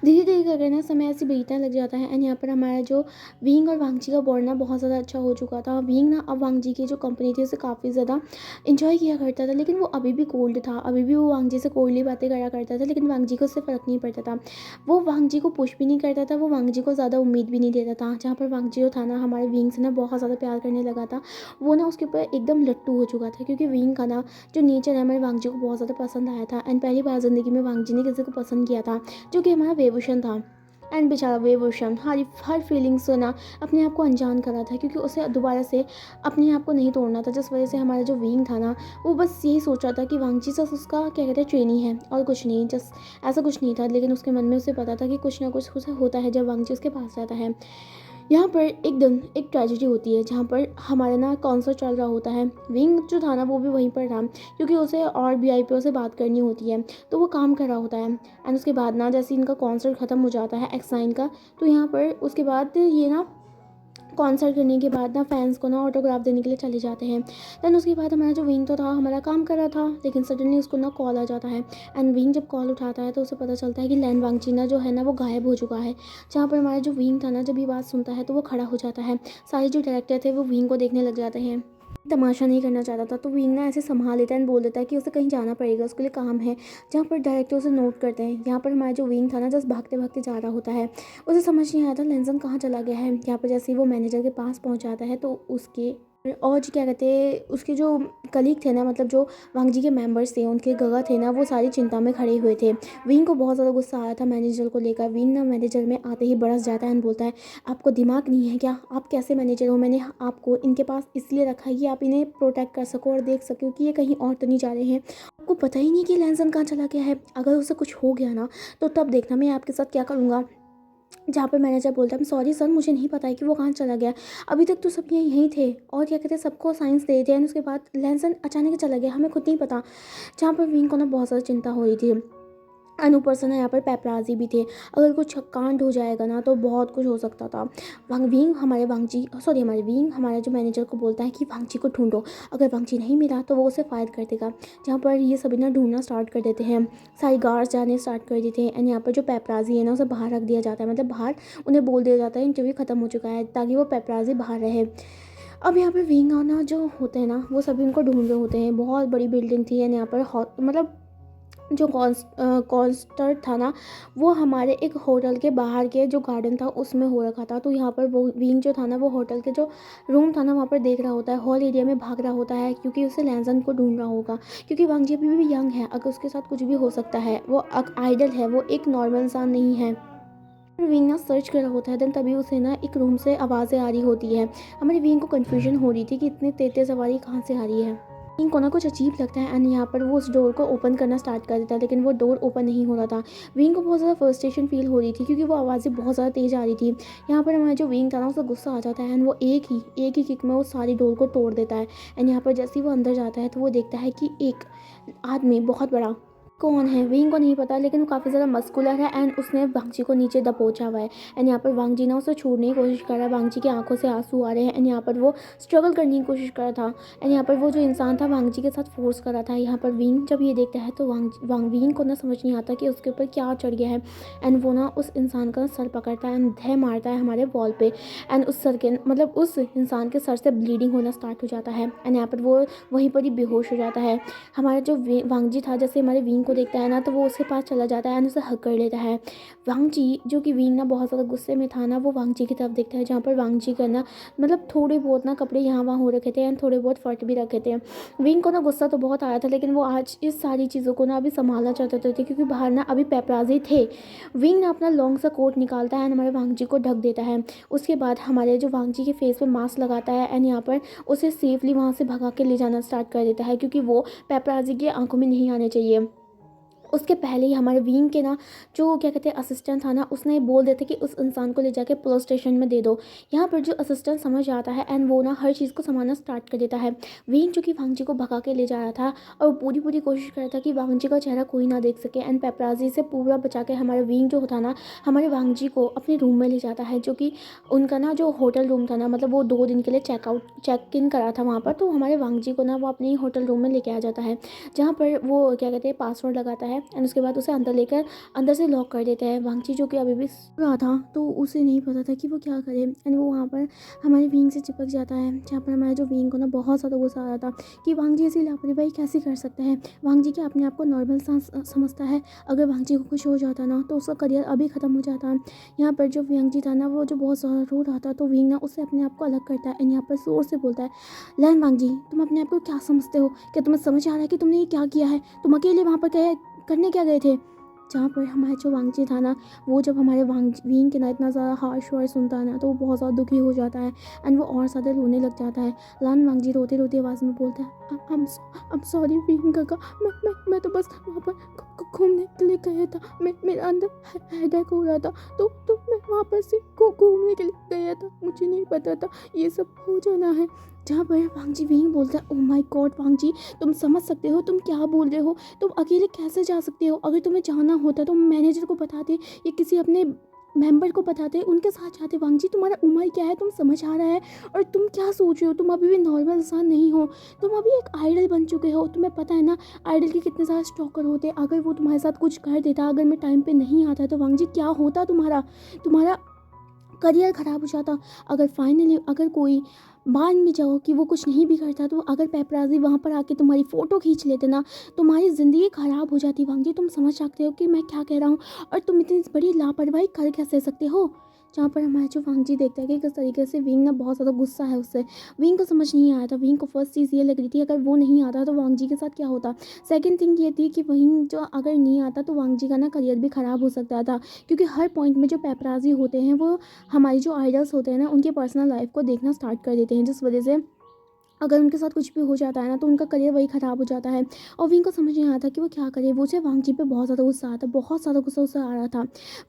धीरे धीरे करके ना समय ऐसे बीतने लग जाता है एंड यहाँ पर हमारा जो विंग और वांगजी का बॉन्ड ना बहुत ज़्यादा अच्छा हो चुका था। विंग ना अब वांगजी की जो कंपनी थी उसे काफ़ी ज़्यादा इंजॉय किया करता था, लेकिन वो अभी भी कोल्ड था, अभी भी वो वांगजी से कोल्डली बातें करा करता था, लेकिन वांगजी को उससे फ़र्क नहीं पड़ता था। वो वांगजी को पुश भी नहीं करता था, वो वांगजी को ज़्यादा उम्मीद भी नहीं देता था। जहाँ पर वांगजी जो था ना हमारे विंग से ना बहुत ज़्यादा प्यार करने लगा था, वो ना उसके ऊपर एकदम लट्टू हो चुका था, क्योंकि विंग का ना जो नेचर है हमारे वांगजी को बहुत ज़्यादा पसंद आया था एंड पहली बार ज़िंदगी में वांगजी ने किसी को पसंद किया था, जो कि हमारा वेवभूषण था। एंड बेचारा वेवभूषण हर फीलिंग्स से ना अपने आप को अनजान कर रहा था, क्योंकि उसे दोबारा से अपने आप को नहीं तोड़ना था, जिस वजह से हमारा जो विंग था ना वो बस यही सोच रहा था कि वांगजी जस्ट उसका क्या कहते हैं ट्रेनी है और कुछ नहीं, जस्ट ऐसा कुछ नहीं था। लेकिन उसके मन में उसे पता था कि कुछ ना कुछ उसे होता है जब वांगजी उसके पास रहता है। यहाँ पर एक दिन एक ट्रेजेडी होती है, जहाँ पर हमारे ना कॉन्सर्ट चल रहा होता है। विंग जो था ना वो भी वहीं पर था, क्योंकि उसे और वीआईपीओ से बात करनी होती है, तो वो काम कर रहा होता है। एंड उसके बाद ना जैसे इनका कॉन्सर्ट ख़त्म हो जाता है एक्साइन का, तो यहाँ पर उसके बाद ये ना कॉन्सर्ट करने के बाद ना फैंस को ना ऑटोग्राफ देने के लिए चले जाते हैं। दैन उसके बाद हमारा जो विंग तो था हमारा काम कर रहा था, लेकिन सडनली उसको ना कॉल आ जाता है एंड विंग जब कॉल उठाता है तो उसे पता चलता है कि लैन वांगचीना जो है ना वो गायब हो चुका है। जहाँ पर हमारा जो विंग था ना जब ये बात सुनता है तो वो खड़ा हो जाता है। सारे जो डायरेक्टर थे वो विंग को देखने लग जाते हैं। तमाशा नहीं करना चाहता था, तो विंग ना ऐसे संभाल लेता है एंड बोल देता है कि उसे कहीं जाना पड़ेगा, उसके लिए काम है। जहाँ पर डायरेक्टर उसे नोट करते हैं। यहाँ पर हमारा जो विंग था ना जस्ट भागते भागते जा रहा होता है, उसे समझ नहीं आता लेंसन कहाँ चला गया है। यहाँ पर जैसे ही वो मैनेजर के पास पहुँच जाता है तो उसके और जो क्या कहते हैं उसके जो कलीग थे ना, मतलब जो वांगजी के मेंबर्स थे, उनके गगा थे ना, वो सारी चिंता में खड़े हुए थे। विंग को बहुत ज़्यादा गुस्सा आया था मैनेजर को लेकर। विंग ना मैनेजर में आते ही बरस जाता है एंड बोलता है, आपको दिमाग नहीं है क्या? आप कैसे मैनेजर हो? मैंने आपको इनके पास इसलिए रखा है कि आप इन्हें प्रोटेक्ट कर सको और देख सको कि ये कहीं और तो नहीं जा रहे हैं। आपको पता ही नहीं कि लैंसन कहाँ चला गया है। अगर उसे कुछ हो गया ना तो तब देखना मैं आपके साथ क्या करूँगा। जहाँ पर मैनेजर बोलता है, सॉरी सर, मुझे नहीं पता है कि वो कहाँ चला गया, अभी तक तो सब यहीं थे और क्या कहते हैं सबको साइंस दे थे, एंड उसके बाद लैंसन अचानक चला गया, हमें खुद नहीं पता। जहाँ पर विंग को ना बहुत ज़्यादा चिंता हो रही थी। एंड ऊपर से ना यहाँ पर पेपराजी भी थे, अगर कुछ कांड हो जाएगा ना तो बहुत कुछ हो सकता था। हमारे विंग हमारा जो मैनेजर को बोलता है कि वांगजी को ढूंढो, अगर वांगजी नहीं मिला तो वो उसे फायर कर देगा। जहाँ पर ये सभी ना ढूंढना स्टार्ट कर देते हैं, सारी गार्ड्स जाने स्टार्ट कर देते हैं एंड यहाँ पर जो पेपराजी है ना उसे बाहर रख दिया जाता है, मतलब बाहर उन्हें बोल दिया जाता है इंटरव्यू खत्म हो चुका है, ताकि वो पेपराजी बाहर रहे। अब यहाँ पर विंग ना जो होते हैं ना, वो सभी उनको ढूंढ रहे होते हैं। बहुत बड़ी बिल्डिंग थी एंड यहाँ पर मतलब जो कॉन्सर्ट था ना, वो हमारे एक होटल के बाहर के जो गार्डन था उसमें हो रखा था। तो यहाँ पर वो विंग जो था ना, वो होटल के जो रूम था ना वहाँ पर देख रहा होता है, हॉल एरिया में भाग रहा होता है, क्योंकि उसे लैंजन को ढूंढ रहा होगा। क्योंकि वांग जी अभी भी यंग है, अगर उसके साथ कुछ भी हो सकता है, वो आइडल है, वो एक नॉर्मल इंसान नहीं है। विंग ना सर्च कर रहा होता है, देन तभी उसे ना एक रूम से आवाज़ें आ रही होती है। हमारे विंग को कन्फ्यूजन हो रही थी कि इतनी तेज तेज आवाज़ कहाँ से आ रही है। विंग को ना कुछ अजीब लगता है एंड यहाँ पर वो उस डोर को ओपन करना स्टार्ट कर देता है, लेकिन वो डोर ओपन नहीं हो रहा था। विंग को बहुत ज़्यादा फ्रस्ट्रेशन फील हो रही थी, क्योंकि वो आवाज़ें बहुत ज़्यादा तेज़ आ रही थी। यहाँ पर हमारा जो विंग था ना, उसका गुस्सा आ जाता है एंड वो एक ही किक में वो सारी डोर को तोड़ देता है। एंड यहाँ पर जैसे ही वो अंदर जाता है तो वो देखता है कि एक आदमी बहुत बड़ा, कौन है विंग को नहीं पता, लेकिन वो काफ़ी ज़्यादा मस्कुलर है एंड उसने वांग जी को नीचे दबोचा हुआ है। एंड यहाँ पर वांग जी ना उसे छोड़ने की कोशिश कर रहा है, वांग जी की आंखों से आंसू आ रहे हैं एंड यहाँ पर वो स्ट्रगल करने की कोशिश कर रहा था। एंड यहाँ पर वो जो इंसान था वांग जी के साथ फोर्स कर रहा था। यहाँ पर विंग जब ये देखता है तो विंग को ना समझ नहीं आता कि उसके ऊपर क्या चढ़ गया है। एंड वो ना उस इंसान का सर पकड़ता है एंड धै मारता है हमारे वॉल पे। एंड उस सर के मतलब उस इंसान के सर से ब्लीडिंग होना स्टार्ट हो जाता है एंड यहाँ पर वो वहीं पर ही बेहोश हो जाता है। हमारा जो वांग जी था, जैसे हमारे विंग को देखता है ना, तो वो उसके पास चला जाता है एंड उसे हक कर लेता है। वांग जी, जो कि विंग ना बहुत ज़्यादा गुस्से में था ना, वो वांग जी की तरफ देखता है, जहाँ पर वांग जी का ना मतलब थोड़े बहुत ना कपड़े यहाँ वहाँ हो रखे थे एंड थोड़े बहुत फट भी रखे थे। विंग को ना गुस्सा तो बहुत आया था, लेकिन वो आज इस सारी चीज़ों को ना अभी संभालना चाहते थे, क्योंकि बाहर ना अभी पेपराजी थे। विंग ना अपना लॉन्ग सा कोट निकालता है एंड हमारे वांग जी को ढक देता है। उसके बाद हमारे जो वांग जी के फेस पे मास्क लगाता है एंड यहाँ पर उसे सेफली वहाँ से भगा के ले जाना स्टार्ट कर देता है, क्योंकि वो पेपराजी की आंखों में नहीं आने चाहिए। उसके पहले ही हमारे विंग के ना जो क्या कहते हैं असिस्टेंट था ना, उसने बोल देते कि उस इंसान को ले जाके पुलिस स्टेशन में दे दो। यहाँ पर जो असिस्टेंट समझ आता है एंड वो ना हर चीज़ को संभालना स्टार्ट कर देता है। विंग जो कि वांग जी को भगा के ले जा रहा था और वो पूरी पूरी कोशिश कर रहा था कि वांग जी का चेहरा कोई ना देख सके एंड पेपराजी से पूरा बचा के हमारे विंग जो होता ना, हमारे वांग जी को अपने रूम में ले जाता है, जो कि उनका ना जो होटल रूम था ना, मतलब वो 2 दिन के लिए चेक इन करा था वहाँ पर। तो हमारे वांग जी को ना वो अपने होटल रूम में लेके आ जाता है, जहाँ पर वो क्या कहते हैं पासवर्ड लगाता है एंड उसके बाद उसे अंदर लेकर अंदर से लॉक कर देते हैं। वांगची जो कि अभी भी सो रहा था, तो उसे नहीं पता था कि वो क्या करे एंड वो वहाँ पर हमारे विंग से चिपक जाता है, जहाँ पर हमारे जो विंग को ना बहुत ज़्यादा गुस्सा आ रहा था कि वांग जी ऐसी लापरवाही कैसे कर सकते हैं। वांग जी क्या अपने आप को नॉर्मल समझता है? अगर वांग जी को कुछ हो जाता ना तो उसका करियर अभी ख़त्म हो जाता। यहाँ पर जो वांग जी था ना, वो जो बहुत ज़्यादा रो रहा था, तो विंग ना उससे अपने आप को अलग करता है एंड यहाँ पर जोर से बोलता है, लैन वांग जी, तुम अपने आप को क्या समझते हो? क्या तुम्हें समझ आ रहा है कि तुमने ये क्या किया है? तुम अकेले वहाँ पर गए करने क्या गए थे? जहाँ पर हमारा जो वांगची था ना, वो जब हमारे विंग के ना इतना ज़्यादा हार्श वर्ड सुनता है ना, तो वो बहुत ज़्यादा दुखी हो जाता है एंड वो और ज़्यादा रोने लग जाता है। लान वांगजी रोते रोते आवाज़ में बोलता है, I'm sorry विंग काका, मैं तो बस वहाँ पर घूमने के लिए गया था। मेरे अंदर हेडेक हो रहा था, तो मैं वहाँ पर से घूमने के लिए गया था, मुझे नहीं पता था ये सब हो जाना है। जहाँ पर वांगजी विंग बोलता है, ओ माय गॉड वांगजी, तुम समझ सकते हो तुम क्या बोल रहे हो? तुम अकेले कैसे जा सकते हो? अगर तुम्हें जाना होता तो मैनेजर को बताते या किसी अपने मेंबर को बताते, उनके साथ जाते। वांग जी, तुम्हारा उम्र क्या है? तुम समझ आ रहा है? और तुम क्या सोच रहे हो? तुम अभी भी नॉर्मल इंसान नहीं हो, तुम अभी एक आइडल बन चुके हो। तुम्हें पता है ना आइडल के कितने सारे स्टॉकर होते हैं? अगर वो तुम्हारे साथ कुछ कर देता, अगर मैं टाइम पे नहीं आता, तो वांग जी क्या होता तुम्हारा करियर ख़राब हो जाता। अगर फाइनली अगर कोई मान भी जाओ कि वो कुछ नहीं भी करता, तो अगर पेपराजी वहाँ पर आके तुम्हारी फ़ोटो खींच लेते ना, तुम्हारी ज़िंदगी ख़राब हो जाती। वांग जी, तुम समझ सकते हो कि मैं क्या कह रहा हूँ? और तुम इतनी बड़ी लापरवाही कर कैसे सकते हो? जहाँ पर हमारा जो वांग जी देखता है कि किस तरीके से विंग ना बहुत ज़्यादा गुस्सा है उससे। विंग को समझ नहीं आया था। विंग को फर्स्ट चीज़ ये लग रही थी, अगर वो नहीं आता तो वांग जी के साथ क्या होता। सेकंड थिंग ये थी कि विंग जो अगर नहीं आता तो वांग जी का ना करियर भी ख़राब हो सकता था, क्योंकि हर पॉइंट में जो पेपराजी होते हैं वो हमारी जो आइडल्स होते हैं ना, उनके पर्सनल लाइफ को देखना स्टार्ट कर देते हैं, जिस वजह से अगर उनके साथ कुछ भी हो जाता है ना, तो उनका करियर वही ख़राब हो जाता है। और विंग को समझ नहीं आता कि वो क्या करे। वो जो वांग जी पे बहुत ज़्यादा गुस्सा आता, बहुत ज़्यादा गुस्सा उससे आ रहा था।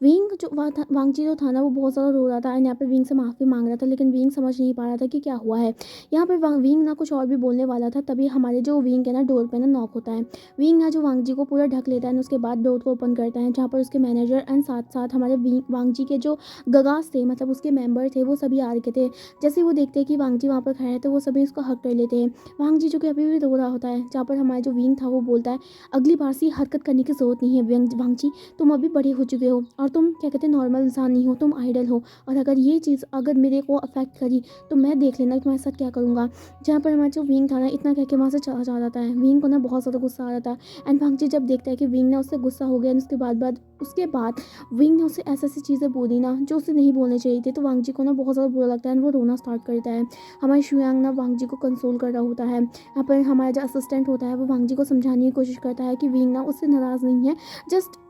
विंग जो वांग जी जो था ना, वो बहुत ज़्यादा रो रहा था एंड यहाँ पर विंग से माफ़ी मांग रहा था, लेकिन विंग समझ नहीं पा रहा था कि क्या हुआ है। यहाँ पर विंग ना कुछ और भी बोलने वाला था, तभी हमारे जो विंग है ना डोर पर ना नॉक होता है। विंग ना जो वांग जी को पूरा ढक लेता है, उसके बाद डोर को ओपन करता है, जहाँ पर उसके मैनेजर एंड साथ साथ हमारे वांग जी के जो गगास थे, मतलब उसके मेम्बर थे, वो सभी आ रखे थे। जैसे वो देखते हैं कि वांग जी वहाँ पर खड़े हैं, तो वो सभी उसको हक कर लेते हैं। वांग जी जो कि अभी भी रो रहा होता है, जहाँ पर हमारा जो विंग था वो बोलता है अगली बार से हरकत करने की ज़रूरत नहीं है वांग जी, तुम अभी बड़े हो चुके हो और तुम क्या कहते हैं नॉर्मल इंसान नहीं हो, तुम आइडल हो, और अगर ये चीज़ अगर मेरे को अफेक्ट करी तो मैं देख लेना कि तुम्हारे साथ क्या करूँगा। जहाँ पर हमारा जो विंग था ना इतना कह के वहाँ से चला जा जाता है। विंग को ना बहुत ज़्यादा गुस्सा आ जाता है एंड वांग जी जब देखता है कि विंग ना उससे गुस्सा हो गया, उसके बाद विंग ने उसे ऐसी ऐसी चीज़ें बोली ना जो उसे नहीं बोलनी चाहिए थी, तो वांग जी को ना बहुत ज़्यादा बुरा लगता है एंड वो रोना स्टार्ट करता है। हमारे शुयांग ना वांग जी को कंसोल कर रहा होता है। यहाँ पर हमारा जो असिस्टेंट होता है वो वांग जी को समझाने की कोशिश करता है कि विंग ना उससे नाराज़ नहीं है, जस्ट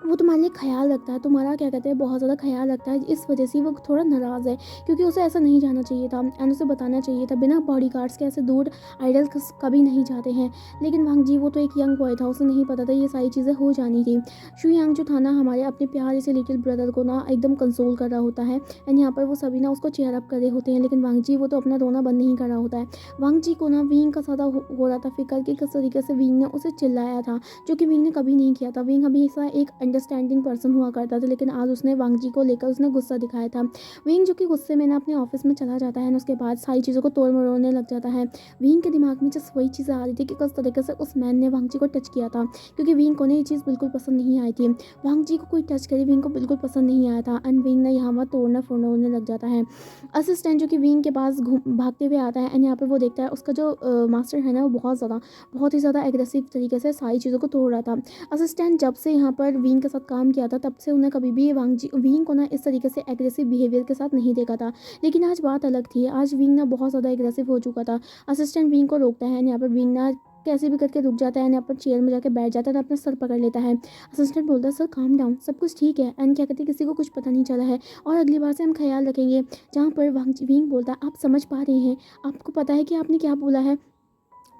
वो तुम्हारे लिए ख़्याल रखता है, तुम्हारा क्या कहते हैं बहुत ज़्यादा ख़्याल रखता है, इस वजह से वो थोड़ा नाराज़ है, क्योंकि उसे ऐसा नहीं जाना चाहिए था एंड उसे बताना चाहिए था। बिना बॉडीगार्ड्स के ऐसे दूर आइडल कभी नहीं जाते हैं। लेकिन वांग जी वो तो एक यंग बॉय था, उसे नहीं पता था ये सारी चीज़ें हो जानी थी। शू यांग जो था ना हमारे अपने प्यारे से लिटिल ब्रदर को ना एकदम कंसोल कर रहा होता है एंड यहाँ पर वो सभी ना उसको चेयर अप कर रहे होते हैं, लेकिन वांग जी वो तो अपना रोना बंद नहीं कर रहा होता है। वांग जी को ना विंग का ज़्यादा हो रहा था फिक्र कि किस तरीके से विंग ने उसे चिल्लाया था, जो कि विंग ने कभी नहीं किया था। विंग हमेशा एक अंडरस्टैंडिंग पर्सन हुआ करता था, लेकिन आज उसने वांग जी को लेकर उसने गुस्सा दिखाया था। विंग जो कि गुस्से में ना अपने ऑफिस में चला जाता है, उसके बाद सारी चीज़ों को तोड़ मरोड़ने लग जाता है। विंग के दिमाग में जस्ट वही चीज़ें आ रही थी कि किस तरीके से उस मैन ने वांग जी को टच किया था, क्योंकि विंग को ये चीज़ बिल्कुल पसंद नहीं आई थी। वांग जी को कोई टच करे विंग को बिल्कुल पसंद नहीं आया था एंड विंग ने यहाँ पर तोड़ना फोड़ने लग जाता है। असिस्टेंट जो कि विंग के पास भागते हुए आता है एंड यहाँ पर वो देखता है उसका जो मास्टर है ना वो बहुत ही ज़्यादा एग्रेसिव तरीके से सारी चीज़ों को तोड़ रहा था। असिस्टेंट जब से यहाँ पर विंग के साथ काम किया था तब से उन्हें कभी भी विंग को ना इस तरीके से एग्रेसिव बिहेवियर के साथ नहीं देखा था, लेकिन आज बात अलग थी। आज विंग ना बहुत ज़्यादा एग्रेसिव हो चुका था। असिस्टेंट विंग को रोकता है, यहाँ पर विंग ना कैसे भी करके रुक जाता है, यहाँ पर चेयर में जाके बैठ जाता है और अपना सर पकड़ लेता है। असिस्टेंट बोलता है सर काम डाउन, सब कुछ ठीक है एंड क्या कहते हैं किसी को कुछ पता नहीं चला है और अगली बार से हम ख्याल रखेंगे। जहाँ पर विंग बोलता है आप समझ पा रहे हैं, आपको पता है कि आपने क्या बोला है,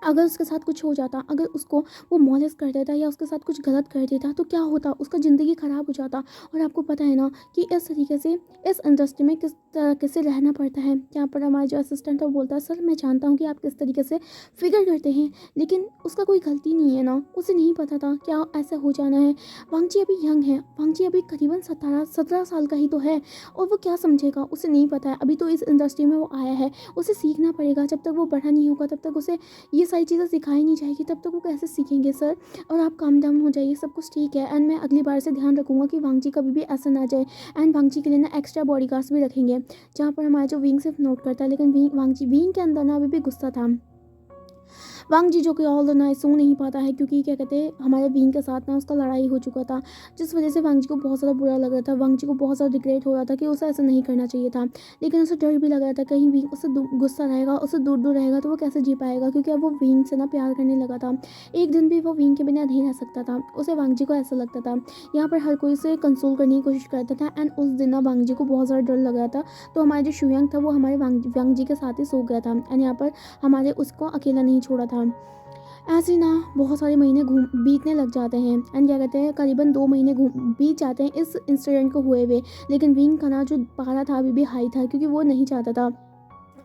अगर उसके साथ कुछ हो जाता, अगर उसको वो मॉलेस्ट कर देता या उसके साथ कुछ गलत कर देता तो क्या होता, उसका ज़िंदगी ख़राब हो जाता। और आपको पता है ना कि इस तरीके से इस इंडस्ट्री में किस तरीके से रहना पड़ता है। यहाँ पर हमारा जो असिस्टेंट है वो बोलता है सर मैं जानता हूँ कि आप किस तरीके से फिगर करते हैं, लेकिन उसका कोई गलती नहीं है ना, उसे नहीं पता था क्या ऐसा हो जाना है। वांग जी अभी यंग है, वांग जी अभी करीबन 17 साल का ही तो है और वो क्या समझेगा, उसे नहीं पता है। अभी तो इस इंडस्ट्री में वो आया है, उसे सीखना पड़ेगा। जब तक वो बड़ा नहीं होगा तब तक उसे ये सारी चीज़ें सिखाई नहीं जाएगी, तब तक वो कैसे सीखेंगे सर। और आप काम डाउन हो जाइए, सब कुछ ठीक है एंड मैं अगली बार से ध्यान रखूंगा कि वांग जी कभी भी ऐसा ना जाए एंड वांग जी के लिए ना एक्स्ट्रा बॉडीगार्ड्स भी रखेंगे। जहाँ पर हमारा जो विंग सिर्फ नोट करता है, लेकिन विंग के अंदर ना अभी भी गुस्सा था। वांग जी जो कि ऑल द नाइट सो नहीं पाता है, क्योंकि क्या कहते हैं हमारे विंग के साथ ना उसका लड़ाई हो चुका था, जिस वजह से वांग जी को बहुत ज़्यादा बुरा लग रहा था। वांग जी को बहुत ज़्यादा रिग्रेट हो रहा था कि उसे ऐसा नहीं करना चाहिए था, लेकिन उसे डर भी लग रहा था कहीं विंग उससे गुस्सा रहेगा, उससे दूर दूर रहेगा तो वो कैसे जी पाएगा, क्योंकि अब वो विंग से ना प्यार करने लगा था। एक दिन भी वो विंग के बिना नहीं रह सकता था, उसे वांग जी को ऐसा लगता था। यहाँ पर हर कोई उसे कंसोल करने की कोशिश करता था एंड उस दिन ना वांग जी को बहुत ज़्यादा डर लग रहा था, तो हमारा जो शुयांग था वो हमारे वांग जी के साथ ही सो गया था एंड यहाँ पर हमारे उसको अकेला नहीं छोड़ा था। ऐसे ही ना बहुत सारे महीने घूम बीतने लग जाते हैं एंड क्या कहते हैं करीबन 2 महीने बीत जाते हैं इस इंसिडेंट को हुए हुए, लेकिन विंग का ना जो पारा था अभी भी हाई था, क्योंकि वो नहीं चाहता था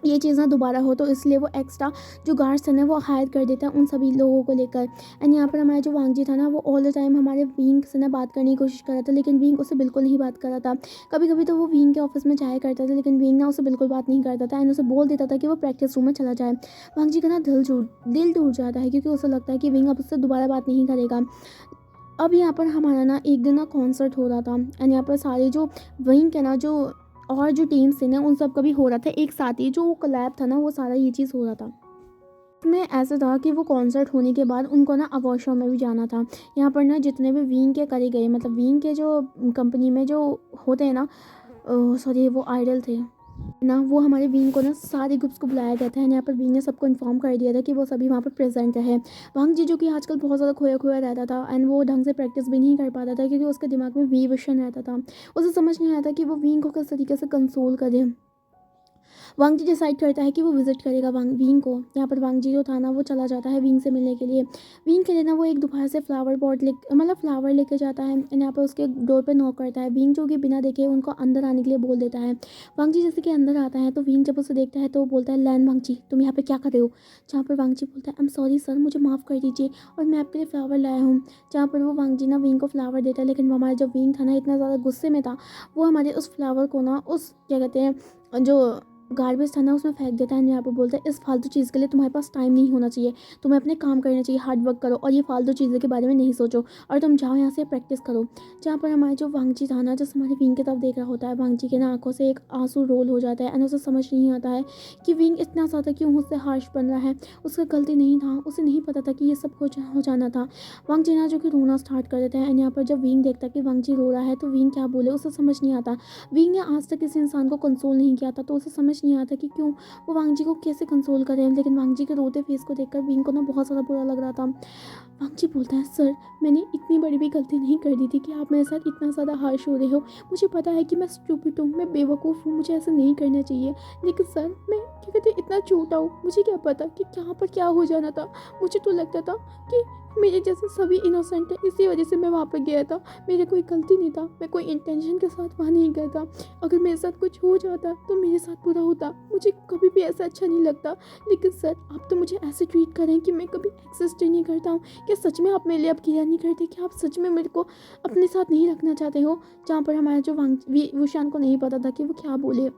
ये चीज़ ना दोबारा हो, तो इसलिए वो एक्स्ट्रा जो गार्ड्स थे ना वो हायर कर देता है उन सभी लोगों को लेकर। एंड यहाँ पर हमारा जो वांग जी था ना वो ऑल द टाइम हमारे विंग से ना बात करने की कोशिश कर रहा था, लेकिन विंग उससे बिल्कुल नहीं बात कर रहा था। कभी कभी तो वो विंग के ऑफिस में जाया करता था, लेकिन विंग ना उसे बिल्कुल बात नहीं करता था एंड उसे बोल देता था कि वो प्रैक्टिस रूम में चला जाए। वांग जी का ना दिल टूट जाता है, क्योंकि उसे लगता है कि विंग अब उससे दोबारा बात नहीं करेगा। अब यहाँ पर हमारा ना एक दिन ना कॉन्सर्ट हो रहा था एंड यहाँ पर सारे जो विंग के ना जो और जो टीम्स थे ना उन सब का भी हो रहा था एक साथ ही, जो वो कोलैब था ना वो सारा ये चीज़ हो रहा था। में ऐसा था कि वो कॉन्सर्ट होने के बाद उनको ना अवार्ड शो में भी जाना था। यहाँ पर ना जितने भी विंग के करे गए, मतलब विंग के जो कंपनी में जो होते हैं ना, सॉरी वो आइडल थे ना, वो हमारे विंग को ना सारे ग्रुप्स को बुलाया गया था। यहाँ पर विंग ने सबको इन्फॉर्म कर दिया था कि वो सभी वहाँ पर प्रेजेंट है। वांग जी जो कि आजकल बहुत ज़्यादा खोया खोया रहता था एंड वो ढंग से प्रैक्टिस भी नहीं कर पाता था, क्योंकि उसके दिमाग में वी विशन रहता था। उसे समझ नहीं आता कि वो विंग को किस तरीके से कंसोल करे। वांग जी डिसाइड करता है कि वो विजिट करेगा विंग को। यहाँ पर वांग जी जो था ना वो चला जाता है विंग से मिलने के लिए। विंग के लिए ना वो एक दोपहर से फ्लावर लेके जाता है एंड यहाँ पर उसके डोर पे नॉक करता है। विंग जो कि बिना देखे उनको अंदर आने के लिए बोल देता है। वांग जी जैसे कि अंदर आता है तो विंग जब उसे देखता है तो वो बोलता है लैन वांग जी तुम यहाँ पे क्या कर रहे हो। जहाँ पर वांग जी बोलता है आई एम सॉरी सर, मुझे माफ़ कर दीजिए और मैं आपके लिए फ्लावर लाया हूँ। जहाँ पर वो वांग जी ना विंग को फ्लावर देता है, लेकिन वो हमारा जो विंग था ना इतना ज़्यादा गुस्से में था, वो हमारे उस फ्लावर को ना उस क्या कहते हैं जो गार्बेज था ना उसमें फेंक देता है। एंड यहाँ पर बोलता है इस फालतू चीज़ के लिए तुम्हारे पास टाइम नहीं होना चाहिए, तुम्हें अपने काम करना चाहिए, हार्ड वर्क करो और ये फालतू चीज़ों के बारे में नहीं सोचो और तुम जाओ यहाँ से प्रैक्टिस करो। जहाँ पर हमारे जो वांगची था ना, जैसे हमारे विंग की तरफ देख रहा होता है, वांगची के ना आंखों से एक आंसू रोल हो जाता है एंड उसे समझ नहीं आता है कि विंग इतना ज़्यादा क्यों मुझसे हार्श बन रहा है। उसका गलती नहीं था, उसे नहीं पता था कि ये सब हो जाना था। वांगची ना जो कि रोना स्टार्ट कर देता है एंड यहाँ पर जब विंग देखता है कि वांगची रो रहा है तो विंग क्या बोले उसे समझ नहीं आता। विंग ने आज तक किसी इंसान को कंसोल नहीं किया था तो उसे समझ नहीं आता कि क्यों वो वांगजी को कैसे कंसोल करें। लेकिन वांगजी के रोते फेस को देखकर विंग को ना बहुत ज़्यादा बुरा लग रहा था। वांगजी बोलता है सर, मैंने इतनी बड़ी भी गलती नहीं कर दी थी कि आप मेरे साथ इतना ज़्यादा हार्श हो रहे हो। मुझे पता है कि मैं स्टूपिड हूँ, मैं बेवकूफ़ हूँ, मुझे ऐसा नहीं करना चाहिए। लेकिन सर मैं क्या कहते हैं इतना छोटा हूँ, मुझे क्या पता कि कहाँ पर क्या हो जाना था। मुझे तो लगता था कि मेरे जैसे सभी इनोसेंट है, इसी वजह से मैं वहाँ पर गया था। मेरी कोई गलती नहीं था, मैं कोई इंटेंशन के साथ वहाँ नहीं गया था। अगर मेरे साथ कुछ हो जाता तो मेरे साथ बुरा होता, मुझे कभी भी ऐसा अच्छा नहीं लगता। लेकिन सर आप तो मुझे ऐसे ट्रीट करें कि मैं कभी एक्सिस्ट ही नहीं करता हूँ। क्या सच में आप मेरे लिए अब केयर नहीं करते? क्या आप सच में मेरे को अपने साथ नहीं रखना चाहते हो? जहाँ पर हमारा जो वुशान को नहीं पता था कि वो क्या बोले।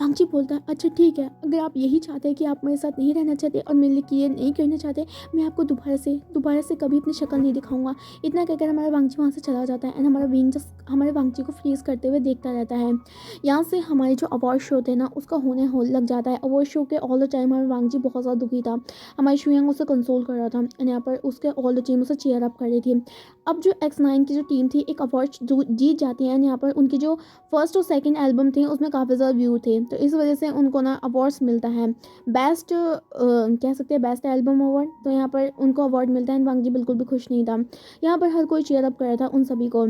वांगची बोलता है अच्छा ठीक है, अगर आप यही चाहते हैं कि आप मेरे साथ नहीं रहना चाहते और मेरे लिए केयर नहीं करना चाहते, मैं आपको दोबारा से कभी अपनी शक्ल नहीं दिखाऊंगा। इतना कहकर हमारा वांगची वहाँ से चला जाता है एंड हमारा विंग जस्ट हमारे वांगची को फ्रीज करते हुए देखता रहता है। यहाँ से हमारे जो अवार्ड शो थे ना उसका होने हो लग जाता है। अवार्ड शो के ऑल द टाइम हमारा वांगची बहुत ज़्यादा दुखी था। हमारी शुयांग उसे कंसोल कर रहा था एंड यहाँ पर उसके ऑल द टीम उसे चेयर अप कर रही थी। अब जो X9 की जो टीम थी एक अवार्ड जीत जाती है एंड यहाँ पर उनकी जो फर्स्ट और सेकंड एल्बम थे उसमें काफ़ी ज़्यादा व्यू थे, तो इस वजह से उनको ना अवार्ड्स मिलता है। बेस्ट कह सकते हैं बेस्ट एल्बम अवार्ड, तो यहाँ पर उनको अवार्ड मिलता है। वांगजी बिल्कुल भी खुश नहीं था। यहाँ पर हर कोई चेयर अप कर रहा था उन सभी को।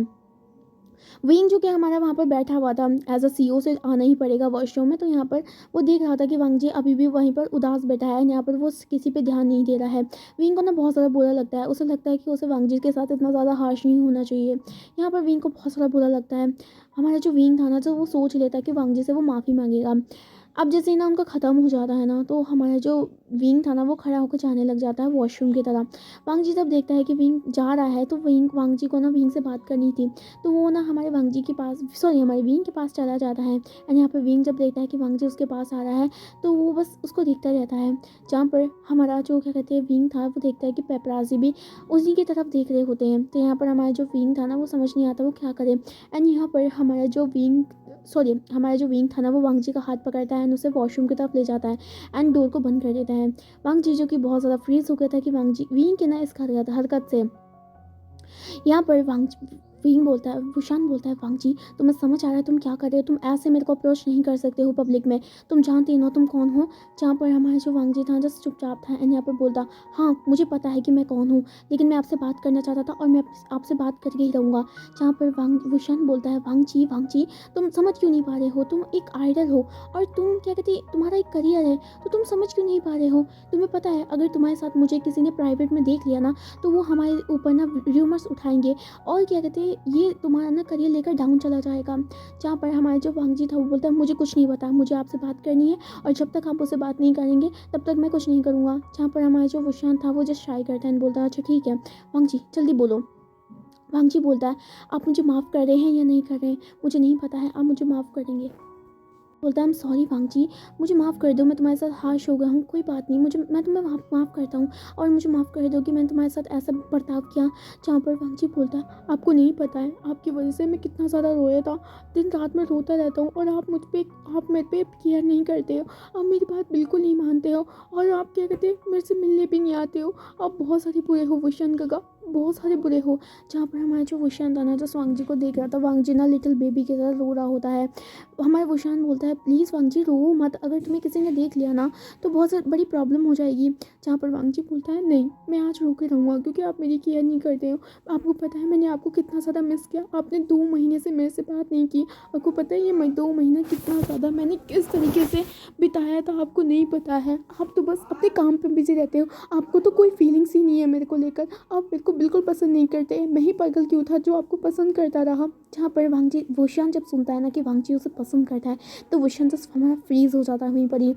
विंग जो कि हमारा वहाँ पर बैठा हुआ था एज अ सीईओ से आना ही पड़ेगा वॉशरूम में, तो यहाँ पर वो देख रहा था कि वांगजी अभी भी वहीं पर उदास बैठा है। यहाँ पर वो किसी पे ध्यान नहीं दे रहा है। विंग को ना बहुत ज़्यादा बुरा लगता है, उसे लगता है कि उसे वांगजी के साथ इतना ज़्यादा हार्श नहीं होना चाहिए। यहाँ पर विंग को बहुत ज़्यादा बुरा लगता है। हमारा जो विंग था ना, जो वो सोच लेता है कि वांगजी से वो माफ़ी मांगेगा। अब जैसे ही ना उनका ख़त्म हो जाता है ना, तो हमारा जो विंग था ना वो खड़ा होकर जाने लग जाता है वॉशरूम की तरफ। वांगजी जब देखता है कि विंग जा रहा है तो वांगजी को ना विंग से बात करनी थी, तो वो ना हमारे वांगजी के पास हमारे विंग के पास चला जाता है। एंड यहाँ पर विंग जब देखता है कि वांगजी उसके पास आ रहा है तो वो बस उसको देखता रहता है। जहाँ पर हमारा जो क्या कहते हैं विंग था वो देखता है कि पेपराजी भी उसी की तरफ देख रहे होते हैं, तो यहाँ पर हमारा जो विंग था ना वो समझ नहीं आता वो क्या करे। एंड यहाँ पर हमारा जो विंग था ना वो वांगजी का हाथ पकड़ता है एंड उसे वॉशरूम की तरफ ले जाता है एंड डोर को बंद कर देता है। वांगजी जो कि बहुत ज़्यादा फ्रीज हो गया था कि वांगजी विंग के ना इस हरकत से, यहाँ पर वुशान बोलता है वांगजी तुम्हें समझ आ रहा है तुम क्या कर रहे हो? तुम ऐसे मेरे को अप्रोच नहीं कर सकते हो पब्लिक में, तुम जानते हो तुम कौन हो। जहाँ पर हमारा जो वांगजी था जस्ट चुपचाप था एंड यहाँ पर बोलता हाँ मुझे पता है कि मैं कौन हूँ, लेकिन मैं आपसे बात करना चाहता था और मैं आपसे बात करके ही रहूँगा। जहाँ पर वुशान बोलता है वांगजी तुम समझ क्यों नहीं पा रहे हो? तुम एक आइडल हो और तुम क्या कहते तुम्हारा एक करियर है, तो तुम समझ क्यों नहीं पा रहे हो? तुम्हें पता है अगर तुम्हारे साथ मुझे किसी ने प्राइवेट में देख लिया ना तो वो हमारे ऊपर ना र्यूमर्स उठाएंगे और क्या कहते हैं ये तुम्हारा ना करियर लेकर डाउन चला जाएगा। जहाँ पर हमारे जो वांगजी था वो बोलता है मुझे कुछ नहीं पता, मुझे आपसे बात करनी है और जब तक आप उससे बात नहीं करेंगे तब तक मैं कुछ नहीं करूँगा। जहाँ पर हमारा जो वुशान था वो जस्ट शाय करता है बोलता है अच्छा ठीक है वांगजी जल्दी बोलो। वांगजी बोलता है आप मुझे माफ़ कर रहे हैं या नहीं कर रहे हैं मुझे नहीं पता है, आप मुझे माफ़ करेंगे। बोलता है आई एम सॉरी वांगजी, मुझे माफ़ कर दो, मैं तुम्हारे साथ हार्श हो गया हूँ, कोई बात नहीं, मैं तुम्हें माफ़ करता हूँ और मुझे माफ़ कर दो कि मैंने तुम्हारे साथ ऐसा बर्ताव किया। जहाँ पर वांगजी बोलता है आपको नहीं पता है आपकी वजह से मैं कितना ज़्यादा रोया था, दिन रात में रोता रहता हूँ और आप मेरे पे केयर नहीं करते हो, आप मेरी बात बिल्कुल नहीं मानते हो और आप क्या कहते हैं मेरे से मिलने भी नहीं आते हो, आप बहुत सारे बुरे हो वुशान काका, बहुत सारे बुरे हो। जहाँ पर हमारा जो वुशान था ना जो वांगजी को देख रहा था, वांगजी ना लिटिल बेबी की तरह रो रहा होता है। हमारे वुशान बोलता है प्लीज़ वांगजी रो मत, अगर तुम्हें किसी ने देख लिया ना तो बहुत बड़ी प्रॉब्लम हो जाएगी। जहाँ पर वांगजी बोलता है नहीं मैं आज रो के रहूँगा क्योंकि आप मेरी केयर नहीं करते हो। आपको पता है मैंने आपको कितना ज़्यादा मिस किया, आपने 2 महीने से मेरे से बात नहीं की, आपको पता है ये 2 महीने कितना ज़्यादा मैंने किस तरीके से बिताया था आपको नहीं पता है। आप तो बस अपने काम पर बिजी रहते हो, आपको तो कोई फीलिंग्स ही नहीं है मेरे को लेकर, आप मेरे को बिल्कुल पसंद नहीं करते, मैं ही पागल क्यों था जो आपको पसंद करता रहा। जहाँ पर वुशान जब सुनता है ना कि वांगजी उसे पसंद करता है तो वुशान जस्ट हमारा फ्रीज हो जाता है वहीं पर ही।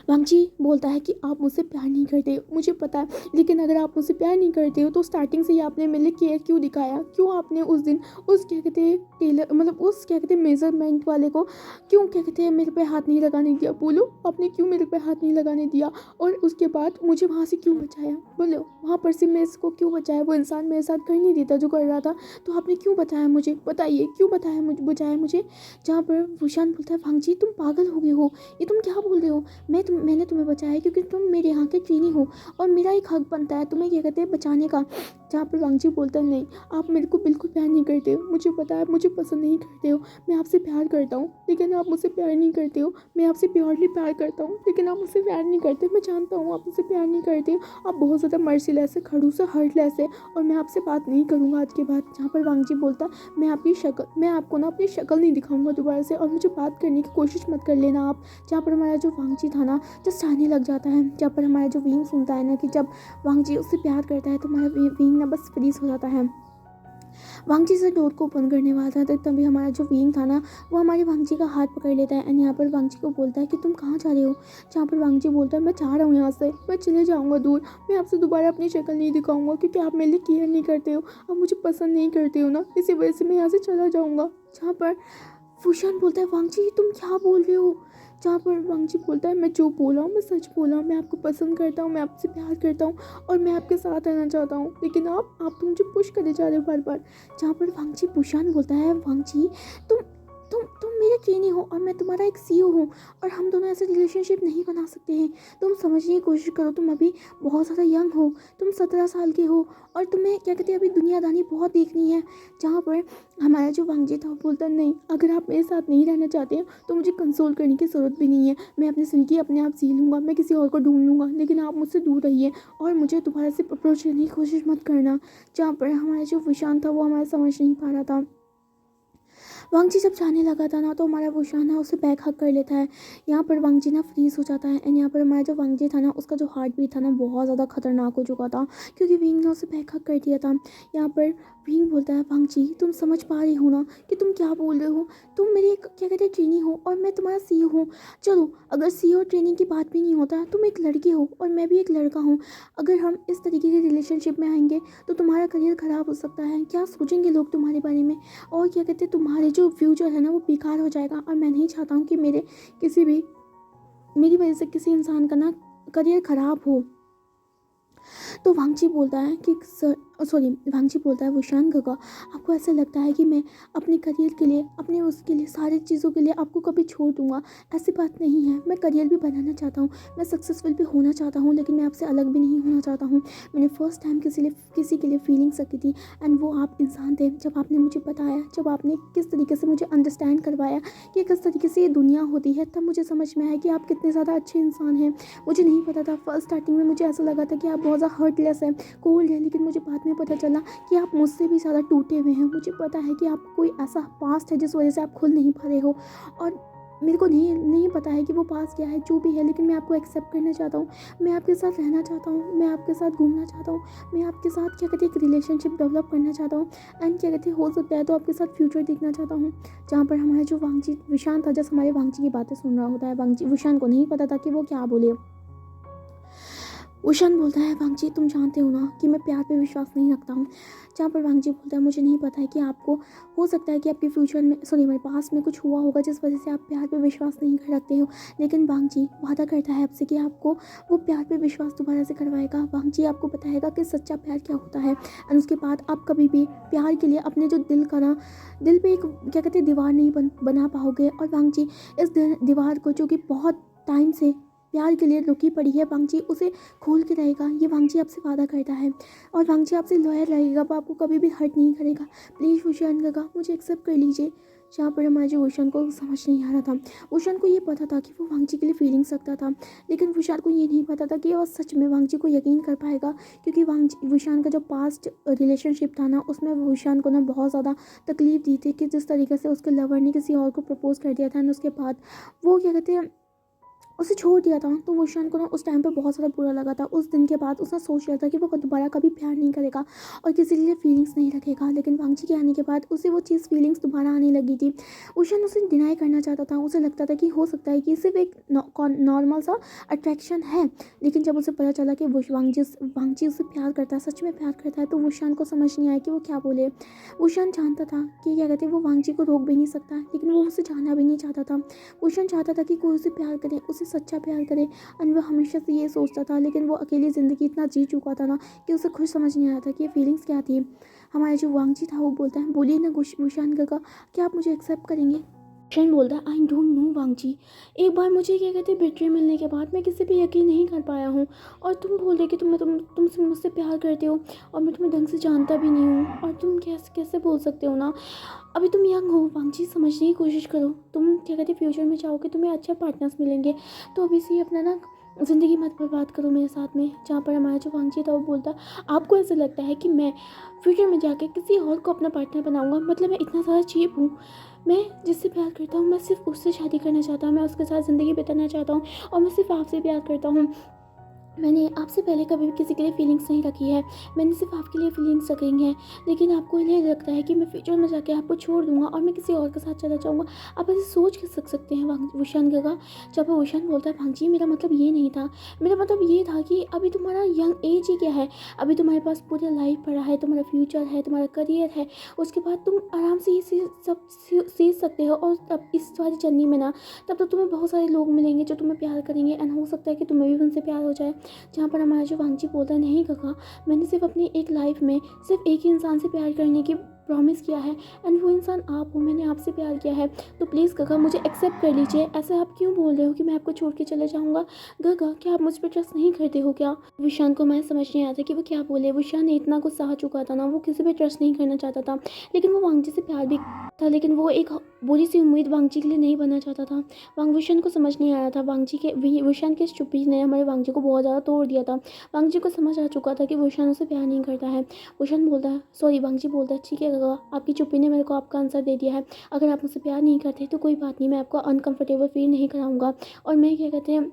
वांगची बोलता है कि आप मुझसे प्यार नहीं करते, मुझे पता है, लेकिन अगर आप मुझसे प्यार नहीं करते हो तो स्टार्टिंग से ही आपने मेरे लिए केयर क्यों दिखाया, क्यों आपने उस दिन उस क्या कहते हैं टेलर मतलब उस क्या कहते हैं मेजरमेंट वाले को क्यों क्या कहते हैं मेरे पे हाथ नहीं लगाने दिया, बोलो आपने क्यों मेरे पे हाथ नहीं लगाने दिया, और उसके बाद मुझे वहाँ से क्यों बचाया, बोलो वहाँ पर से मैं इसको क्यों बचाया, वो इंसान मेरे साथ कर नहीं देता जो कर रहा था, तो आपने क्यों बताया मुझे, बताइए क्यों बताया मुझे, बचाया मुझे। जहाँ पर भूषण बोलता है वांगची तुम पागल हो गए हो, ये तुम क्या बोल रहे हो, मैंने तुम्हें बचाया है क्योंकि तुम मेरे यहाँ के चीनी हो और मेरा एक हक बनता है तुम्हें क्या कहते हैं बचाने का। जहाँ पर वांगची बोलता है नहीं, आप मेरे को बिल्कुल प्यार नहीं करते हो, मुझे पता है मुझे पसंद नहीं करते हो, मैं आपसे प्यार करता हूँ लेकिन आप मुझसे प्यार नहीं करते हो, मैं आपसे प्योरली प्यार करता हूँ लेकिन आप मुझसे प्यार नहीं करते, मैं जानता हूँ आप मुझसे प्यार नहीं करते हो, आप बहुत ज़्यादा मर्सीलेस है, खड़ूस है, हर्टलेस है और मैं आपसे बात नहीं करूँगा आज के बाद। जहाँ पर वांगची बोलता मैं आपको ना अपनी शक्ल नहीं दिखाऊंगा दोबारा से और मुझे बात करने की कोशिश मत कर लेना आप। जहाँ पर हमारा जो वांगची था ना जस्ट आने लग जाता है, जहाँ पर हमारा जो विंग सुनता है ना कि जब वांगची उससे प्यार करता है तो हमारा विंग ना बस फ्रीज हो जाता है। वांगची से डोर को ओपन करने वाला था तो तभी हमारा जो विंग था ना वो हमारी वांगची का हाथ पकड़ लेता है एंड यहाँ पर वांगची को बोलता है कि तुम कहाँ जा रहे हो। जहाँ पर वांगची बोलता है मैं जा रहा हूँ यहाँ से, मैं चले जाऊँगा दूर, मैं आपसे दोबारा अपनी शक्ल नहीं दिखाऊंगा क्योंकि आप मेरे लिए केयर नहीं करते हो, आप मुझे पसंद नहीं करते हो ना, इसी वजह से मैं यहाँ से चला जाऊँगा। जहाँ पर फूशान बोलता है वांगची तुम क्या बोल रहे हो। जहाँ पर वांगची बोलता है मैं जो बोला हूँ मैं सच बोला हूँ, मैं आपको पसंद करता हूँ, मैं आपसे प्यार करता हूँ और मैं आपके साथ रहना चाहता हूँ, लेकिन आप तो मुझे पुश करे जा रहे हो बार बार। जहाँ पर वांगची फूशान बोलता है वांगची तुम तुम मेरे चीनी हो और मैं तुम्हारा एक सीईओ हूँ और हम दोनों ऐसे रिलेशनशिप नहीं बना सकते हैं, तुम समझने की कोशिश करो, तुम अभी बहुत ज़्यादा यंग हो, तुम 17 साल के हो और तुम्हें क्या कहते हैं अभी दुनियादारी बहुत देखनी है। जहाँ पर हमारा जो वांगजी था वो बोलता नहीं, अगर आप मेरे साथ नहीं रहना चाहते हैं तो मुझे कंसोल करने की ज़रूरत भी नहीं है, मैं अपनी ज़िंदगी अपने आप जी लूँगा, मैं किसी और को ढूंढ लूँगा, लेकिन आप मुझसे दूर रहिए और मुझे दोबारा से अप्रोच करने की कोशिश मत करना। जहाँ पर हमारा जो विशान था वो हमारा समझ नहीं पा रहा था। वांगजी जब जाने लगा था ना तो हमारा वुशान ना उसे बैक हक कर लेता है। यहाँ पर वांगजी ना फ्रीज हो जाता है एंड यहाँ पर हमारा जो वांगजी था ना उसका जो हार्ट बीट था ना बहुत ज़्यादा खतरनाक हो चुका था क्योंकि विंग ने उसे बैक हक कर दिया था। यहाँ पर विंग बोलता है वांगजी तुम समझ पा रही हो ना कि तुम क्या बोल रहे हो, तुम मेरी एक क्या कहते हैं ट्रेनी हो और मैं तुम्हारा सीईओ हूँ। चलो अगर सीईओ और ट्रेनिंग की बात भी नहीं होता, तुम एक लड़की हो और मैं भी एक लड़का हूँ, अगर हम इस तरीके के रिलेशनशिप में आएंगे तो तुम्हारा करियर ख़राब हो सकता है, क्या सोचेंगे लोग तुम्हारे बारे में और क्या कहते हैं तुम्हारे जो फ्यूचर है ना वो बेकार हो जाएगा और मैं नहीं चाहता हूँ कि मेरी वजह से किसी इंसान का ना करियर ख़राब हो। तो वांगची बोलता है कि वांगची बोलता है वुशान काका आपको ऐसा लगता है कि मैं अपने करियर के लिए अपने उसके लिए सारी चीज़ों के लिए आपको कभी छोड़ दूंगा, ऐसी बात नहीं है, मैं करियर भी बनाना चाहता हूँ, मैं सक्सेसफुल भी होना चाहता हूँ, लेकिन मैं आपसे अलग भी नहीं होना चाहता हूँ। मैंने फर्स्ट टाइम किसी के लिए फीलिंग्स रखी थी एंड वो आप इंसान थे। जब आपने मुझे बताया, जब आपने किस तरीके से मुझे अंडरस्टैंड करवाया कि किस तरीके से ये दुनिया होती है, तब मुझे समझ में आया कि आप कितने ज़्यादा अच्छे इंसान हैं। मुझे नहीं पता था, फर्स्ट स्टार्टिंग में मुझे ऐसा लगा था कि आप बहुत ज़्यादा हर्टलेस है, कोल्ड है, लेकिन मुझे बाद में पता चला कि आप मुझसे भी ज़्यादा टूटे हुए हैं। मुझे पता है कि आप कोई ऐसा पास्ट है जिस वजह से आप खुल नहीं पा रहे हो और मेरे को नहीं पता है कि वो पास क्या है, जो भी है, लेकिन मैं आपको एक्सेप्ट करना चाहता हूँ, मैं आपके साथ रहना चाहता हूँ, मैं आपके साथ घूमना चाहता हूँ, मैं आपके साथ क्या कहते हैं एक रिलेशनशिप डेवलप करना चाहता हूँ एंड क्या कहते हैं हो सकता है तो आपके साथ फ्यूचर देखना चाहता हूँ। जहाँ पर हमारा जो वांगजी विशान था जैसे हमारे वांगजी की बातें सुन रहा होता है, वांगजी विशान को नहीं पता था कि वो क्या बोले। उशान बोलता है वांगजी तुम जानते हो ना कि मैं प्यार पे विश्वास नहीं रखता हूँ। जहाँ पर वांगजी बोलता है मुझे नहीं पता है कि आपको हो सकता है कि आपके फ्यूचर में हमारे पास में कुछ हुआ होगा जिस वजह से आप प्यार पे विश्वास नहीं कर रखते हो, लेकिन वांगजी वादा करता है आपसे कि आपको वो प्यार पे विश्वास दोबारा से करवाएगा। वांगजी आपको बताएगा कि सच्चा प्यार क्या होता है एंड उसके बाद आप कभी भी प्यार के लिए अपने जो दिल पे एक क्या कहते हैं दीवार नहीं बना पाओगे। और वांगजी इस दीवार को जो कि बहुत टाइम से प्यार के लिए रुकी पड़ी है, वांगजी उसे खोल के रहेगा, ये वांगजी आपसे वादा करता है और वांगजी आपसे लॉयल रहेगा, वो आपको कभी भी हर्ट नहीं करेगा। प्लीज़ वुशान काका मुझे एक्सेप्ट कर लीजिए। जहाँ पर हमारे वुशान को समझ नहीं आ रहा था, वुशान को ये पता था कि वो वांगजी के लिए फीलिंग्स रखता था, लेकिन वुशान को ये नहीं पता था कि वो सच में वांगजी को यकीन कर पाएगा क्योंकि वुशान का जो पास्ट रिलेशनशिप था ना उसमें वुशान को ना बहुत ज़्यादा तकलीफ दी थी कि जिस तरीके से उसके लवर ने किसी और को प्रपोज कर दिया था एंड उसके बाद वो क्या कहते हैं उसे छोड़ दिया था, तो वुशान को ना उस टाइम पे बहुत ज़्यादा बुरा लगा था। उस दिन के बाद उसने सोच लिया था कि वो दोबारा कभी प्यार नहीं करेगा और किसी के लिए फीलिंग्स नहीं रखेगा। लेकिन वांगची के आने के बाद उसे वो चीज़ फीलिंग्स दोबारा आने लगी थी। वुशान उसे डिनाई करना चाहता था। उसे लगता था कि हो सकता है कि सिर्फ एक नॉर्मल सा अट्रैक्शन है। लेकिन जब उसे पता चला कि वांगची उससे प्यार करता है, सच में प्यार करता है, तो वुशान को समझ नहीं आया कि वो क्या बोले। वुशान जानता था कि क्या कहते हैं वो वांगची को रोक भी नहीं सकता, लेकिन वो उसे जाना भी नहीं चाहता था। वुशान चाहता था कि कोई उसे प्यार करे, उसे सच्चा प्यार करे। और वो हमेशा से ये सोचता था, लेकिन वो अकेली ज़िंदगी इतना जी चुका था ना कि उसे खुद समझ नहीं आया था कि ये फीलिंग्स क्या थी। हमारा जो वांगची था वो बोलता है, बोलिए ना वुशान काका, क्या आप मुझे एक्सेप्ट करेंगे? वुशान बोलता है, आई डोंट नो वांगची, एक बार मुझे क्या कहते हैं बेट्रे मिलने के बाद मैं किसी पे यकीन नहीं कर पाया हूँ। और तुम बोल रहे कि तुमसे मुझसे प्यार करते हो और मैं तुम्हें ढंग से जानता भी नहीं हूँ, और तुम कैसे कैसे बोल सकते हो ना। अभी तुम यंग हो वांगची, समझने की कोशिश करो। तुम क्या कहते हैं फ्यूचर में चाहोगे तुम्हें अच्छे पार्टनर्स मिलेंगे, तो अभी से अपना ना ज़िंदगी मत बर्बाद करो मेरे साथ में। जहाँ पर हमारा जो वांगची था वो बोलता, आपको ऐसा लगता है कि मैं फ्यूचर में जाके किसी और को अपना पार्टनर बनाऊंगा? मतलब मैं इतना ज़्यादा चीप हूँ? मैं जिससे प्यार करता हूँ मैं सिर्फ उससे शादी करना चाहता हूँ, मैं उसके साथ ज़िंदगी बिताना चाहता हूँ, और मैं सिर्फ आपसे प्यार करता हूँ। मैंने आपसे पहले कभी भी किसी के लिए फीलिंग्स नहीं रखी है, मैंने सिर्फ आपके लिए फीलिंग्स रखी हैं। लेकिन आपको ये लगता है कि मैं फ्यूचर में जाके आपको छोड़ दूंगा और मैं किसी और के साथ चला जाऊंगा। आप ऐसे सोच के सकते हैं वुशान का। जब वुशान बोलता है, भांजी मेरा मतलब ये नहीं था, मेरा मतलब ये था कि अभी तुम्हारा यंग एज ही क्या है, अभी तुम्हारे पास पूरा लाइफ पड़ा है, तुम्हारा फ्यूचर है, तुम्हारा करियर है, उसके बाद तुम आराम से ये सब सीख सकते हो। और तब इस वाली जर्नी में ना, तब तो तुम्हें बहुत सारे लोग मिलेंगे जो तुम्हें प्यार करेंगे, एंड हो सकता है कि तुम्हें भी उनसे प्यार हो जाए। जहाँ पर हमारा जो वांगची बोलता है, नहीं काका, मैंने सिर्फ अपनी एक लाइफ में सिर्फ एक ही इंसान से प्यार करने की प्रॉमिस किया है, एंड वो इंसान आप हो, मैंने आपसे प्यार किया है, तो प्लीज़ काका मुझे एक्सेप्ट कर लीजिए। ऐसे आप क्यों बोल रहे हो कि मैं आपको छोड़ के चले जाऊँगा? काका क्या आप मुझ पर ट्रस्ट नहीं करते हो क्या? विशान को मैं समझ नहीं आता कि वो क्या बोले। विशान ने इतना कुछ सहा चुका था ना, वो किसी पे ट्रस्ट नहीं करना चाहता था, लेकिन वो वांगची से प्यार भी था, लेकिन वो एक बुरी सी उम्मीद वांगची के लिए नहीं बनना चाहता था। विशान को समझ नहीं आया था विशान के इस चुप्पी ने हमारे वांगची को बहुत ज़्यादा तोड़ दिया था। वांगची को समझ आ चुका था कि विशान उसे प्यार नहीं करता है। विशान बोलता है, सॉरी, वांगची बोलता है, ठीक है काका, आपकी चुप्पी ने मेरे को आपका आंसर दे दिया है। अगर आप मुझसे प्यार नहीं करते तो कोई बात नहीं, मैं आपको अनकंफर्टेबल फील नहीं कराऊंगा, और मैं क्या कहते हैं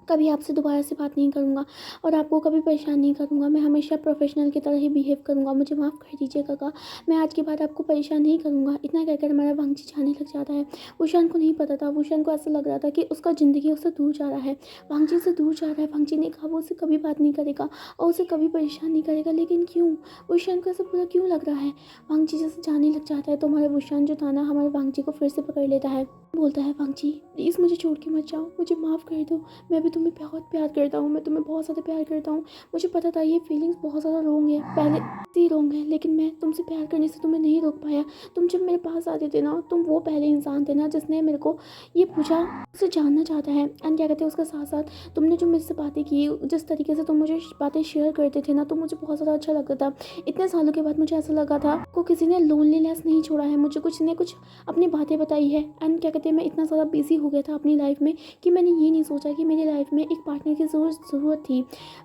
कभी आपसे दोबारा से बात नहीं करूँगा और आपको कभी परेशान नहीं करूँगा। मैं हमेशा प्रोफेशनल की तरह ही बिहेव करूँगा, मुझे माफ़ कर दीजिए काका, मैं आज के बाद आपको परेशान नहीं करूँगा। इतना कहकर हमारा वांगची जाने लग जाता है। वुशान को नहीं पता था, वुशान को ऐसा लग रहा था कि उसका ज़िंदगी उससे दूर जा रहा है, वांगची से दूर जा रहा है। वांगची ने कहा वो उससे कभी बात नहीं करेगा और उसे कभी परेशान नहीं करेगा, लेकिन क्यों? वुशान को ऐसा बुरा क्यों लग रहा है? वांगची जैसे जाने लग जाता है तो हमारे वुशान जो था ना, हमारे वांगची को फिर से पकड़ लेता है। बोलता है, वांगची प्लीज़ मुझे छोड़ के मत जाओ, मुझे माफ़ कर दो, मैं भी तुम्हें बहुत प्यार करता हूँ, मैं तुम्हें बहुत ज़्यादा प्यार करता हूँ। मुझे पता था ये फीलिंग्स बहुत ज़्यादा रॉन्ग है, पहले से ही रॉन्ग है, लेकिन मैं तुमसे प्यार करने से तुम्हें नहीं रोक पाया। तुम जब मेरे पास आते थे ना, तुम वो पहले इंसान थे ना जिसने मेरे को ये पूछा, उसे जानना चाहता है। एंड क्या कहते हैं उसके साथ साथ तुमने जो मुझसे बातें की, जिस तरीके से तुम मुझे बातें शेयर करते थे ना, तो मुझे बहुत ज़्यादा अच्छा लगता था। इतने सालों के बाद मुझे ऐसा लगा था को किसी ने लोनलीनेस नहीं छोड़ा है, मुझे कुछ ने कुछ अपनी बातें बताई है। एंड क्या कहते हैं मैं इतना ज़्यादा बिजी हो गया था अपनी लाइफ में कि मैंने ये नहीं सोचा कि मेरी लाइफ में एक पार्टनर की ज़रूरत थी।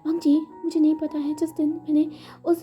वांगची मुझे नहीं पता है, जिस दिन मैंने उस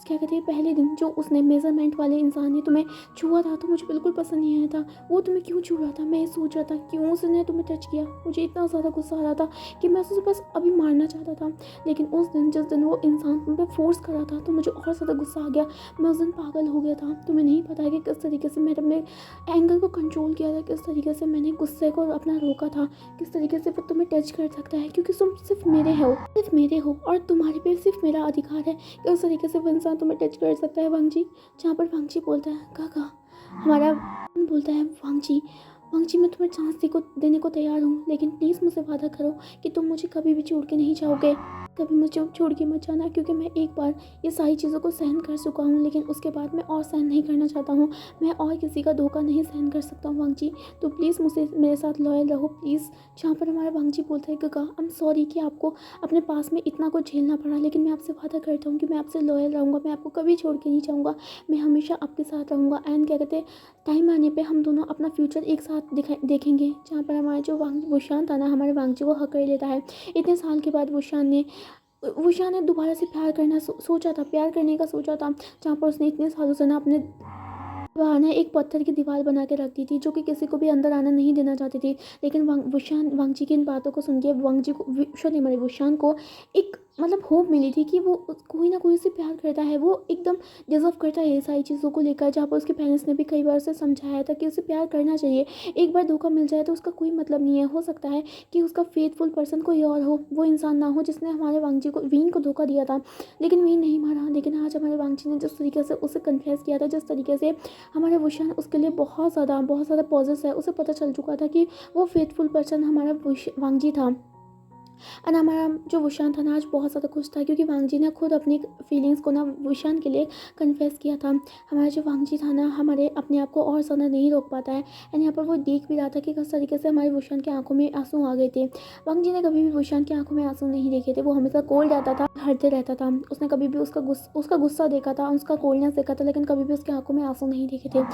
क्या कहते हैं पहले दिन जो उसने मेजरमेंट वाले इंसान ने तुम्हें छुआ था, तो मुझे बिल्कुल पसंद नहीं आया था। वो तुम्हें क्यों छू रहा था, मैं ये सोच रहा था क्यों उसने तुम्हें टच किया। मुझे इतना ज़्यादा गुस्सा आ रहा था कि मैं उसे बस अभी मारना चाहता था। लेकिन उस दिन जिस दिन वो इंसान तुम पे फोर्स कर रहा था, तो मुझे और ज़्यादा गुस्सा आ गया। मैं उस दिन पागल हो गया था। तुम्हें नहीं पता है कि किस तरीके से मैंने अपने एंगर को कंट्रोल किया था, किस तरीके से मैंने गुस्से को अपना रोका था, किस तरीके से वो तुम्हें टच कर सकता है, क्योंकि तुम सिर्फ मेरे हो और तुम्हारे पे सिर्फ मेरा अधिकार है कि उस तरीके से वो इंसान तुम्हें टच कर सकता है। वांगची जहाँ पर वांगची बोलता है, काका हमारा बोलता है, वांगची वांगची मैं तुम्हें चांस देने को तैयार हूँ, लेकिन प्लीज़ मुझसे वादा करो कि तुम मुझे कभी भी छोड़ के नहीं जाओगे, कभी मुझे छोड़ के मत जाना, क्योंकि मैं एक बार ये सारी चीज़ों को सहन कर चुका हूँ, लेकिन उसके बाद मैं और सहन नहीं करना चाहता हूँ। मैं और किसी का धोखा नहीं सहन कर सकता हूँ वांगची, तो प्लीज़ मुझसे मेरे साथ लॉयल रहो प्लीज़। जहाँ पर हमारा वांगची बोलता है, काका आई एम सॉरी कि आपको अपने पास में इतना कुछ झेलना पड़ा, लेकिन मैं आपसे वादा करता हूँ कि मैं आपसे लॉयल रहूँगा, मैं आपको कभी छोड़ के नहीं जाऊँगा, मैं हमेशा आपके साथ रहूँगा। एंड क्या कहते हैं टाइम आने पे हम दोनों अपना फ्यूचर एक साथ देखेंगे। जहाँ पर हमारा जो वुशान था ना, हमारे वांगची को हक कर लेता है। इतने साल के बाद वुशान ने दोबारा से प्यार करना सोचा था, प्यार करने का सोचा था, जहाँ पर उसने इतने सालों से ना अपने वहाँ ना एक पत्थर की दीवार बना के रख दी थी, जो कि किसी को भी अंदर आना नहीं देना चाहती थी। लेकिन वांगजी की इन बातों को सुन के वांगजी को सॉरी हमारे वुशान को एक मतलब होप मिली थी कि वो कोई ना कोई उससे प्यार करता है, वो एकदम डिजर्व करता है ये सारी चीज़ों को लेकर। जहाँ पर उसके पेरेंट्स ने भी कई बार उसे समझाया था कि उसे प्यार करना चाहिए, एक बार धोखा मिल जाए तो उसका कोई मतलब नहीं है। हो सकता है कि उसका फेथफुल पर्सन कोई और हो, वो इंसान ना हो जिसने हमारे वांगजी को वीन को धोखा दिया था। लेकिन वीन नहीं मारा। लेकिन आज हमारे वांगजी ने जिस तरीके से उसे कन्फेस किया था, जिस तरीके से हमारा वुशान उसके लिए बहुत ज़्यादा पॉजेस है, उसे पता चल चुका था कि वो फेथफुल पर्सन हमारा वांगजी था। एंड हमारा जो वुशान था ना आज बहुत ज़्यादा खुश था, क्योंकि वांगजी ने खुद अपनी फीलिंग्स को ना वुशान के लिए कन्फेस किया था। हमारा जो वांगजी था ना हमारे अपने आप को और ज़्यादा नहीं रोक पाता है। एंड यहाँ पर वो देख भी रहा था कि किस तरीके से हमारे वुशान की आंखों में आंसू आ गए थे। वांगजी ने कभी भी वुशान की आंखों में आंसू नहीं देखे थे। वो हमेशा कोल्ड रहता था, हटते रहता था। उसने कभी भी उसका गुस्सा देखा था, उसका कोल्डनेस देखा था, लेकिन कभी भी उसकी आंखों में आंसू नहीं देखे थे।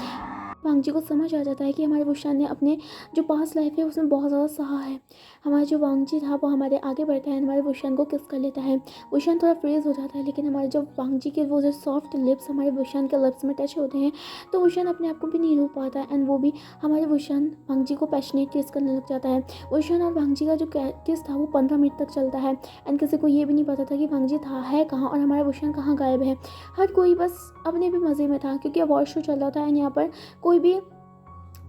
वांगजी को समझ आ जाता है कि हमारे वुशान ने अपने जो पास्ट लाइफ है उसमें बहुत ज़्यादा सहा है। हमारा जो वांगजी था वो हमारे आगे बढ़ता है, हमारे वुशान को किस कर लेता है। वुशान थोड़ा फ्रीज हो जाता है, लेकिन हमारे जो वांगजी के वो जो सॉफ्ट लिप्स हमारे वुशान के लिप्स में टच होते हैं, तो वुशान अपने आप को भी नहीं रोक पाता है। एंड वो भी हमारे वुशान वांगजी को पैशनेट किस करने लग जाता है। वुशान और वांगजी का जो किस था वो 15 मिनट तक चलता है। एंड किसी को ये भी नहीं पता था कि वांगजी था है कहाँ और हमारा वुशान कहाँ गायब है। हर कोई बस अपने भी मज़े में था, क्योंकि अवार्ड शो चल रहा था। एंड यहाँ पर कोई भी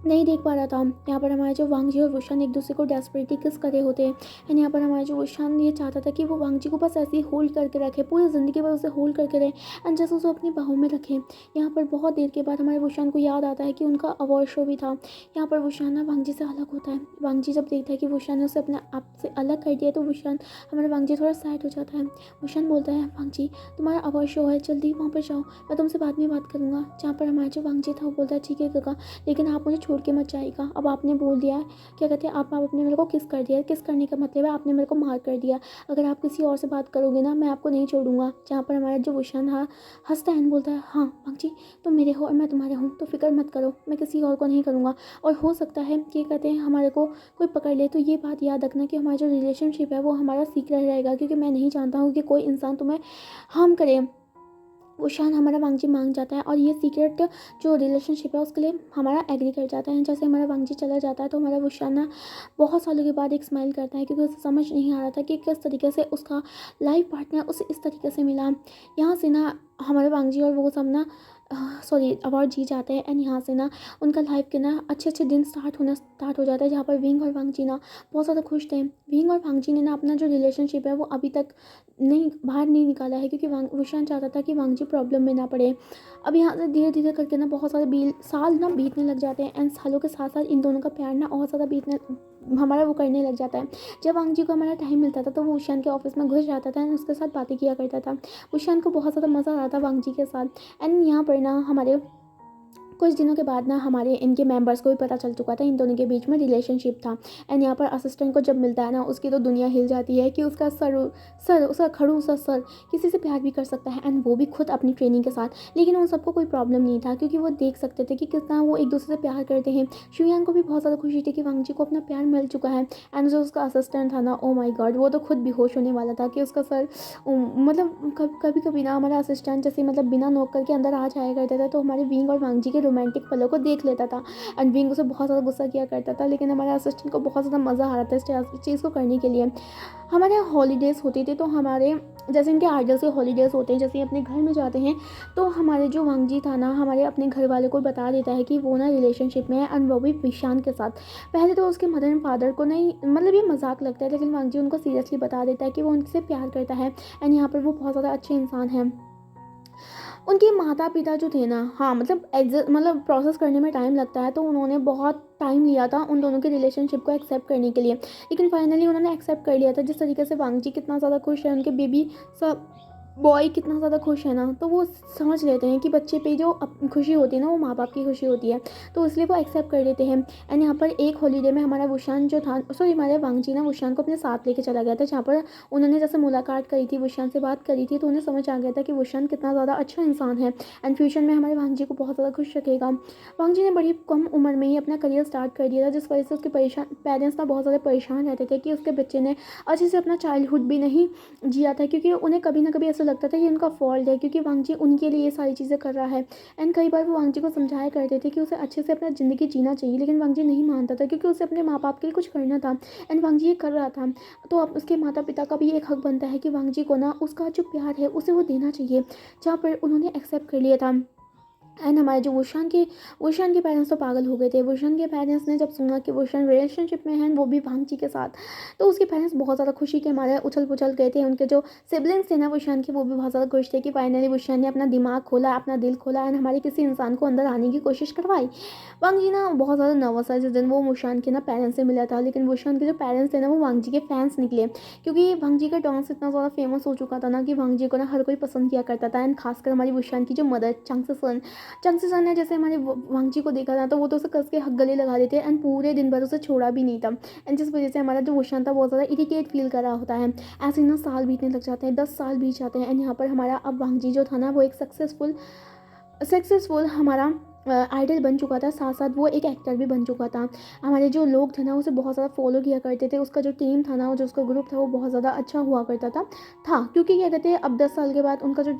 नहीं देख पा रहा था। यहाँ पर हमारे जो वांगजी और वुशान एक दूसरे को डेस्परेटली किस करे होते हैं। एंड यहाँ पर हमारे जो वुशान ये चाहता था कि वो वांगजी को बस ऐसे ही होल्ड करके रखे, पूरी ज़िंदगी भर उसे होल्ड करके रहे एंड जैसे उसे अपनी बाहों में रखे। यहाँ पर बहुत देर के बाद हमारे वुशान को याद आता है कि उनका अवार्ड शो भी था। यहाँ पर वुशान ना वांगजी से अलग होता है। वांगजी जब देखता है कि वुशान ने उसे अपने आप से अलग कर दिया, तो वुशान हमारे वांगजी थोड़ा सैड हो जाता है। वुशान बोलता है, वांगजी तुम्हारा अवार्ड शो है, जल्दी वहाँ पर जाओ, मैं तुमसे बाद में बात करूँगा। जहाँ पर हमारा जो वांगजी था वो बोलता है, ठीक है काका, लेकिन आप मुझे छोड़ के मत जाइएगा। अब आपने बोल दिया है, क्या कहते हैं, आप आपने मेरे को किस कर दिया। किस करने का मतलब है आपने मेरे को मार कर दिया। अगर आप किसी और से बात करोगे ना, मैं आपको नहीं छोड़ूंगा। जहाँ पर हमारा जो वुशान था हंसता है, बोलता है, हाँ वांगजी तुम मेरे हो और मैं तुम्हारे हूँ, तो फिक्र मत करो, मैं किसी और को नहीं करूँगा। और हो सकता है कि कहते हैं हमारे को कोई पकड़ ले, तो ये बात याद रखना कि हमारा जो रिलेशनशिप है वो हमारा सीक्रेट रहेगा, क्योंकि मैं नहीं चाहता हूँ कि कोई इंसान तुम्हें हार्म करे। वुशान हमारा वांगजी मांग जाता है और ये सीक्रेट जो रिलेशनशिप है उसके लिए हमारा एग्री कर जाता है। जैसे हमारा वांगजी चला जाता है, तो हमारा वुशान ना बहुत सालों के बाद एक स्माइल करता है, क्योंकि उसे समझ नहीं आ रहा था कि किस तरीके से उसका लाइफ पार्टनर उसे इस तरीके से मिला। यहाँ से ना हमारे वांगजी और वो सब ना सॉरी अवार्ड जीत जाते हैं। एंड यहाँ से ना उनका लाइफ के ना अच्छे अच्छे दिन स्टार्ट हो जाता है, जहाँ पर विंग और वांगजी ना बहुत ज़्यादा खुश थे। विंग और वांगजी ने ना अपना जो रिलेशनशिप है वो अभी तक नहीं बाहर नहीं निकाला है, क्योंकि वुशान चाहता था कि वांगजी प्रॉब्लम में ना पड़े। अब यहाँ से धीरे धीरे करके ना बहुत सारे साल ना बीतने लग जाते हैं। एंड सालों के साथ साथ इन दोनों का प्यार ना और ज़्यादा बीतने हमारा वो करने लग जाता है। जब वांगजी को हमारा टाइम मिलता था तो वो वुशान के ऑफिस में घुस जाता था एंड उसके साथ बातें किया करता था। वुशान को बहुत ज़्यादा मज़ा आता था वांगजी के साथ। एंड यहाँ पर ना हमारे कुछ दिनों के बाद ना हमारे इनके मेंबर्स को भी पता चल चुका था इन दोनों के बीच में रिलेशनशिप था। एंड यहाँ पर असिस्टेंट को जब मिलता है ना, उसकी तो दुनिया हिल जाती है कि उसका उसका खड़ूस सा सर किसी से प्यार भी कर सकता है, एंड वो भी खुद अपनी ट्रेनिंग के साथ। लेकिन उन सबको कोई प्रॉब्लम नहीं था, क्योंकि वो देख सकते थे कि कितना वो एक दूसरे से प्यार करते हैं। शुयांग को भी बहुत ज़्यादा खुशी थी कि वांगजी को अपना प्यार मिल चुका है। एंड जो उसका असिस्टेंट था ना, ओ माई गॉड, वो तो खुद बेहोश होने वाला था कि उसका सर मतलब कभी कभी ना हमारा असिस्टेंट जैसे मतलब बिना नोक करके अंदर आ जाया करता था, तो हमारे विंग और वांगजी के रोमांटिक पलों को देख लेता था। एंड विंग उसे बहुत ज़्यादा गुस्सा किया करता था, लेकिन हमारे असिस्टेंट को बहुत ज़्यादा मज़ा आ रहा था इस चीज़ को करने के लिए। हमारे यहाँ हॉलीडेज़ होती थी, तो हमारे जैसे इनके आइडल्स के हॉलीडेज़ होते हैं, जैसे ही अपने घर में जाते हैं, तो हमारे जो वांगजी था ना हमारे अपने घर वाले को बता देता है कि वो ना रिलेशनशिप में है, एंड वो भी विशान के साथ। पहले तो उसके मदर एंड फादर को नहीं मतलब ये मजाक लगता है, लेकिन वांगजी उनको सीरियसली बता देता है कि वो उनसे प्यार करता है। एंड यहाँ पर वो बहुत ज़्यादा अच्छे इंसान हैं। उनके माता पिता जो थे ना, हाँ मतलब एग्जस्ट मतलब प्रोसेस करने में टाइम लगता है, तो उन्होंने बहुत टाइम लिया था उन दोनों के रिलेशनशिप को एक्सेप्ट करने के लिए, लेकिन फाइनली उन्होंने एक्सेप्ट कर लिया था। जिस तरीके से वांगजी कितना ज़्यादा खुश है, उनके बेबी सब बॉय कितना ज़्यादा खुश है ना, तो वो समझ लेते हैं कि बच्चे पे जो खुशी होती है ना वो माँ बाप की खुशी होती है, तो इसलिए वो एक्सेप्ट कर लेते हैं। एंड यहाँ पर एक हॉलीडे में हमारा वुशान जो था सॉरी हमारे वांगजी ना वुशान को अपने साथ लेके चला गया था, जहाँ पर उन्होंने जैसे मुलाकात करी थी, वुशान से बात करी थी, तो उन्हें समझ आ गया था कि वुशान कितना ज़्यादा अच्छा इंसान है एंड फ्यूचर में हमारे वांगजी को बहुत ज़्यादा खुश रखेगा। वांगजी ने बड़ी कम उम्र में ही अपना करियर स्टार्ट कर दिया था, जिस वजह से उसके पेरेंट्स ना बहुत ज़्यादा परेशान रहते थे कि उसके बच्चे ने अच्छे से अपना चाइल्डहुड भी नहीं जिया था, क्योंकि उन्हें कभी ना कभी ऐसा लगता था ये उनका फॉल्ट है क्योंकि वांग जी उनके लिए ये सारी चीज़ें कर रहा है। एंड कई बार वो वांग जी को समझाया करते थे कि उसे अच्छे से अपना ज़िंदगी जीना चाहिए, लेकिन वांग जी नहीं मानता था क्योंकि उसे अपने माँ बाप के लिए कुछ करना था। एंड वांग जी ये कर रहा था। तो अब उसके माता पिता का भी एक हक बनता है कि वांग जी को ना उसका जो प्यार है उसे वो देना चाहिए, जहाँ पर उन्होंने एक्सेप्ट कर लिया था। एंड हमारे जो वुशान के पेरेंट्स तो पागल हो गए थे। वुशान के पेरेंट्स ने जब सुना कि वुशान रिलेशनशिप में है वो भी वांग जी के साथ, तो उसके पेरेंट्स बहुत ज़्यादा खुशी के मारे उछल पुछल गए थे। उनके जो सिबलिंग्स थे ना वुशान के, वो भी बहुत ज़्यादा खुश थे कि फाइनली वुशान ने अपना दिमाग खोला, अपना दिल खोला एंड हमारे किसी इंसान को अंदर आने की कोशिश करवाई। वांग जी ना बहुत ज़्यादा नर्वस है जिस दिन वो वुशान के ना पेरेंट्स से मिला था, लेकिन वुशान के जो पेरेंट्स थे ना वो वांग जी के फैंस निकले, क्योंकि वांग जी का डांस इतना ज़्यादा फेमस हो चुका था ना कि वांग जी को ना हर कोई पसंद किया करता था। एंड खासकर हमारी वुशान की जो मदर चंगसी सन ने जैसे हमारे वांग जी को देखा था तो वो तो उसे कस के हक गले लगा देते एंड पूरे दिन भर उसे छोड़ा भी नहीं था। एंड जिस वजह से हमारा जो वुशान था बहुत ज़्यादा इरिटेट फील कर रहा होता है। ऐसे ही ना साल बीतने लग जाते हैं, 10 साल बीत जाते हैं एंड यहाँ पर हमारा अब वांग जी जो था ना वो एक सक्सेसफुल हमारा आइडल बन चुका था, साथ साथ वो एक एक्टर भी बन चुका था। हमारे जो लोग थे ना उसे बहुत ज़्यादा फॉलो किया करते थे, उसका जो टीम था ना, जो उसका ग्रुप था वो बहुत ज़्यादा अच्छा हुआ करता था क्योंकि क्या कहते हैं अब 10 साल के बाद उनका जो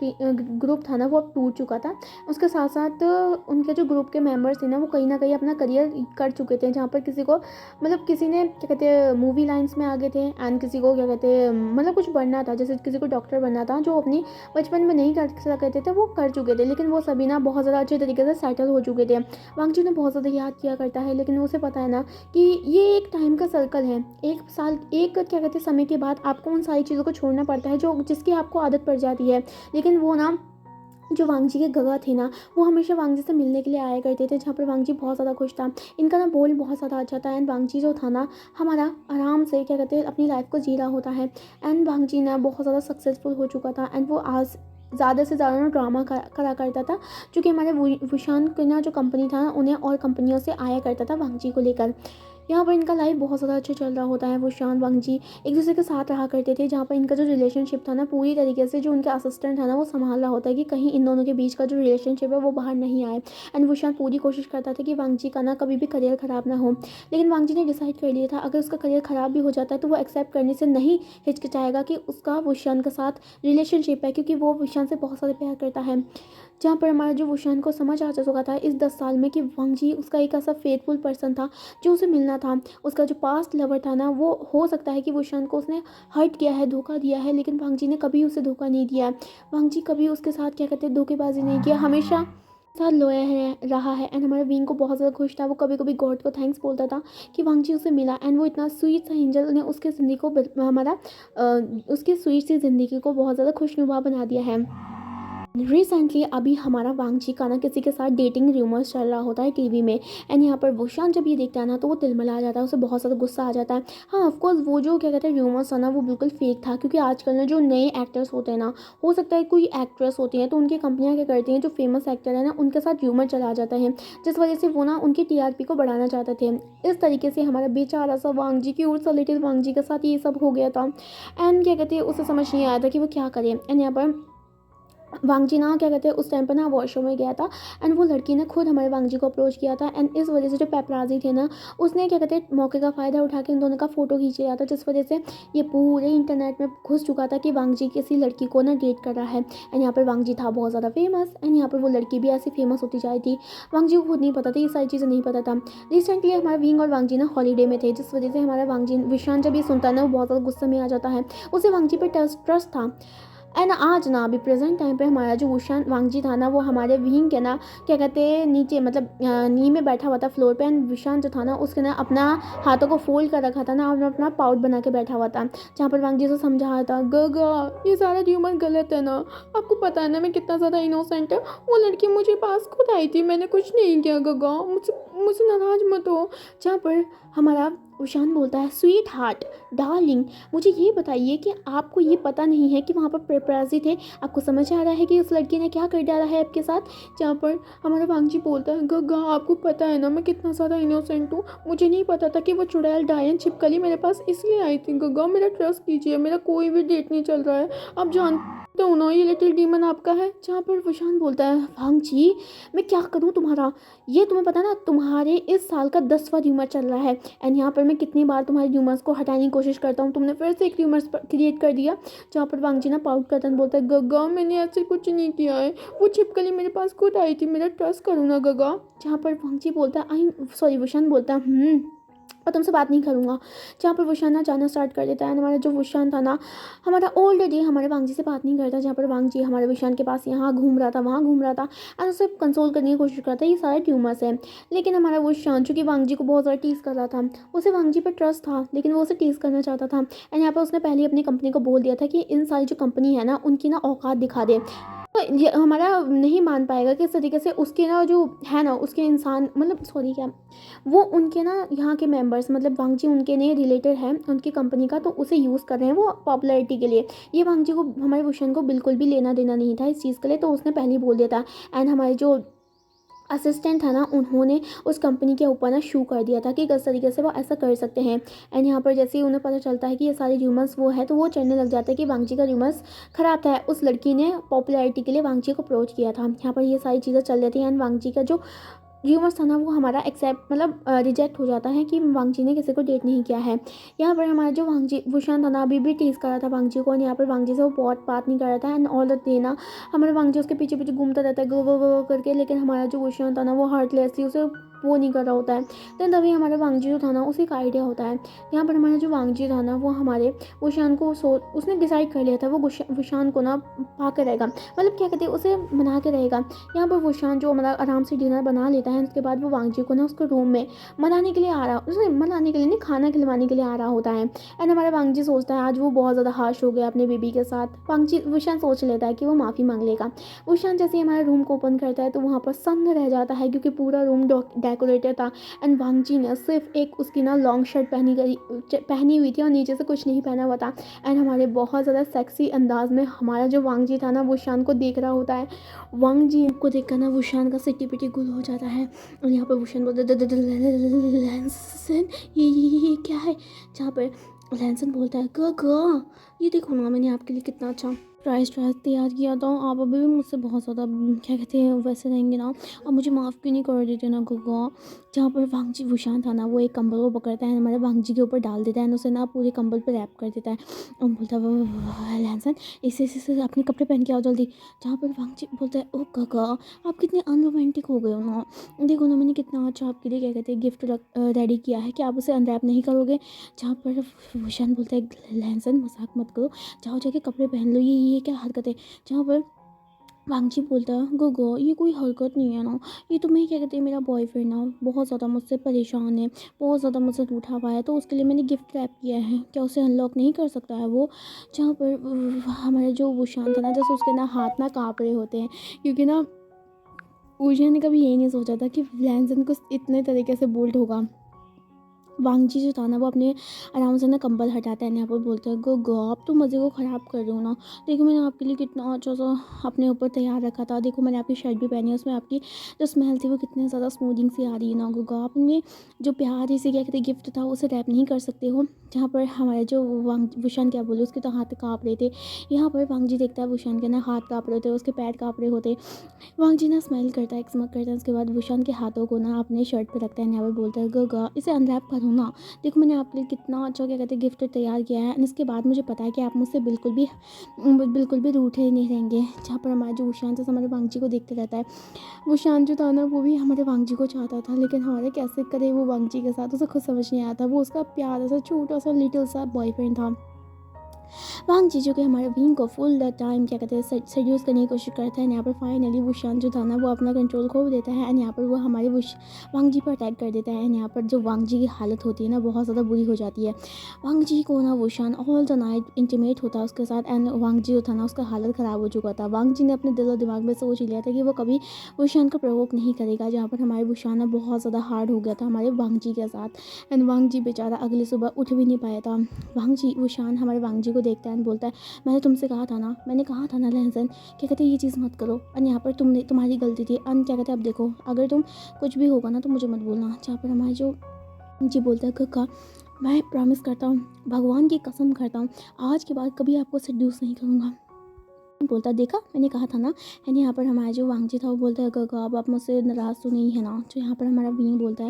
ग्रुप था ना वो अब टूट चुका था। उसके साथ साथ उनके जो ग्रुप के मेंबर्स थे ना वो कहीं ना कहीं अपना करियर कर चुके थे, जहाँ पर किसी को मतलब किसी ने क्या कहते हैं मूवी लाइन्स में आगे थे एंड किसी को क्या कहते हैं मतलब कुछ बनना था, जैसे किसी को डॉक्टर बनना था, जो अपनी बचपन में नहीं कर सकते थे वो कर चुके थे, लेकिन वो सभी ना बहुत ज़्यादा अच्छे तरीके से सेटल हो चुके थे। वांग जी ने बहुत ज़्यादा याद किया करता है, लेकिन उसे पता है ना कि ये एक टाइम का सर्कल है, एक साल एक क्या कहते हैं समय के बाद आपको उन सारी चीज़ों को छोड़ना पड़ता है जो जिसकी आपको आदत पड़ जाती है। लेकिन वो ना जो वांग जी के गगा थे ना वो हमेशा वांग जी से मिलने के लिए आया करते थे, जहाँ पर वांग जी बहुत ज़्यादा खुश था। इनका ना बोल बहुत ज़्यादा अच्छा था एंड वांग जी जो था ना हमारा आराम से क्या कहते हैं अपनी लाइफ को जी रहा होता है। एंड वांग जी ना बहुत ज़्यादा सक्सेसफुल हो चुका था एंड वो आज ज़्यादा से ज़्यादा ना ड्रामा करा करता था, क्योंकि हमारे वुशान के ना जो कंपनी था ना उन्हें और कंपनियों से आया करता था वांग जी को लेकर। यहाँ पर इनका लाइफ बहुत ज़्यादा अच्छा चल रहा होता है। वुशान वांग जी एक दूसरे के साथ रहा करते थे, जहाँ पर इनका जो रिलेशनशिप था ना पूरी तरीके से जो उनके असिस्टेंट था ना वो संभाल रहा होता है कि कहीं इन दोनों के बीच का जो रिलेशनशिप है वो बाहर नहीं आए। एंड वुशान पूरी कोशिश करता था कि वांग जी का ना कभी भी करियर ख़राब ना हो, लेकिन वांग जी ने डिसाइड कर लिया था अगर उसका करियर ख़राब भी हो जाता है तो वो एक्सेप्ट करने से नहीं हिचकिचाएगा कि उसका वुशान के साथ रिलेशनशिप है, क्योंकि वो वुशान से बहुत ज़्यादा प्यार करता है। जहाँ पर हमारा जो वुशान को समझ आ चुका था इस 10 साल में कि वांग जी उसका एक ऐसा फेथफुल पर्सन था जो उसे मिलना था। उसका जो पास्ट लवर था ना वो हो सकता है कि वुशान को उसने हर्ट किया है, धोखा दिया है, लेकिन वांग जी ने कभी उसे धोखा नहीं दिया है। वांग जी कभी उसके साथ क्या कहते हैं धोखेबाजी नहीं किया, हमेशा साथ लोया है रहा है। एंड हमारे विंग को बहुत ज़्यादा खुश था, वो कभी कभी गॉड को थैंक्स बोलता था कि वांग जी उसे मिला एंड वो इतना स्वीट सा एंजल ने उसके ज़िंदगी को उसकी स्वीट सी ज़िंदगी को बहुत ज़्यादा खुशनुमा बना दिया है। रिसेंटली अभी हमारा वांग जी का ना किसी के साथ डेटिंग रूमर्स चल रहा होता है टीवी में। एंड यहाँ पर वुशान जब ये देखता है ना तो वो तिलमिला आ जाता है, उसे बहुत ज़्यादा गुस्सा आ जाता है। हाँ ऑफकोर्स वो जो क्या कहते हैं रूमर्स था ना वो बिल्कुल फेक था, क्योंकि आजकल ना जो नए एक्टर्स होते हैं ना, हो सकता है कोई एक्ट्रेस होती हैं तो उनकी कंपनियाँ क्या करती हैं जो फेमस एक्टर है ना उनके साथ रूमर चला जाता है, जिस वजह से वो ना उनकी टीआरपी को बढ़ाना चाहते थे। इस तरीके से हमारा बेचारा सा वांग जी क्यूट सा लिटिल वांग जी के साथ ये सब हो गया था। एंड क्या कहते हैं उसे समझ नहीं आया था कि वो क्या करे। एंड यहाँ पर वांग जी ना क्या कहते हैं उस टाइम पर ना वॉशरूम में गया था एंड वो लड़की ने खुद हमारे वांग जी को अप्रोच किया था। एंड इस वजह से जो पेपराजी थे ना उसने क्या कहते हैं मौके का फ़ायदा उठा के इन दोनों का फ़ोटो खींच लिया था, जिस वजह से ये पूरे इंटरनेट में घुस चुका था कि वांग जी किसी लड़की को ना डेट कर रहा है। एंड यहाँ पर वांग जी था बहुत ज़्यादा फेमस एंड यहाँ पर वो लड़की भी ऐसी फेमस होती जा रही थी। वांग जी को खुद नहीं पता था, ये सारी चीज़ें नहीं पता था। रिसेंटली हमारा विंग और वांग जी ना हॉलीडे में थे, जिस वजह से हमारा वांग जी विशान जब ये सुनता है ना वो बहुत ज़्यादा गुस्से में आ जाता है। उसे वांग जी पर ट्रस्ट था। एंड आज ना अभी प्रेजेंट टाइम पे हमारा जो वुशान वांग जी था ना वो हमारे विंग के ना क्या कहते हैं नीचे मतलब नी में बैठा हुआ था फ्लोर पे। एंड विशान जो था ना उसके ना अपना हाथों को फोल्ड कर रखा था ना और अपना पाउट बना के बैठा हुआ था, जहाँ पर वांग जी से समझा रहा था गगा ये सारा ह्यूमन गलत है ना, आपको पता है ना मैं कितना ज़्यादा इनोसेंट है, वो लड़की मुझे पास खुद आई थी, मैंने कुछ नहीं किया गगा, मुझसे नाराज मत हो। जहाँ पर हमारा वुशान बोलता है स्वीट हार्ट डार्लिंग मुझे ये बताइए कि आपको ये पता नहीं है कि वहाँ पर पेपराजी थे, आपको समझ आ रहा है कि उस लड़की ने क्या कर डाला है आपके साथ। जहाँ पर हमारा वांग जी बोलता है गगा आपको पता है ना मैं कितना ज़्यादा इनोसेंट हूँ, मुझे नहीं पता था कि वो चुड़ैल डायन छिपकली मेरे पास इसलिए आई थी, गगा मेरा ट्रस्ट कीजिए, मेरा कोई भी डेट नहीं चल रहा है, आप जानते तो ना ये लिटिल डीमन आपका है। जहाँ पर वुशान बोलता है वांग जी मैं क्या करूँ तुम्हारा, ये तुम्हें पता ना तुम्हारे इस साल का 10वां र्यूमर चल रहा है एंड यहाँ पर मैं कितनी बार तुम्हारे र्यूमर्स को हटाने की कोशिश करता हूँ, तुमने फिर से एक र्यूमर्स क्रिएट कर दिया। जहाँ पर वांग जी ना पाउट करता है, बोलता है गगा मैंने ऐसे कुछ नहीं किया है, वो छिपकली मेरे पास खुद आई थी, मेरा ट्रस्ट करो ना गगा। जहाँ पर वांग जी बोलता है आई सॉरी वुशान बोलता है और तुमसे बात नहीं करूँगा। जहाँ पर वुशान ना जाना स्टार्ट कर देता है। हमारा जो वुशान था ना हमारा ऑलरेडी हमारे वांग जी से बात नहीं करता। जहाँ पर वांग जी हमारे वुशान के पास यहाँ घूम रहा था वहाँ घूम रहा था एंड उसे कंसोल करने की कोशिश करता है ये सारे ट्यूमर्स है। लेकिन हमारा वुशान चूँकि वांग जी को बहुत ज़्यादा टीज़ कर रहा था, उसे वांग जी पर ट्रस्ट था लेकिन वो उसे टीज़ करना चाहता था एंड यहाँ पर उसने पहले अपनी कंपनी को बोल दिया था कि इन सारी जो कंपनी है ना उनकी ना औकात दिखा दे। तो ये हमारा नहीं मान पाएगा कि इस तरीके से उसके ना जो है ना उसके इंसान मतलब सॉरी क्या वो उनके ना यहाँ के मेंबर्स मतलब वांगजी उनके ने रिलेटेड है उनकी कंपनी का, तो उसे यूज़ कर रहे हैं वो पॉपुलैरिटी के लिए। ये वांगजी को हमारे भूषण को बिल्कुल भी लेना देना नहीं था इस चीज़ के लिए, तो उसने पहले ही बोल दिया था। एंड हमारे जो असिस्टेंट था ना उन्होंने उस कंपनी के ऊपर ना शू कर दिया था कि किस तरीके से वो ऐसा कर सकते हैं। एंड यहाँ पर जैसे ही उन्हें पता चलता है कि ये सारे र्यूमर्स वो है तो वो चढ़ने लग जाता है कि वांगजी का र्यूमर्स ख़राब था, उस लड़की ने पॉपुलैरिटी के लिए वांगजी को अप्रोच किया था। यहाँ पर ये सारी चीज़ें चल रही थी एंड वांगजी का जो र्यूमर्स था ना वो हमारा एक्सेप्ट मतलब रिजेक्ट हो जाता है कि वांगजी ने किसी को डेट नहीं किया है। यहाँ पर हमारा जो वांगजी वुशान था ना अभी भी टीज कर रहा था वांगजी को, और यहाँ पर वांगजी से वो बहुत बात नहीं कर रहा था एंड ऑल द डे ना हमारा वांगजी उसके पीछे पीछे घूमता रहता है गो गो गो करके, लेकिन हमारा जो वुशान था ना वो हार्टलेसली उसे वो नहीं कर रहा होता है। देन तभी हमारा वांगजी जो था ना उसे एक आइडिया होता है। यहाँ पर हमारा जो वांगजी था ना वो हमारे वुशान को उसने डिसाइड कर लिया था वो वुशान को ना पा के रहेगा, मतलब क्या कहते हैं उसे बना के रहेगा। यहाँ पर वुशान जो हमारा आराम से डिनर बना लेता है उसके बाद वो वांगजी को ना उसके रूम में मनाने के लिए आ रहा उसने मनाने के लिए नहीं खाना खिलवाने के लिए आ रहा होता है। एंड हमारा वांगजी सोचता है आज वो बहुत ज़्यादा हार्श हो गया अपने बेबी के साथ। वांगजी वुशान सोच लेता है कि वो माफ़ी मांग लेगा। वुशान जैसे ही हमारे रूम को ओपन करता है तो वहाँ पर सन्न रह जाता है क्योंकि पूरा रूम डेकोरेटेड था एंड वांगजी ने सिर्फ एक उसकी ना लॉन्ग शर्ट पहनी हुई थी और नीचे से कुछ नहीं पहना हुआ था। एंड हमारे बहुत ज़्यादा सेक्सी अंदाज में हमारा जो वांगजी था ना वुशान को देख रहा होता है। वांगजी को देखकर ना वुशान का सिट्टी पिट्टी गुल हो जाता है और यहाँ पर वुशान बोलता लैंसन ये क्या है। जहाँ पर लैंसन बोलता है ग ये देखो ना मैंने आपके लिए कितना अच्छा प्राइस तैयार किया था, आप अभी भी मुझसे बहुत ज़्यादा क्या कहते हैं वैसे रहेंगे ना, अब मुझे माफ़ क्यों नहीं कर देते ना गुगा। जहाँ पर वांगजी वुशान था ना वो एक कंबल को पकड़ता है हमारे वांगजी के ऊपर डाल देता है उसे ना पूरे कंबल पर रैप कर देता है और बोलता है लैंसन इसे अपने कपड़े पहन के आओ जल्दी। जहाँ पर वांगजी बोलता है ओ काका आप कितने अनरोमांटिक हो गए हो ना, देखो ना मैंने कितना अच्छा आपके लिए क्या कहते हैं गिफ्ट रेडी किया है, क्या आप उसे अनरैप नहीं करोगे। जहाँ पर वुशान बोलता है लैंसन मजाक मत करो, जाओ जाके कपड़े पहन लो, ये क्या हरकत है। जहाँ पर वांगजी बोलता है गोगो ये कोई हरकत नहीं है ना, ये तो मैं क्या कहते हैं मेरा बॉयफ्रेंड ना बहुत ज़्यादा मुझसे परेशान है, बहुत ज़्यादा मुझसे रूठा हुआ है तो उसके लिए मैंने गिफ्ट रैप किया है, क्या उसे अनलॉक नहीं कर सकता है वो। जहाँ पर हमारे जो वुशान था ना जैसे उसके ना हाथ ना काँप रहे होते हैं क्योंकि ना वुशान ने कभी यही नहीं सोचा था कि लैंसन को इतने तरीके से बोल्ड होगा। वांगजी जो था ना वो अपने आराम से ना कंबल हटाता है यहाँ पर बोलता है गो आप तो मज़े को ख़राब कर रहे हो ना, देखो मैंने आपके लिए कितना अच्छा सा अपने ऊपर तैयार रखा था, देखो मैंने आपकी शर्ट भी पहनी है उसमें आपकी जो स्मेल थी वो कितनी ज़्यादा स्मूदिंग सी आ रही है ना गो, आपने जो प्यार इसे क्या कहते गिफ्ट था उसे रैप नहीं कर सकते हो। जहाँ पर हमारे जो वुशान क्या बोले उसके तो हाथ काँप रहे थे, यहाँ पर वांगजी देखता है वुशान के ना हाथ काँप रहे थे उसके पैर काँप रहे होते। वांगजी ना स्माइल करता है स्मक करता है उसके बाद वुशान के हाथों को ना अपने शर्ट पे रखता है यहाँ पर बोलता है गगा इसे अनरैप करो ना, देखो मैंने आपके लिए कितना अच्छा क्या कहते हैं गिफ्ट तैयार किया है एंड इसके बाद मुझे पता है कि आप मुझसे बिल्कुल भी रूठे नहीं रहेंगे। जहाँ पर हमारे जो वुशान था हमारे वांगजी को देखते रहता है। वुशान जो था ना वो भी हमारे वांगजी को चाहता था लेकिन हमारे कैसे करे वो वांगजी के साथ उसे खुद समझ नहीं आया था, वो उसका प्यारा सा छोटा सा लिटिल सा बॉयफ्रेंड था। वांगजी जो कि हमारे विंग को फुल द टाइम क्या कहते हैं सेड्यूस करने की कोशिश करता है। यहाँ पर फाइनली वुशान जो था ना वो अपना कंट्रोल खो देता है एंड यहाँ पर वो हमारे वांगजी पर अटैक कर देता है एंड यहाँ पर जो वांगजी की हालत होती है ना बहुत ज़्यादा बुरी हो जाती है। वांगजी को ना वुशान ऑल द नाइट इंटीमेट होता है उसके साथ एंड वांगजी जो था ना उसका हालत ख़राब हो चुका था। वांगजी ने अपने दिल और दिमाग में सोच लिया था कि वो कभी वुशान को प्रोवोक नहीं करेगा। जहाँ पर हमारे वुशान ना बहुत ज़्यादा हार्ड हो गया था हमारे वांगजी के साथ एंड वांगजी बेचारा अगली सुबह उठ भी नहीं पाया था। वांगजी वुशान हमारे वांगजी को देखता है एंड बोलता है मैंने तुमसे कहा था ना लहसन क्या कहते हैं ये चीज़ मत करो और यहाँ पर तुम्हारी गलती थी अन क्या कहते हैं अब देखो अगर तुम कुछ भी होगा ना तो मुझे मत बोलना। जहाँ पर हमारे जो जी बोलता है कक्का मैं प्रॉमिस करता हूँ भगवान की कसम करता हूँ आज के बाद कभी आपको सेड्यूस नहीं करूँगा। बोलता, देखा मैंने कहा था ना। एंड यहाँ पर हमारा जो वांगजी था वो बोलता है, गगा अब आप मुझसे नाराज़ तो नहीं है ना। तो यहाँ पर हमारा विंग बोलता है,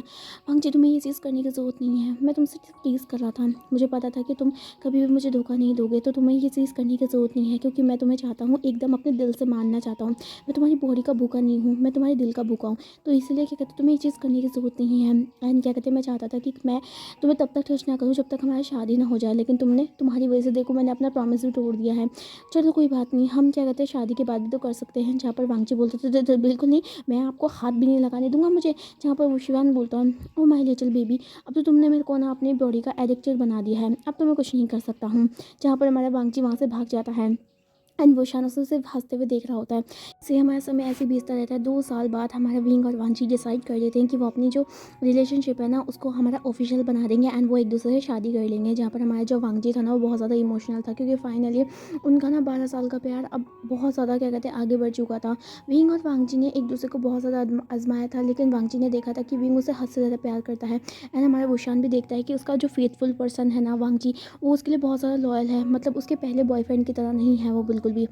वांगजी तुम्हें ये चीज़ करने की ज़रूरत नहीं है, मैं तुमसे टीज़ कर रहा था, मुझे पता था कि तुम कभी भी मुझे धोखा नहीं दोगे, तो तुम्हें ये चीज़ करने की ज़रूरत नहीं है, क्योंकि मैं तुम्हें चाहता हूँ एकदम अपने दिल से मानना चाहता हूँ। मैं तुम्हारी बॉडी का भूखा नहीं हूँ, मैं तुम्हारे दिल का भूखा हूँ। तो इसलिए क्या कहते तुम्हें ये चीज़ करने की ज़रूरत नहीं है। एंड क्या कहते मैं चाहता था कि मैं तुम्हें तब तक टच ना करूँ जब तक हमारी शादी ना हो जाए, लेकिन तुमने तुम्हारी वजह से देखो मैंने अपना प्रॉमिस भी तोड़ दिया है। चलो कोई बात नहीं, हम क्या कहते हैं शादी के बाद भी तो कर सकते हैं। जहाँ पर वांगची बोलते थे, बिल्कुल नहीं, मैं आपको हाथ भी नहीं लगाने दूंगा मुझे। जहाँ पर शिवान बोलता है, ओ माय लिटिल बेबी, अब तो तुमने मेरे को ना अपनी बॉडी का एडिक्टेड बना दिया है, अब तो मैं कुछ नहीं कर सकता हूँ। जहाँ पर हमारा वांगची वहाँ से भाग जाता है। एंड वो शान उसे सिर्फ हंसते हुए देख रहा होता है। इसे हमारा समय ऐसे बीतता रहता है। 2 साल बाद हमारा विंग और वांची डिसाइड कर लेते हैं कि वो अपनी जो रिलेशनशिप है ना उसको हमारा ऑफिशियल बना देंगे एंड वो एक दूसरे से शादी कर लेंगे। जहाँ पर हमारा जो वांगजी था ना वो बहुत ज़्यादा इमोशनल था, क्योंकि फाइनली उनका ना 12 साल का प्यार अब बहुत ज़्यादा क्या कहते हैं आगे बढ़ चुका था। विंग और वांगजी ने एक दूसरे को बहुत ज़्यादा आजमाया था, लेकिन वांगजी ने देखा था कि विंग उसे हद से ज़्यादा प्यार करता है। एंड हमारा वुशान भी देखता है कि उसका जो फेथफुल पर्सन है ना वांगजी, वो उसके लिए बहुत ज़्यादा लॉयल है, मतलब उसके पहले बॉयफ्रेंड की तरह नहीं है वो बिल्कुल भी।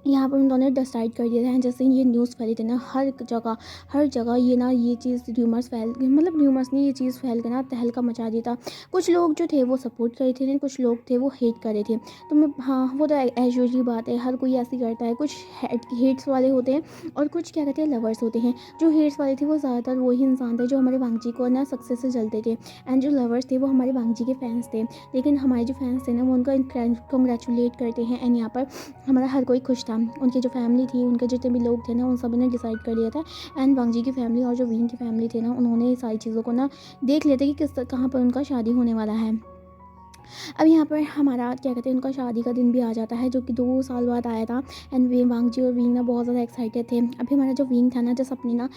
यहाँ पर उन्होंने डिसाइड कर दिया था। जैसे ही ये न्यूज़ फैली थी ना हर जगह ये ना ये चीज़ र्यूमर्स फैल गई, मतलब र्यूमर्स ने ये चीज़ फैल के ना तहलका मचा दिया था। कुछ लोग जो थे वो सपोर्ट कर रहे थे, कुछ लोग थे वो हेट कर रहे थे। तो मैं हाँ वो तो एज यूजली बात है, हर कोई ऐसी करता है। कुछ हेट्स वाले होते हैं और कुछ क्या कहते हैं लवर्स होते हैं। जो हेट्स वाले थे वो ज़्यादातर वही इंसान थे जो हमारे वांगजी को ना सक्सेस से जलते थे, एंड जो लवर्स थे वो हमारे वांगजी के फैंस थे। लेकिन हमारे जो फैंस थे ना वो उनका कंग्रेचुलेट करते हैं। एंड यहाँ पर हमारा हर कोई खुश था। उनकी जो फैमिली थी, उनके जितने भी लोग थे ना उन सभी ने डिसाइड कर लिया था। एंड वांगजी की फैमिली और जो विंग की फैमिली थी ना उन्होंने सारी चीज़ों को ना देख लिया था कि किस कहाँ पर उनका शादी होने वाला है। अब यहाँ पर हमारा क्या कहते हैं उनका शादी का दिन भी आ जाता है, जो कि 2 साल बाद आया था। एंड वे वांगजी और विंग ना बहुत ज़्यादा एक्साइटेड थे। अभी हमारा जो विंग था ना जैसे अपनी ना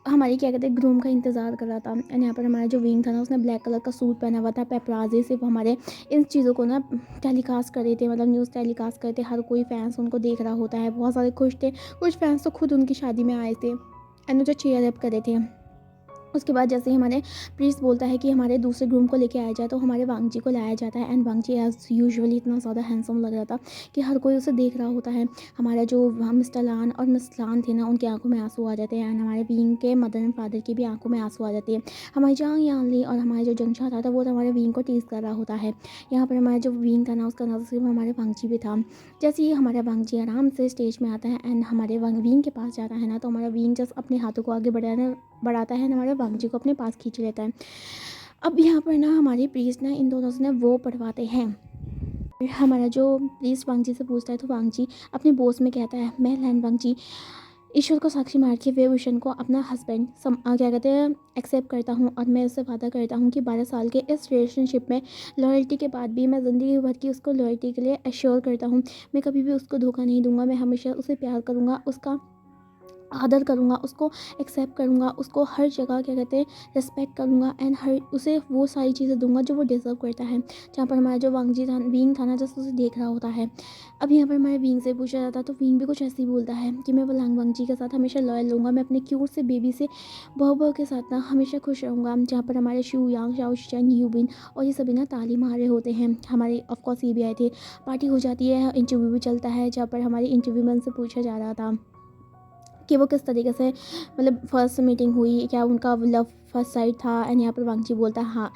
हमारी क्या कहते हैं ग्रूम का इंतज़ार कर रहा था। एंड यहाँ पर हमारा जो विंग था ना उसने ब्लैक कलर का सूट पहना हुआ था। पेपराजी सिर्फ हमारे इन चीज़ों को ना टेलीकास्ट कर रहे थे, मतलब न्यूज़ टेलीकास्ट करते, हर कोई फैंस उनको देख रहा होता है, बहुत सारे खुश थे। कुछ फैंस तो खुद उनकी शादी में आए थे एंड जो चीयर अप कर रहे थे। उसके बाद जैसे ही हमारे प्रीस्ट बोलता है कि हमारे दूसरे ग्रूम को लेके आया जाए, तो हमारे वांगजी को लाया जाता है। एंड वांगजी एज यूजुअली इतना ज़्यादा हैंडसम लग रहा था कि हर कोई उसे देख रहा होता है। हमारा जो मिस्टर लान और मिस लान थे ना उनकी आंखों में आंसू आ जाते हैं। एंड हमारे विंग के मदर एंड फादर की भी आंखों में आंसू आ जाती है। हमारी जहाँ यानली और हमारे जो जंगशा था वो तो हमारे विंग को टीज कर रहा होता है। यहाँ पर हमारा जो विंग था ना उसका नजर सिर्फ हमारे वांगजी भी था। जैसे ही हमारा वांगजी आराम से स्टेज में आता है एंड हमारे विंग के पास जाता है ना, तो हमारा विंग जस्ट अपने हाथों को आगे बढ़ाता है, हमारे वांगजी को अपने पास खींच लेता है। अब यहाँ पर ना हमारे प्रीस्ट ना इन दोनों से ना वो पढ़वाते हैं। हमारा जो प्रीस्ट वांगजी से पूछता है तो वांगजी अपने बॉस में कहता है, मैं लैन वांगजी ईश्वर को साक्षी मार के वे भूषण को अपना हस्बैंड क्या कहते हैं एक्सेप्ट करता हूँ, और मैं उससे वादा करता हूँ कि 12 साल के इस रिलेशनशिप में लॉयल्टी के बाद भी मैं ज़िंदगी भर की उसको लॉयल्टी के लिए एश्योर करता हूँ। मैं कभी भी उसको धोखा नहीं दूंगा, मैं हमेशा उसे प्यार करूँगा, उसका आदर करूँगा, उसको एक्सेप्ट करूँगा, उसको हर जगह क्या कहते हैं रिस्पेक्ट करूँगा एंड हर उसे वो सारी चीज़ें दूंगा जो वो डिज़र्व करता है। जहाँ पर हमारा जो वांगजी था विंग था ना जैसे उसे देख रहा होता है। अब यहाँ पर हमारे विंग से पूछा जाता है तो विंग भी कुछ ऐसे ही बोलता है कि मैं वलांग वांगजी के साथ हमेशा लॉयल रहूँगा, मैं अपने क्यूट से बेबी से बहु के साथ ना हमेशा खुश रहूँगा। जहाँ पर हमारे शू यांग शाओ चैन यूबिन और ये सभी ना ताली मार रहे होते हैं। हमारे ऑफकोर्स ये भी आए थे, पार्टी हो जाती है, इंटरव्यू भी चलता है। जहाँ पर हमारी इंटरव्यू में उनसे पूछा जा रहा था कि वो किस तरीके से मतलब फर्स्ट मीटिंग हुई, क्या उनका लव फर्स्ट साइड था। एंड यहाँ पर वांगजी बोलता है हाँ,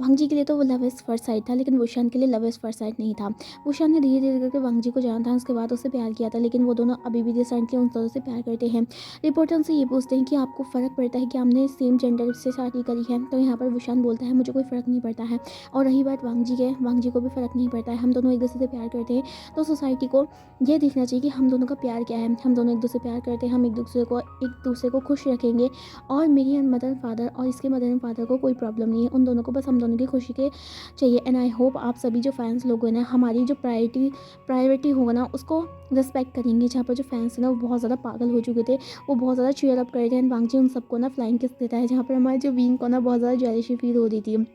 वांगजी के लिए तो वो लव इज़ फर्स्ट साइड था, लेकिन वुशान के लिए लव इज़ फर्स्ट साइड नहीं था। वुशान ने धीरे धीरे करके वांगजी को जाना था, उसके बाद उससे प्यार किया था, लेकिन वो दोनों अभी भी रिसेंटली उन दोनों से प्यार करते हैं। रिपोर्टर उनसे ये पूछते हैं कि आपको फ़र्क पड़ता है कि हमने सेम जेंडर से शादी करी है। तो यहाँ पर वुशान बोलता है मुझे कोई फ़र्क नहीं पड़ता है। और रही बात वांगजी को भी फ़र्क नहीं पड़ता है, हम दोनों एक दूसरे से प्यार करते हैं। तो सोसाइटी को ये देखना चाहिए कि हम दोनों का प्यार क्या है, हम दोनों एक दूसरे से प्यार करते हैं, हम एक दूसरे को खुश रखेंगे। और मेरी मदर फादर और इसके मदर एंड फादर को कोई प्रॉब्लम नहीं है, उन दोनों को बस हम दोनों की खुशी के चाहिए। एंड आई होप आप सभी जो फैंस लोग हैं ना हमारी जो प्रायोरिटी होगा ना उसको रिस्पेक्ट करेंगे। जहाँ पर जो फैंस हैं ना वो बहुत ज़्यादा पागल हो चुके थे, वो बहुत ज़्यादा चीयर अप कर रहे थे। एंड वांगजी उन सबको ना फ्लाइंग किस देता है, जहाँ पर हमारे जो विंग को ना बहुत ज़्यादा जेलसी फील हो रही थी।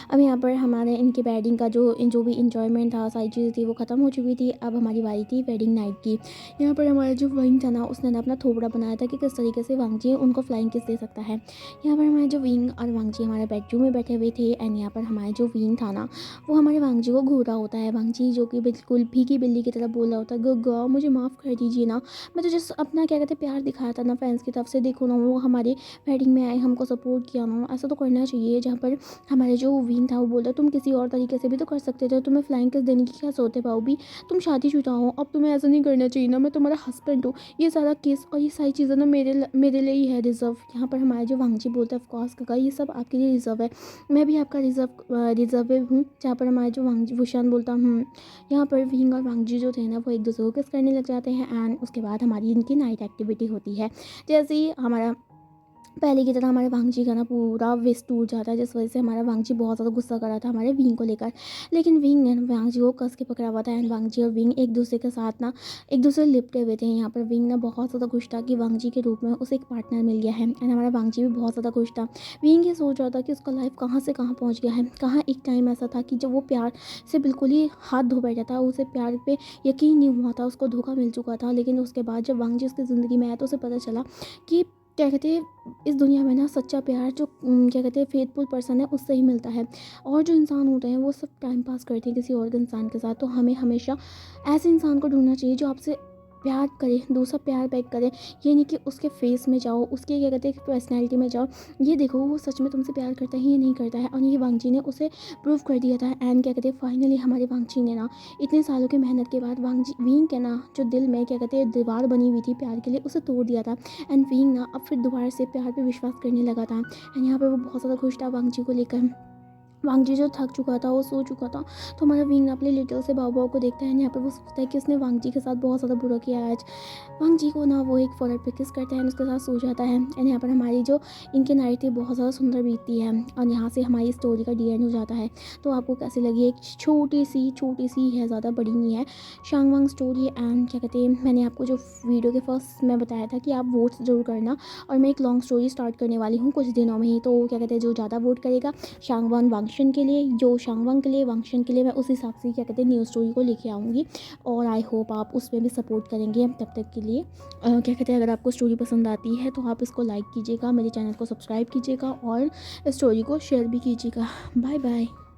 अब यहाँ पर हमारे इनके वेडिंग का जो भी इंजॉयमेंट था, सारी चीज़ें थी वो ख़त्म हो चुकी थी। अब हमारी बारी थी वेडिंग नाइट की। यहाँ पर हमारा जो विंग था ना, उसने ना अपना थोबड़ा बनाया था कि किस तरीके से वांगजी उनको फ्लाइंग किस दे सकता है। यहाँ पर हमारे जो विंग और वांगजी हमारे बेडरूम में बैठे हुए थे एंड यहाँ पर हमारे जो विंग था ना, वो हमारे वांगजी को घूर रहा होता है। वांगजी जो कि बिल्कुल भीगी बिल्ली की तरह बोल रहा होता है, गग्गा मुझे माफ़ कर दीजिए ना, मैं तो जस्ट अपना क्या कहते हैं प्यार दिखाया था ना फैंस की तरफ से, देखो ना वो हमारे वेडिंग में आए, हमको सपोर्ट किया ना, ऐसा तो करना चाहिए। जहाँ पर हमारे जो विंग था वो बोलता तुम किसी और तरीके से भी तो कर सकते थे, तुम्हें फ्लाइंग किस देने की क्या जरूरत है भाऊ भी, तुम शादीशुदा हो, अब तुम्हें ऐसा नहीं करना चाहिए ना, मैं तुम्हारा हस्बैंड हूँ, ये सारा केस और ये सारी चीज़ें ना मेरे लिए ही है रिजर्व। यहाँ पर हमारे जो वांगजी बोलता है ऑफकोर्स काका ये सब आपके लिए रिजर्व है, मैं भी आपका रिजर्व हूँ। जहाँ पर हमारे जो वांगजी वुशान बोलता यहाँ पर विंग और वांगजी जो थे ना वो एक दूसरे को किस करने लग जाते हैं एंड उसके बाद हमारी इनकी नाइट एक्टिविटी होती है। जैसे ही हमारा पहले की तरह हमारे वांगजी का ना पूरा वेस्ट टूट जाता है, जिस वजह से हमारा वांगजी बहुत ज़्यादा गुस्सा कर रहा था हमारे विंग को लेकर। लेकिन विंग ने वांगजी को कस के पकड़ा हुआ था एंड वांगजी और विंग एक दूसरे के साथ ना एक दूसरे लिपटे हुए थे। यहाँ पर विंग ना बहुत ज़्यादा खुश था कि वांगजी के रूप में उसे एक पार्टनर मिल गया है एंड हमारा वांगजी भी बहुत ज़्यादा खुश था। विंग ये सोच रहा था कि उसका लाइफ कहाँ से कहाँ पहुँच गया है, कहाँ एक टाइम ऐसा था कि जब वो प्यार से बिल्कुल ही हाथ धो बैठा था, उसे प्यार पे यकीन नहीं हुआ था, उसको धोखा मिल चुका था। लेकिन उसके बाद जब वांगजी उसकी ज़िंदगी में आया तो उसे पता चला कि क्या कहते हैं इस दुनिया में ना सच्चा प्यार जो क्या कहते हैं फेथफुल पर्सन है उससे ही मिलता है, और जो इंसान होते हैं वो सब टाइम पास करते हैं किसी और इंसान के साथ। तो हमें हमेशा ऐसे इंसान को ढूंढना चाहिए जो आपसे प्यार करे, दूसरा प्यार बैक करे। ये नहीं कि उसके फेस में जाओ, उसके क्या कहते हैं पर्सनैलिटी में जाओ, ये देखो वो सच में तुमसे प्यार करता है या नहीं करता है। और ये वांगजी ने उसे प्रूव कर दिया था एंड क्या कहते हैं फाइनली हमारे वांगजी ने ना इतने सालों की मेहनत के बाद वांगजी विंग के ना जो दिल में क्या कहते हैं दीवार बनी हुई थी प्यार के लिए उसे तोड़ दिया था एंड विंग ना अब फिर दोबारा से प्यार पे विश्वास करने लगा था एंड यहाँ पर वो बहुत ज़्यादा खुश था वांगजी को लेकर। वांगजी जो थक चुका था, वो सो चुका था, तो हमारा विंग अपने लिटिल से बाबू को देखता है। यहाँ पे वो सोचता है कि उसने वांगजी के साथ बहुत ज़्यादा बुरा किया है आज। वांगजी को ना वो एक फॉरवर्ड पे किस करता है, उसके साथ सो जाता है एंड यहाँ पर हमारी जो इनकी नाइट थी बहुत ज़्यादा सुंदर बीतती है और यहाँ से हमारी स्टोरी का डी एंड हो जाता है। तो आपको कैसी लगी, एक छोटी सी है, ज़्यादा बड़ी नहीं है, शांगवांग स्टोरी एंड क्या कहते हैं मैंने आपको जो वीडियो के फर्स्ट में बताया था कि आप वोट्स जरूर करना, और मैं एक लॉन्ग स्टोरी स्टार्ट करने वाली हूँ कुछ दिनों में ही। तो क्या कहते हैं जो ज़्यादा वोट करेगा शांगवान वांगशन के लिए, जो शांगवांग के लिए वांगशन के लिए, मैं उस हिसाब से क्या कहते हैं न्यू स्टोरी को लेके आऊँगी और आई होप आप उसमें भी सपोर्ट करेंगे। तब तक के लिए क्या कहते हैं अगर आपको स्टोरी पसंद आती है तो आप इसको लाइक कीजिएगा, मेरे चैनल को सब्सक्राइब कीजिएगा और स्टोरी को शेयर भी कीजिएगा। Bye bye.